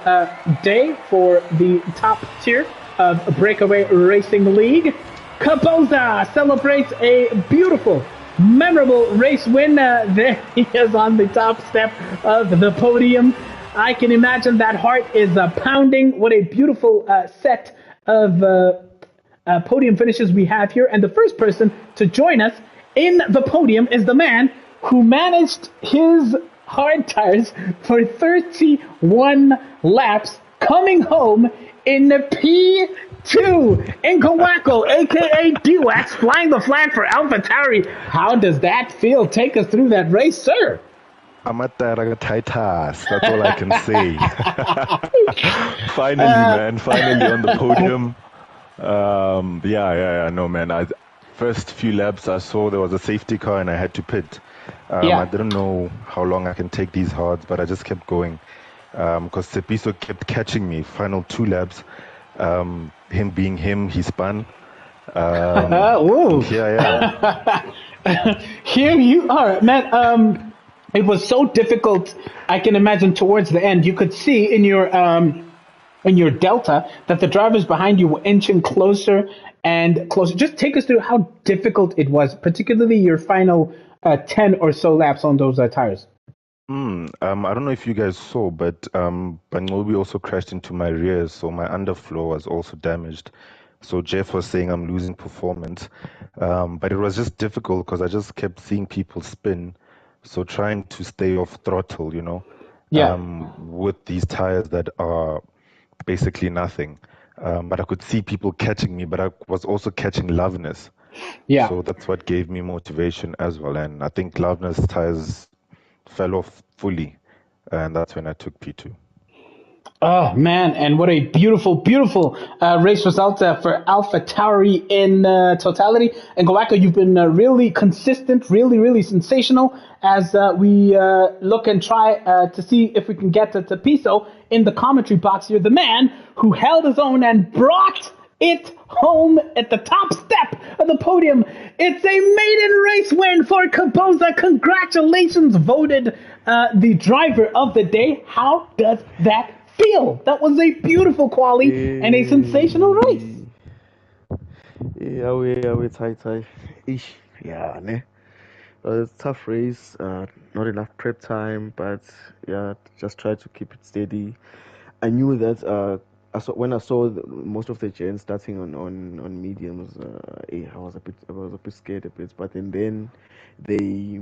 S1: day for the top tier of Breakaway Racing League. Kaboza celebrates a beautiful, memorable race win. There he is on the top step of the podium. I can imagine that heart is pounding. What a beautiful set of podium finishes we have here. And the first person to join us in the podium is the man who managed his hard tires for 31 laps, coming home in the P2 in Kawako, aka D-Wax, flying the flag for AlphaTauri. How does that feel? Take us through that race, sir.
S5: Taitas. That's all I can say. Finally, man. Finally on the podium. No, man. First few laps, I saw there was a safety car and I had to pit. I didn't know how long I can take these hards, but I just kept going. Because Cepiso kept catching me. Final 2 laps, him being him, he spun. Here I am.
S1: Here you are, man. It was so difficult. I can imagine towards the end, you could see in your delta that the drivers behind you were inching closer and closer. Just take us through how difficult it was, particularly your final 10 or so laps on those tires.
S5: I don't know if you guys saw, but Bangobi also crashed into my rear, so my underfloor was also damaged. So Jeff was saying I'm losing performance, but it was just difficult because I just kept seeing people spin. So trying to stay off throttle, with these tires that are basically nothing. But I could see people catching me, but I was also catching Loveness.
S1: Yeah.
S5: So that's what gave me motivation as well. And I think Loveness tires fell off fully, and that's when I took P2.
S1: Oh, man, and what a beautiful, beautiful race result for AlphaTauri in totality. And Gowaka, you've been really consistent, really, really sensational as we look and try to see if we can get to Piso in the commentary box here. The man who held his own and brought it home at the top step of the podium. It's a maiden race win for Kaboza. Congratulations, voted the driver of the day. How does that feel? That was a beautiful quali and a sensational race.
S6: Yeah, tight. Ish. Yeah, ne. It's a tough race. Not enough prep time, but yeah, just try to keep it steady. I knew that when I saw most of the gens starting on mediums, I was a bit scared a bit. But then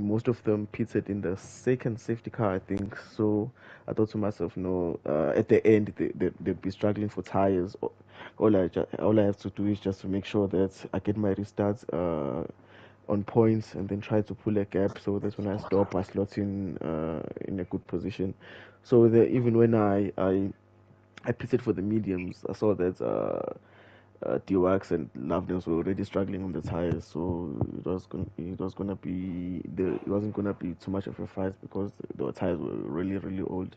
S6: most of them pitted in the second safety car, I think. So I thought to myself, no, at the end they'd be struggling for tires. All I have to do is just to make sure that I get my restarts on points and then try to pull a gap. So that's when I stop, I slot in a good position. So even when I pitted for the mediums, I saw that D-Wax and Loveness were already struggling on the tires, so it wasn't gonna be too much of a fight because the tires were really, really old.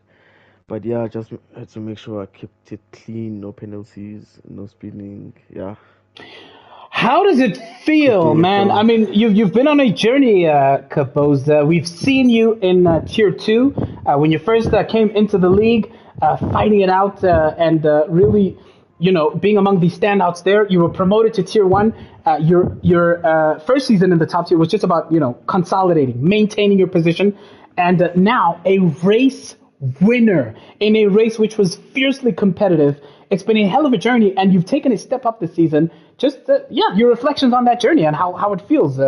S6: But yeah, I just had to make sure I kept it clean, no penalties, no spinning. Yeah.
S1: How does it feel, man? I mean, you've been on a journey, Kaboza. We've seen you in Tier 2 when you first came into the league, fighting it out and really, being among the standouts there. You were promoted to Tier 1. Your first season in the top tier was just about, consolidating, maintaining your position. And now a race winner in a race which was fiercely competitive. It's been a hell of a journey, and you've taken a step up this season. Just, your reflections on that journey and how it feels.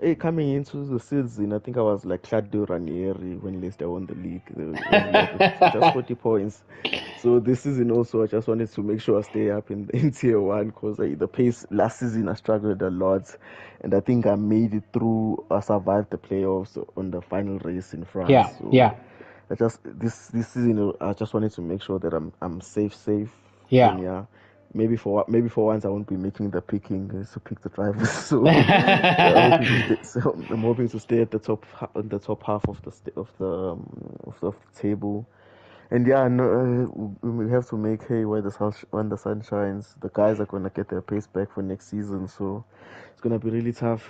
S6: Hey, coming into the season, I think I was like Claudio Ranieri when Leicester won the league. Just 40 points. So this season also, I just wanted to make sure I stay up in Tier 1 because the pace last season I struggled a lot. And I think I made it through. I survived the playoffs on the final race in France.
S1: Yeah.
S6: I just this season I just wanted to make sure that I'm safe.
S1: Yeah.
S6: And maybe for once I won't be making the picking to pick the drivers. So, I'm hoping to stay at the top on the top half of of the table. And yeah, no, we have to make hay where when the sun shines. The guys are gonna get their pace back for next season, so it's gonna be really tough.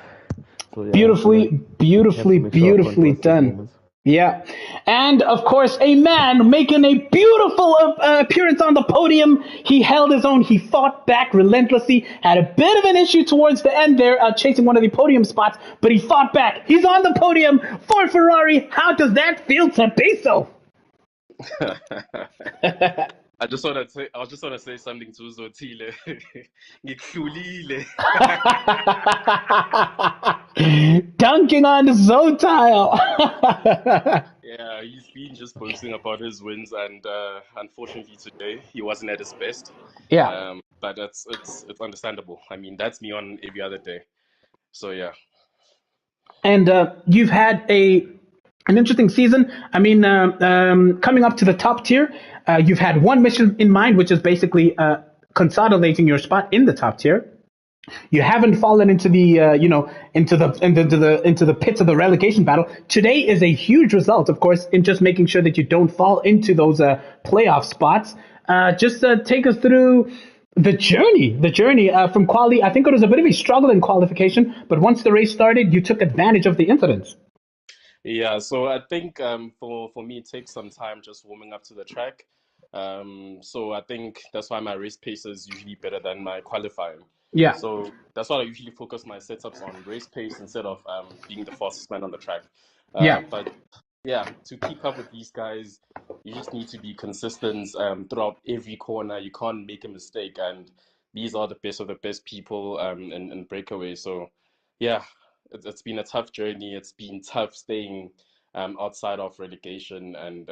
S6: So yeah,
S1: Beautifully,
S6: we have to
S1: beautifully,
S6: make sure our
S1: beautifully
S6: contours take
S1: done.
S6: moments.
S1: Yeah. And of course, a man making a beautiful appearance on the podium. He held his own. He fought back relentlessly. Had a bit of an issue towards the end there, chasing one of the podium spots, but he fought back. He's on the podium for Ferrari. How does that feel to Beso?
S7: I was just wanna say something to Zotile. Ngikhulile.
S1: Dunking on Zotile.
S7: Yeah, he's been just boasting about his wins, and unfortunately today he wasn't at his best.
S1: Yeah.
S7: But it's understandable. I mean, that's me on every other day. So yeah.
S1: And you've had an interesting season. I mean, coming up to the top tier, you've had one mission in mind, which is basically consolidating your spot in the top tier. You haven't fallen into the into the pits of the relegation battle. Today is a huge result, of course, in just making sure that you don't fall into those playoff spots. Just take us through the journey from quali. I think it was a bit of a struggle in qualification, but once the race started, you took advantage of the incidents.
S7: Yeah, so I think for me it takes some time just warming up to the track. So I think that's why my race pace is usually better than my qualifying.
S1: Yeah,
S7: So that's why I usually focus my setups on race pace instead of being the fastest man on the track.
S1: yeah,
S7: But yeah, to keep up with these guys, you just need to be consistent throughout every corner. You can't make a mistake, and these are the best of the best people in Breakaway. So yeah, it's been a tough journey. It's been tough staying outside of relegation and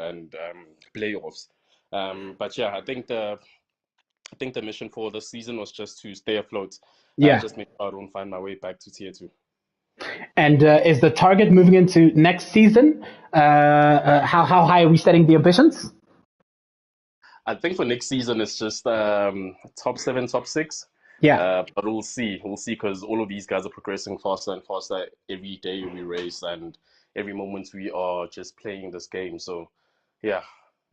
S7: playoffs. But yeah, I think the mission for this season was just to stay afloat,
S1: yeah.
S7: just make sure I don't find my way back to tier 2.
S1: And is the target moving into next season? How high are we setting the ambitions?
S7: I think for next season it's just top 7, top 6.
S1: Yeah.
S7: But we'll see. We'll see because all of these guys are progressing faster and faster every day we race and every moment we are just playing this game. So yeah,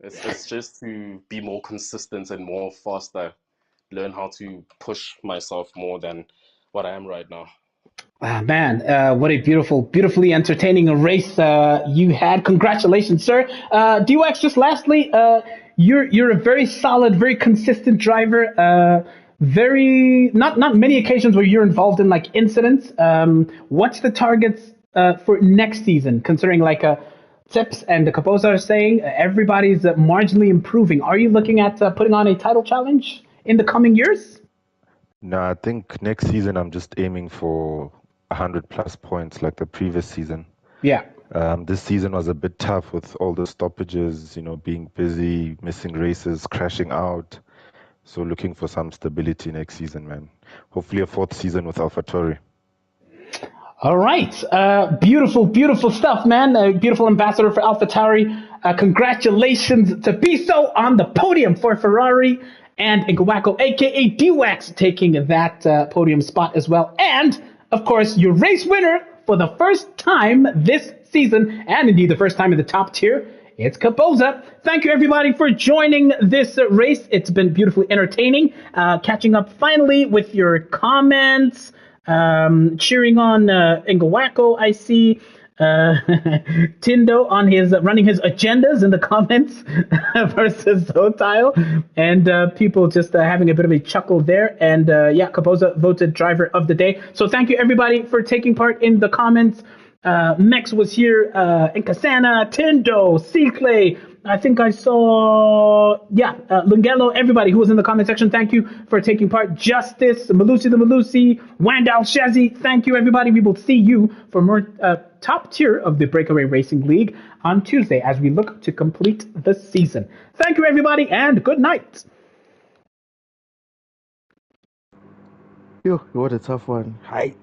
S7: it's just to be more consistent and more faster, learn how to push myself more than what I am right now.
S1: Ah, man, what a beautifully entertaining race you had. Congratulations, sir. DUX, just lastly, you're a very solid, very consistent driver. Very not many occasions where you're involved in like incidents. What's the targets for next season? Considering like Tips and the Caposa are saying everybody's marginally improving. Are you looking at putting on a title challenge in the coming years?
S5: No, I think next season I'm just aiming for 100 plus points like the previous season.
S1: Yeah.
S5: This season was a bit tough with all the stoppages, being busy, missing races, crashing out. So looking for some stability next season, man. Hopefully a fourth season with AlphaTauri.
S1: All right. Beautiful stuff, man. A beautiful ambassador for AlphaTauri. Congratulations to Biso on the podium for Ferrari and Ngawako, a.k.a. D-Wax, taking that podium spot as well. And, of course, your race winner for the first time this season, and indeed the first time in the top tier, it's Caposa. Thank you, everybody, for joining this race. It's been beautifully entertaining. Catching up finally with your comments. Cheering on Ngawako, I see. Tindo on his running his agendas in the comments versus Zotile, and people just having a bit of a chuckle there. And yeah, Caposa voted driver of the day. So thank you everybody for taking part in the comments. Mex was here, Nkasana, Tindo, C-Clay. I think I saw, Lungelo, everybody who was in the comment section. Thank you for taking part. Justice, Malusi the Malusi, Wandal Shazzy. Thank you, everybody. We will see you for more top tier of the Breakaway Racing League on Tuesday as we look to complete the season. Thank you, everybody, and good night.
S6: Yo, what a tough one. Hi.